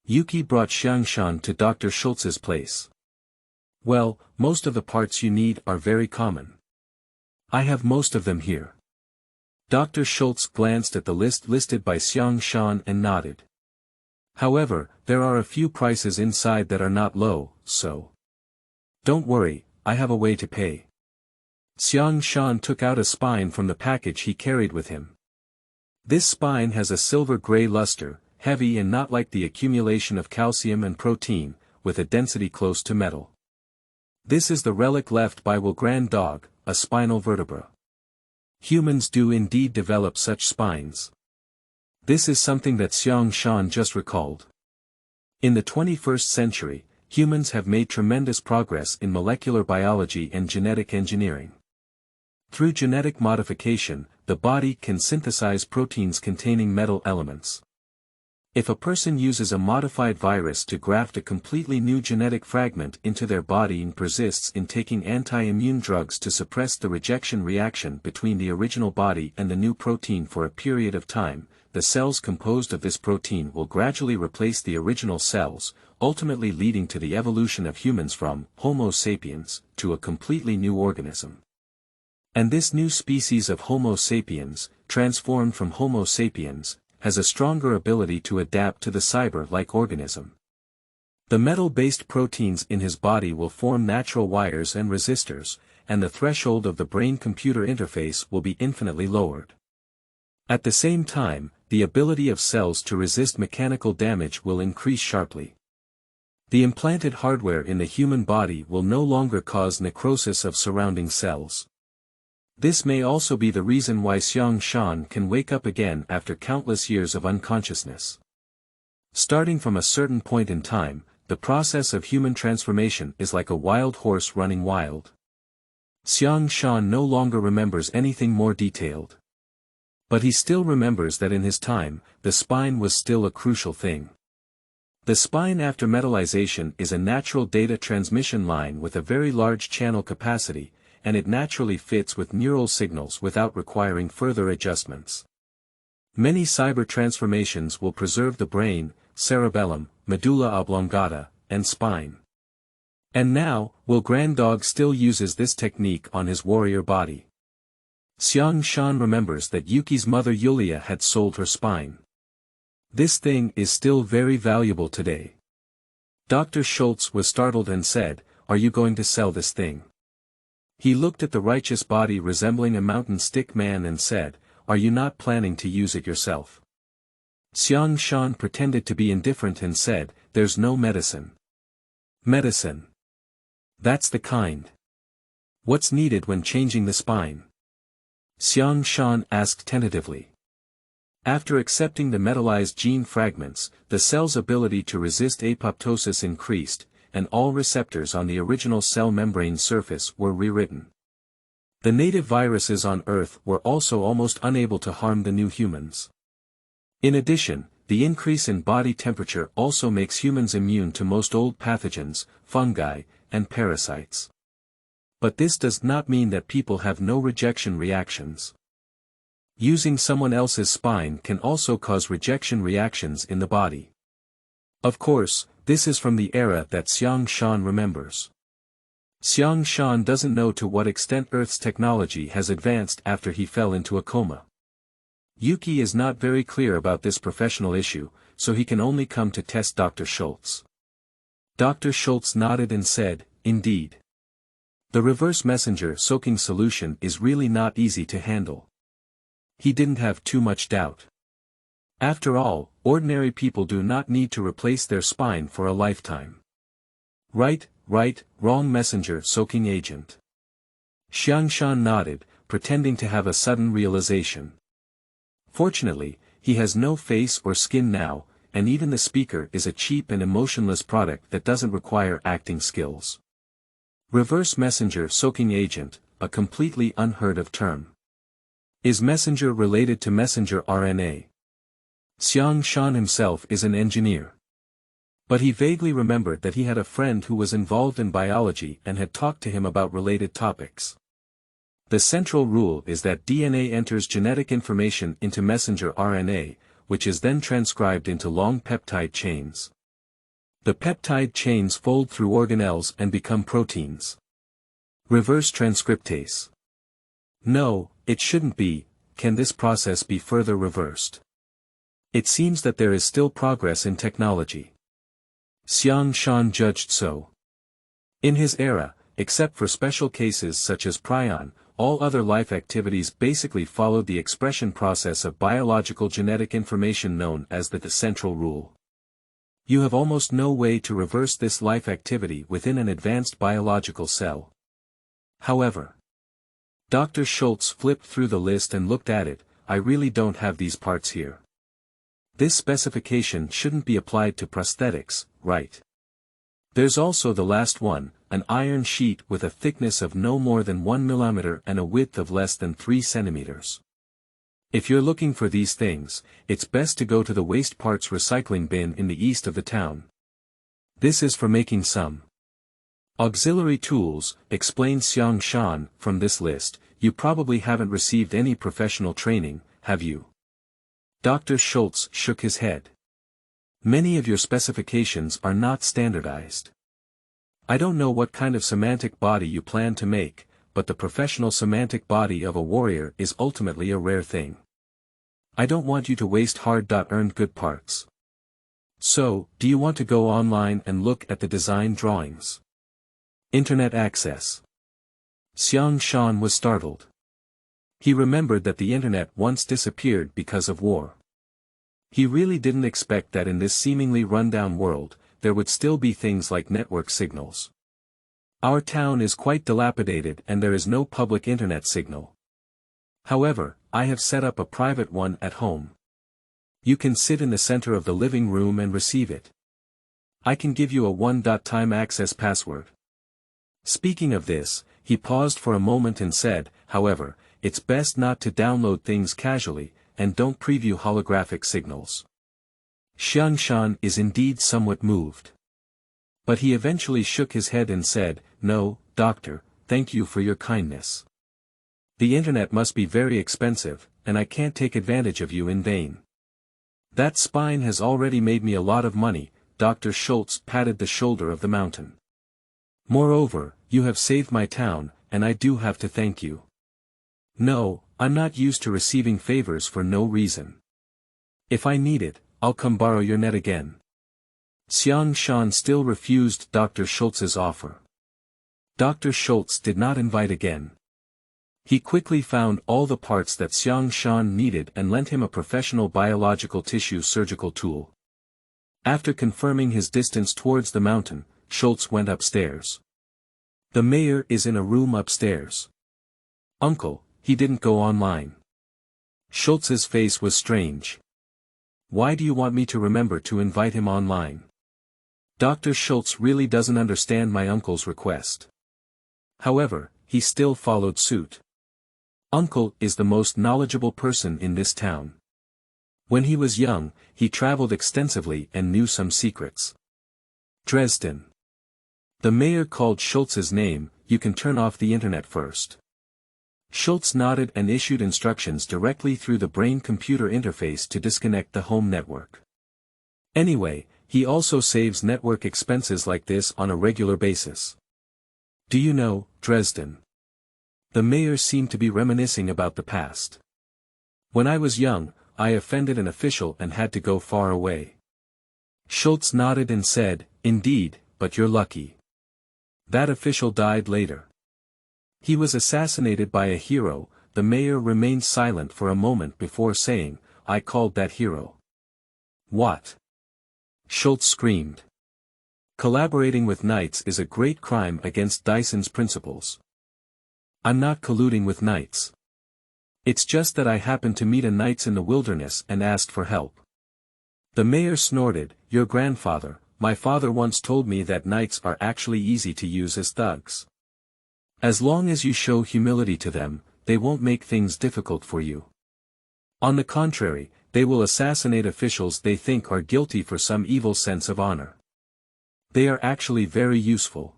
Yuki brought Liangshan to Dr. Schultz's place. Well, most of the parts you need are very common. I have most of them here. Dr. Schultz glanced at the list listed by Liangshan and nodded. However, there are a few prices inside that are not low, so. Don't worry, I have a way to pay. Liangshan took out a spine from the package he carried with him. This spine has a silver-gray luster, heavy and not like the accumulation of calcium and protein, with a density close to metal. This is the relic left by Will Grand Dog, a spinal vertebra. Humans do indeed develop such spines. This is something that Liangshan just recalled. In the 21st century, humans have made tremendous progress in molecular biology and genetic engineering. Through genetic modification, the body can synthesize proteins containing metal elements. If a person uses a modified virus to graft a completely new genetic fragment into their body and persists in taking anti-immune drugs to suppress the rejection reaction between the original body and the new protein for a period of time, the cells composed of this protein will gradually replace the original cells, ultimately leading to the evolution of humans from Homo sapiens to a completely new organism. And this new species of Homo sapiens, transformed from Homo sapiens, has a stronger ability to adapt to the cyber-like organism. The metal-based proteins in his body will form natural wires and resistors, and the threshold of the brain-computer interface will be infinitely lowered. At the same time, the ability of cells to resist mechanical damage will increase sharply. The implanted hardware in the human body will no longer cause necrosis of surrounding cells. This may also be the reason why Liangshan can wake up again after countless years of unconsciousness. Starting from a certain point in time, the process of human transformation is like a wild horse running wild. Liangshan no longer remembers anything more detailed. But he still remembers that in his time, the spine was still a crucial thing. The spine after metallization is a natural data transmission line with a very large channel capacity, and it naturally fits with neural signals without requiring further adjustments. Many cyber transformations will preserve the brain, cerebellum, medulla oblongata, and spine. And now, Will Grand Dog still uses this technique on his warrior body. Liangshan remembers that Yuki's mother Yulia had sold her spine. This thing is still very valuable today. Dr. Schultz was startled and said, "Are you going to sell this thing?" He looked at the righteous body resembling a mountain stick man and said, "Are you not planning to use it yourself?" Liangshan pretended to be indifferent and said, "There's no medicine." Medicine. That's the kind. What's needed when changing the spine? Liangshan asked tentatively. After accepting the metallized gene fragments, the cell's ability to resist apoptosis increased, and all receptors on the original cell membrane surface were rewritten. The native viruses on Earth were also almost unable to harm the new humans. In addition, the increase in body temperature also makes humans immune to most old pathogens, fungi, and parasites. But this does not mean that people have no rejection reactions. Using someone else's spine can also cause rejection reactions in the body. Of course, this is from the era that Liangshan remembers. Liangshan doesn't know to what extent Earth's technology has advanced after he fell into a coma. Yuki is not very clear about this professional issue, so he can only come to test Dr. Schultz. Dr. Schultz nodded and said, "Indeed. The reverse messenger soaking solution is really not easy to handle." He didn't have too much doubt. After all, ordinary people do not need to replace their spine for a lifetime. Right, wrong messenger soaking agent. Liangshan nodded, pretending to have a sudden realization. Fortunately, he has no face or skin now, and even the speaker is a cheap and emotionless product that doesn't require acting skills. Reverse messenger soaking agent, a completely unheard of term. Is messenger related to messenger RNA? Liangshan himself is an engineer. But he vaguely remembered that he had a friend who was involved in biology and had talked to him about related topics. The central rule is that DNA enters genetic information into messenger RNA, which is then transcribed into long peptide chains. The peptide chains fold through organelles and become proteins. Reverse transcriptase. No, it shouldn't be. Can this process be further reversed? It seems that there is still progress in technology. Liangshan judged so. In his era, except for special cases such as prion, all other life activities basically followed the expression process of biological genetic information known as the central rule. You have almost no way to reverse this life activity within an advanced biological cell. However, Dr. Schultz flipped through the list and looked at it. I really don't have these parts here. This specification shouldn't be applied to prosthetics, right? There's also the last one, an iron sheet with a thickness of no more than 1 mm and a width of less than 3 cm. If you're looking for these things, it's best to go to the waste parts recycling bin in the east of the town. This is for making some auxiliary tools, explained Liangshan. From this list, you probably haven't received any professional training, have you? Dr. Schultz shook his head. Many of your specifications are not standardized. I don't know what kind of semantic body you plan to make, but the professional semantic body of a warrior is ultimately a rare thing. I don't want you to waste hard-earned good parts. So, do you want to go online and look at the design drawings? Internet access. Liangshan was startled. He remembered that the internet once disappeared because of war. He really didn't expect that in this seemingly run-down world, there would still be things like network signals. Our town is quite dilapidated and there is no public internet signal. However, I have set up a private one at home. You can sit in the center of the living room and receive it. I can give you a one-time access password. Speaking of this, he paused for a moment and said, however, it's best not to download things casually, and don't preview holographic signals. Liangshan is indeed somewhat moved. But he eventually shook his head and said, no, doctor, thank you for your kindness. The internet must be very expensive, and I can't take advantage of you in vain. That spine has already made me a lot of money. Dr. Schultz patted the shoulder of the mountain. Moreover, you have saved my town, and I do have to thank you. No, I'm not used to receiving favors for no reason. If I need it, I'll come borrow your net again. Liangshan still refused Dr. Schultz's offer. Dr. Schultz did not invite again. He quickly found all the parts that Liangshan needed and lent him a professional biological tissue surgical tool. After confirming his distance towards the mountain, Schultz went upstairs. The mayor is in a room upstairs. Uncle, he didn't go online. Schultz's face was strange. Why do you want me to remember to invite him online? Dr. Schultz really doesn't understand my uncle's request. However, he still followed suit. Uncle is the most knowledgeable person in this town. When he was young, he traveled extensively and knew some secrets. Dresden. The mayor called Schultz's name. You can turn off the internet first. Schultz nodded and issued instructions directly through the brain-computer interface to disconnect the home network. Anyway, he also saves network expenses like this on a regular basis. Do you know, Dresden? The mayor seemed to be reminiscing about the past. When I was young, I offended an official and had to go far away. Schultz nodded and said, indeed, but you're lucky. That official died later. He was assassinated by a hero. The mayor remained silent for a moment before saying, I called that hero. What? Schultz screamed. Collaborating with knights is a great crime against Dyson's principles. I'm not colluding with knights. It's just that I happened to meet a knight in the wilderness and asked for help. The mayor snorted, your grandfather, my father once told me that knights are actually easy to use as thugs. As long as you show humility to them, they won't make things difficult for you. On the contrary, they will assassinate officials they think are guilty for some evil sense of honor. They are actually very useful.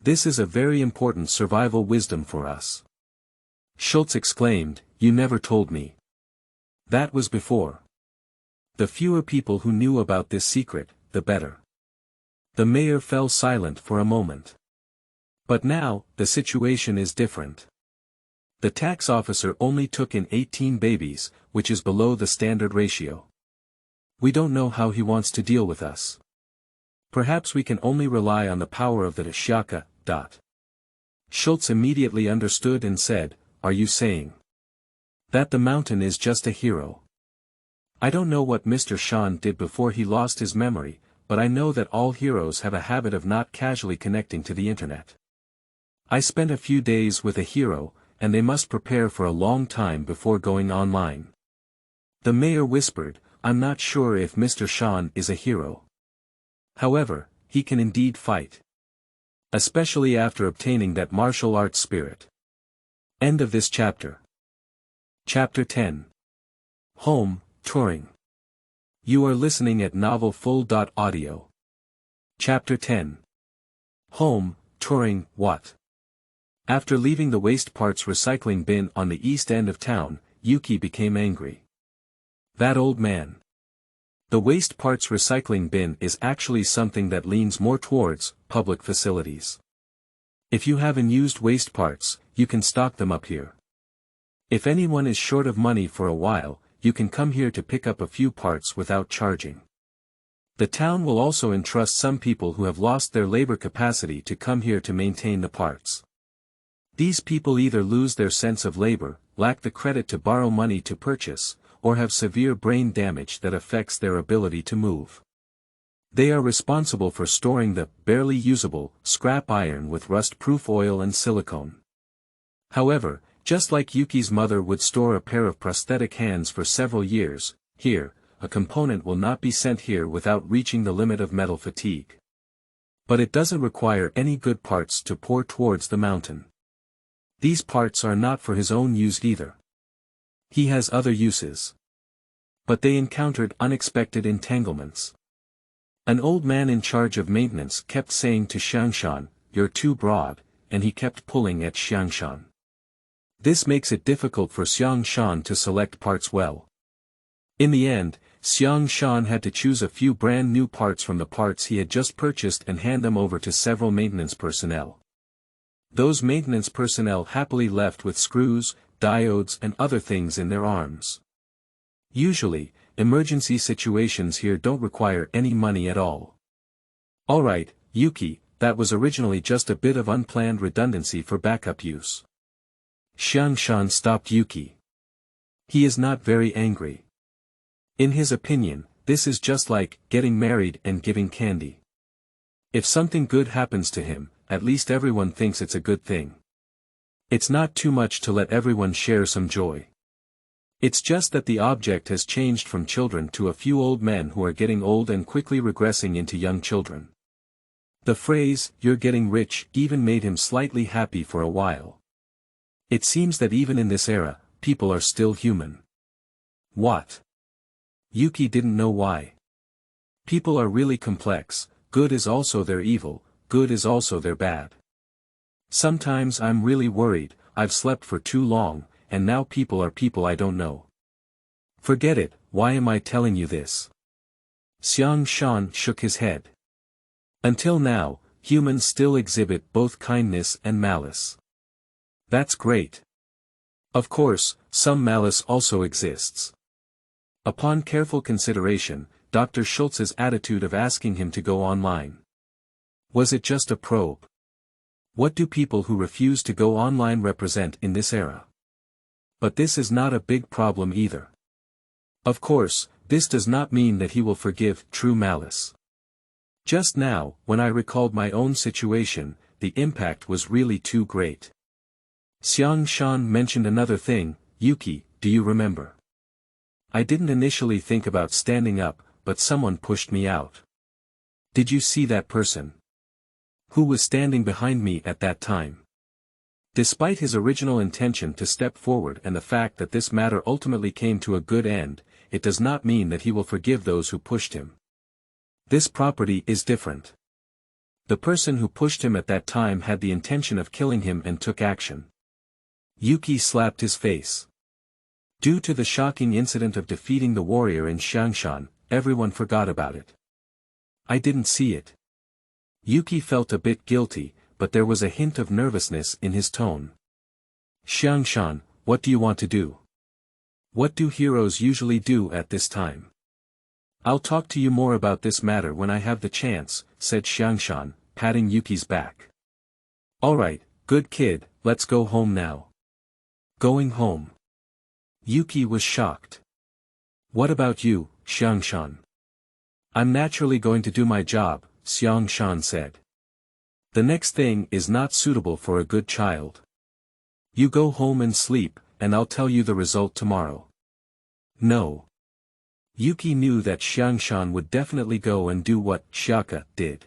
This is a very important survival wisdom for us. Schultz exclaimed, "You never told me." That was before. The fewer people who knew about this secret, the better. The mayor fell silent for a moment. But now, the situation is different. The tax officer only took in 18 babies, which is below the standard ratio. We don't know how he wants to deal with us. Perhaps we can only rely on the power of the Shaka. Schultz immediately understood and said, "Are you saying that the mountain is just a hero?" I don't know what Mr. Shan did before he lost his memory, but I know that all heroes have a habit of not casually connecting to the internet. I spent a few days with a hero, and they must prepare for a long time before going online. The mayor whispered, "I'm not sure if Mr. Shan is a hero. However, he can indeed fight. Especially after obtaining that martial arts spirit." End of this chapter. Chapter 10. Home, Turing. You are listening at novelfull.audio. Chapter 10. Home, Turing, what? After leaving the waste parts recycling bin on the east end of town, Yuki became angry. That old man. The waste parts recycling bin is actually something that leans more towards public facilities. If you have unused waste parts, you can stock them up here. If anyone is short of money for a while, you can come here to pick up a few parts without charging. The town will also entrust some people who have lost their labor capacity to come here to maintain the parts. These people either lose their sense of labor, lack the credit to borrow money to purchase, or have severe brain damage that affects their ability to move. They are responsible for storing the barely usable scrap iron with rust-proof oil and silicone. However, just like Yuki's mother would store a pair of prosthetic hands for several years, here, a component will not be sent here without reaching the limit of metal fatigue. But it doesn't require any good parts to pour towards the mountain. These parts are not for his own use either. He has other uses. But they encountered unexpected entanglements. An old man in charge of maintenance kept saying to Liangshan, "You're too broad," and he kept pulling at Liangshan. This makes it difficult for Liangshan to select parts well. In the end, Liangshan had to choose a few brand new parts from the parts he had just purchased and hand them over to several maintenance personnel. Those maintenance personnel happily left with screws, diodes and other things in their arms. Usually, emergency situations here don't require any money at all. Alright, Yuki, that was originally just a bit of unplanned redundancy for backup use. Liangshan stopped Yuki. He is not very angry. In his opinion, this is just like getting married and giving candy. If something good happens to him, at least everyone thinks it's a good thing. It's not too much to let everyone share some joy. It's just that the object has changed from children to a few old men who are getting old and quickly regressing into young children. The phrase, "you're getting rich," even made him slightly happy for a while. It seems that even in this era, people are still human. What? Yuki didn't know why. People are really complex, good is also their evil, good is also their bad. Sometimes I'm really worried, I've slept for too long, and now people are people I don't know. Forget it, why am I telling you this? Liangshan shook his head. Until now, humans still exhibit both kindness and malice. That's great. Of course, some malice also exists. Upon careful consideration, Dr. Schultz's attitude of asking him to go online. Was it just a probe? What do people who refuse to go online represent in this era? But this is not a big problem either. Of course, this does not mean that he will forgive true malice. Just now, when I recalled my own situation, the impact was really too great. Liangshan mentioned another thing, Yuki, do you remember? I didn't initially think about standing up, but someone pushed me out. Did you see that person? Who was standing behind me at that time? Despite his original intention to step forward and the fact that this matter ultimately came to a good end, it does not mean that he will forgive those who pushed him. This property is different. The person who pushed him at that time had the intention of killing him and took action. Yuki slapped his face. Due to the shocking incident of defeating the warrior in Liangshan, everyone forgot about it. I didn't see it. Yuki felt a bit guilty, but there was a hint of nervousness in his tone. Liangshan, what do you want to do? What do heroes usually do at this time? I'll talk to you more about this matter when I have the chance, said Liangshan, patting Yuki's back. Alright, good kid, let's go home now. Going home. Yuki was shocked. What about you, Liangshan? I'm naturally going to do my job, Liangshan said. The next thing is not suitable for a good child. You go home and sleep, and I'll tell you the result tomorrow. No. Yuki knew that Liangshan would definitely go and do what Shaka did.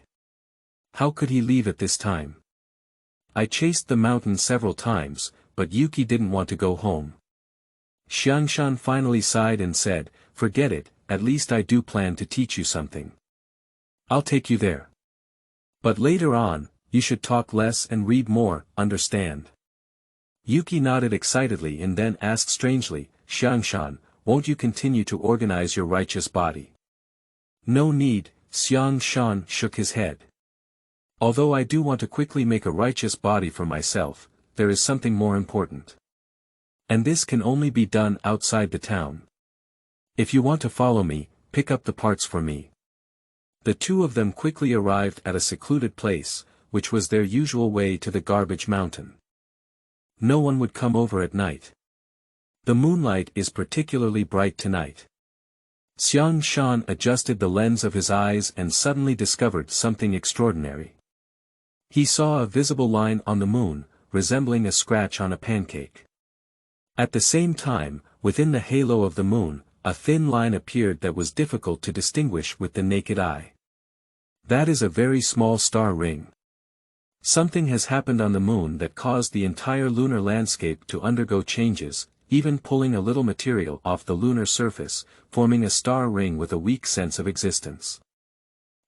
How could he leave at this time? I chased the mountain several times, but Yuki didn't want to go home. Liangshan finally sighed and said, forget it, at least I do plan to teach you something. I'll take you there. But later on, you should talk less and read more, understand? Yuki nodded excitedly and then asked strangely, Liangshan, won't you continue to organize your righteous body? No need, Liangshan shook his head. Although I do want to quickly make a righteous body for myself, there is something more important. And this can only be done outside the town. If you want to follow me, pick up the parts for me. The two of them quickly arrived at a secluded place, which was their usual way to the garbage mountain. No one would come over at night. The moonlight is particularly bright tonight. Liangshan adjusted the lens of his eyes and suddenly discovered something extraordinary. He saw a visible line on the moon, resembling a scratch on a pancake. At the same time, within the halo of the moon, a thin line appeared that was difficult to distinguish with the naked eye. That is a very small star ring. Something has happened on the moon that caused the entire lunar landscape to undergo changes, even pulling a little material off the lunar surface, forming a star ring with a weak sense of existence.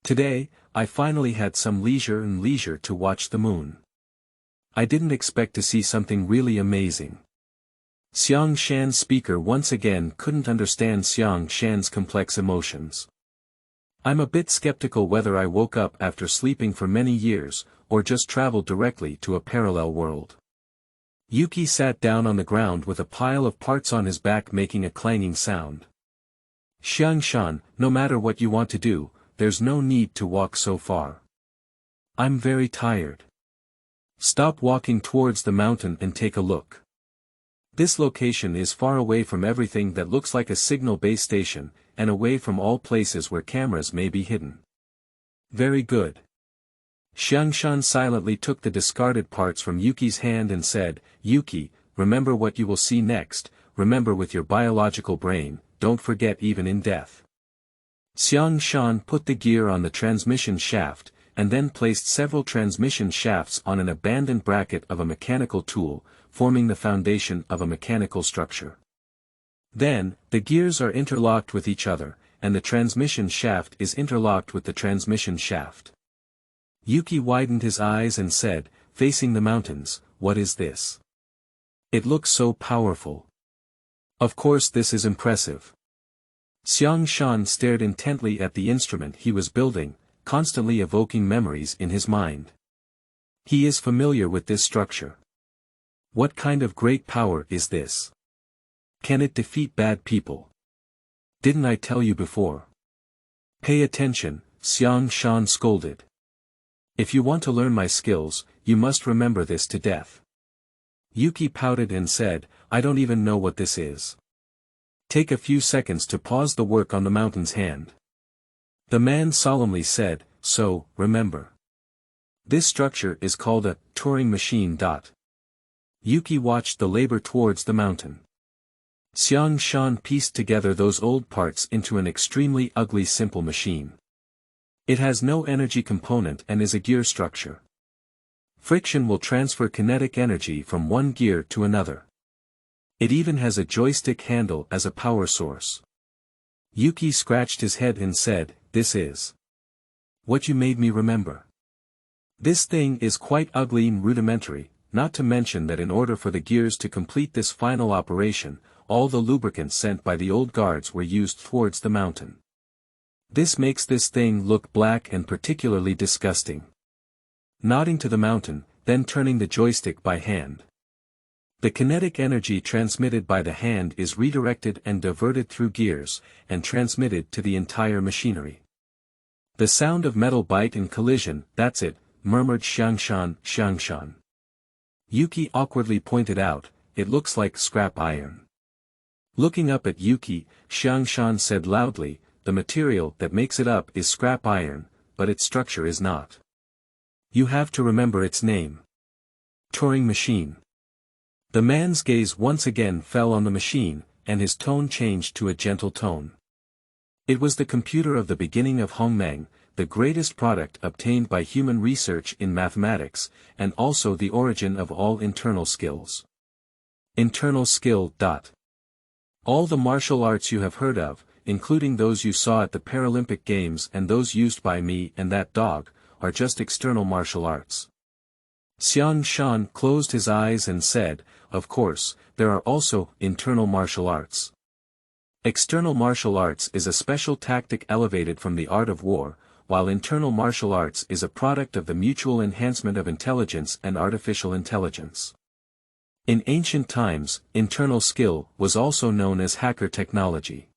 Today, I finally had some leisure to watch the moon. I didn't expect to see something really amazing. Liangshan's speaker once again couldn't understand Liangshan's complex emotions. I'm a bit skeptical whether I woke up after sleeping for many years, or just traveled directly to a parallel world. Yuki sat down on the ground with a pile of parts on his back making a clanging sound. Liangshan, no matter what you want to do, there's no need to walk so far. I'm very tired. Stop walking towards the mountain and take a look. This location is far away from everything that looks like a signal base station, and away from all places where cameras may be hidden. Very good. Liangshan silently took the discarded parts from Yuki's hand and said, Yuki, remember what you will see next, remember with your biological brain, don't forget even in death. Liangshan put the gear on the transmission shaft, and then placed several transmission shafts on an abandoned bracket of a mechanical tool, forming the foundation of a mechanical structure. Then, the gears are interlocked with each other, and the transmission shaft is interlocked with the transmission shaft. Yuki widened his eyes and said, facing the mountains, what is this? It looks so powerful. Of course this is impressive. Liangshan stared intently at the instrument he was building, constantly evoking memories in his mind. He is familiar with this structure. What kind of great power is this? Can it defeat bad people? Didn't I tell you before? Pay attention, Liangshan scolded. If you want to learn my skills, you must remember this to death. Yuki pouted and said, I don't even know what this is. Take a few seconds to pause the work on the mountain's hand. The man solemnly said, so, remember. This structure is called a Turing machine. Yuki watched the labor towards the mountain. Liangshan pieced together those old parts into an extremely ugly simple machine. It has no energy component and is a gear structure. Friction will transfer kinetic energy from one gear to another. It even has a joystick handle as a power source. Yuki scratched his head and said, this is what you made me remember. This thing is quite ugly and rudimentary, not to mention that in order for the gears to complete this final operation, all the lubricants sent by the old guards were used towards the mountain. This makes this thing look black and particularly disgusting. Nodding to the mountain, then turning the joystick by hand. The kinetic energy transmitted by the hand is redirected and diverted through gears, and transmitted to the entire machinery. The sound of metal bite and collision, that's it, murmured Liangshan, Liangshan. Yuki awkwardly pointed out, it looks like scrap iron. Looking up at Yuki, Liangshan said loudly, the material that makes it up is scrap iron, but its structure is not. You have to remember its name. Turing machine. The man's gaze once again fell on the machine, and his tone changed to a gentle tone. It was the computer of the beginning of Homo, the greatest product obtained by human research in mathematics, and also the origin of all internal skills. Internal skill. All the martial arts you have heard of, including those you saw at the Paralympic Games and those used by me and that dog, are just external martial arts. Liangshan closed his eyes and said, of course, there are also internal martial arts. External martial arts is a special tactic elevated from the art of war, while internal martial arts is a product of the mutual enhancement of intelligence and artificial intelligence. In ancient times, internal skill was also known as hacker technology.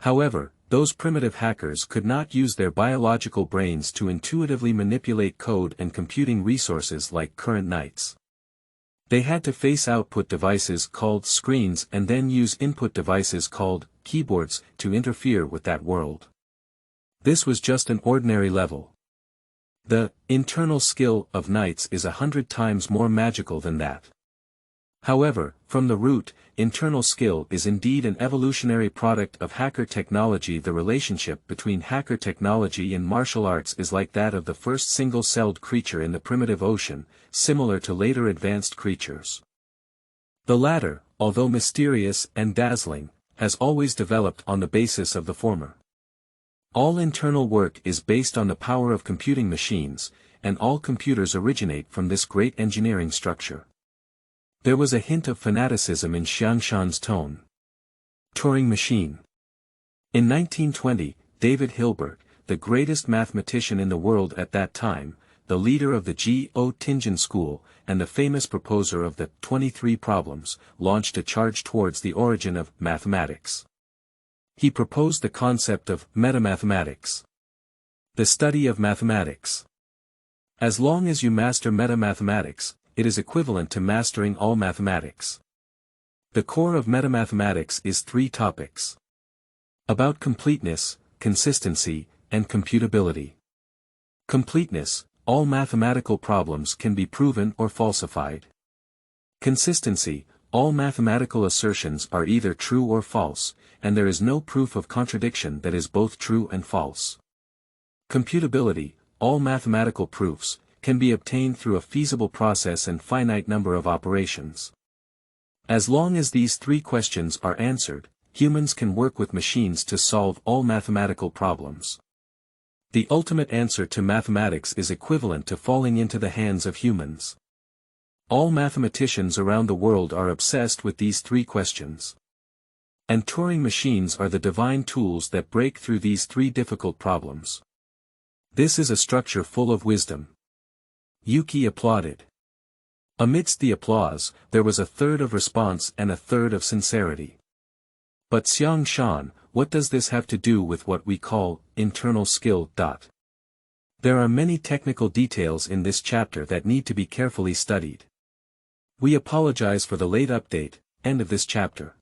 However, those primitive hackers could not use their biological brains to intuitively manipulate code and computing resources like current knights. They had to face output devices called screens and then use input devices called keyboards to interfere with that world. This was just an ordinary level. The internal skill of knights is 100 times more magical than that. However, from the root, internal skill is indeed an evolutionary product of hacker technology. The relationship between hacker technology and martial arts is like that of the first single-celled creature in the primitive ocean, similar to later advanced creatures. The latter, although mysterious and dazzling, has always developed on the basis of the former. All internal work is based on the power of computing machines, and all computers originate from this great engineering structure. There was a hint of fanaticism in Liangshan's tone. Turing machine. In 1920, David Hilbert, the greatest mathematician in the world at that time, the leader of the Göttingen school, and the famous proposer of the 23 problems, launched a charge towards the origin of mathematics. He proposed the concept of metamathematics. The study of mathematics. As long as you master metamathematics, it is equivalent to mastering all mathematics. The core of metamathematics is 3 topics. About completeness, consistency, and computability. Completeness, all mathematical problems can be proven or falsified. Consistency, all mathematical assertions are either true or false, and there is no proof of contradiction that is both true and false. Computability, all mathematical proofs, can be obtained through a feasible process and finite number of operations. As long as these 3 questions are answered, humans can work with machines to solve all mathematical problems. The ultimate answer to mathematics is equivalent to falling into the hands of humans. All mathematicians around the world are obsessed with these 3 questions. And Turing machines are the divine tools that break through these 3 difficult problems. This is a structure full of wisdom. Yuki applauded. Amidst the applause, there was a third of response and a third of sincerity. But Liangshan, what does this have to do with what we call internal skill? There are many technical details in this chapter that need to be carefully studied. We apologize for the late update. End of this chapter.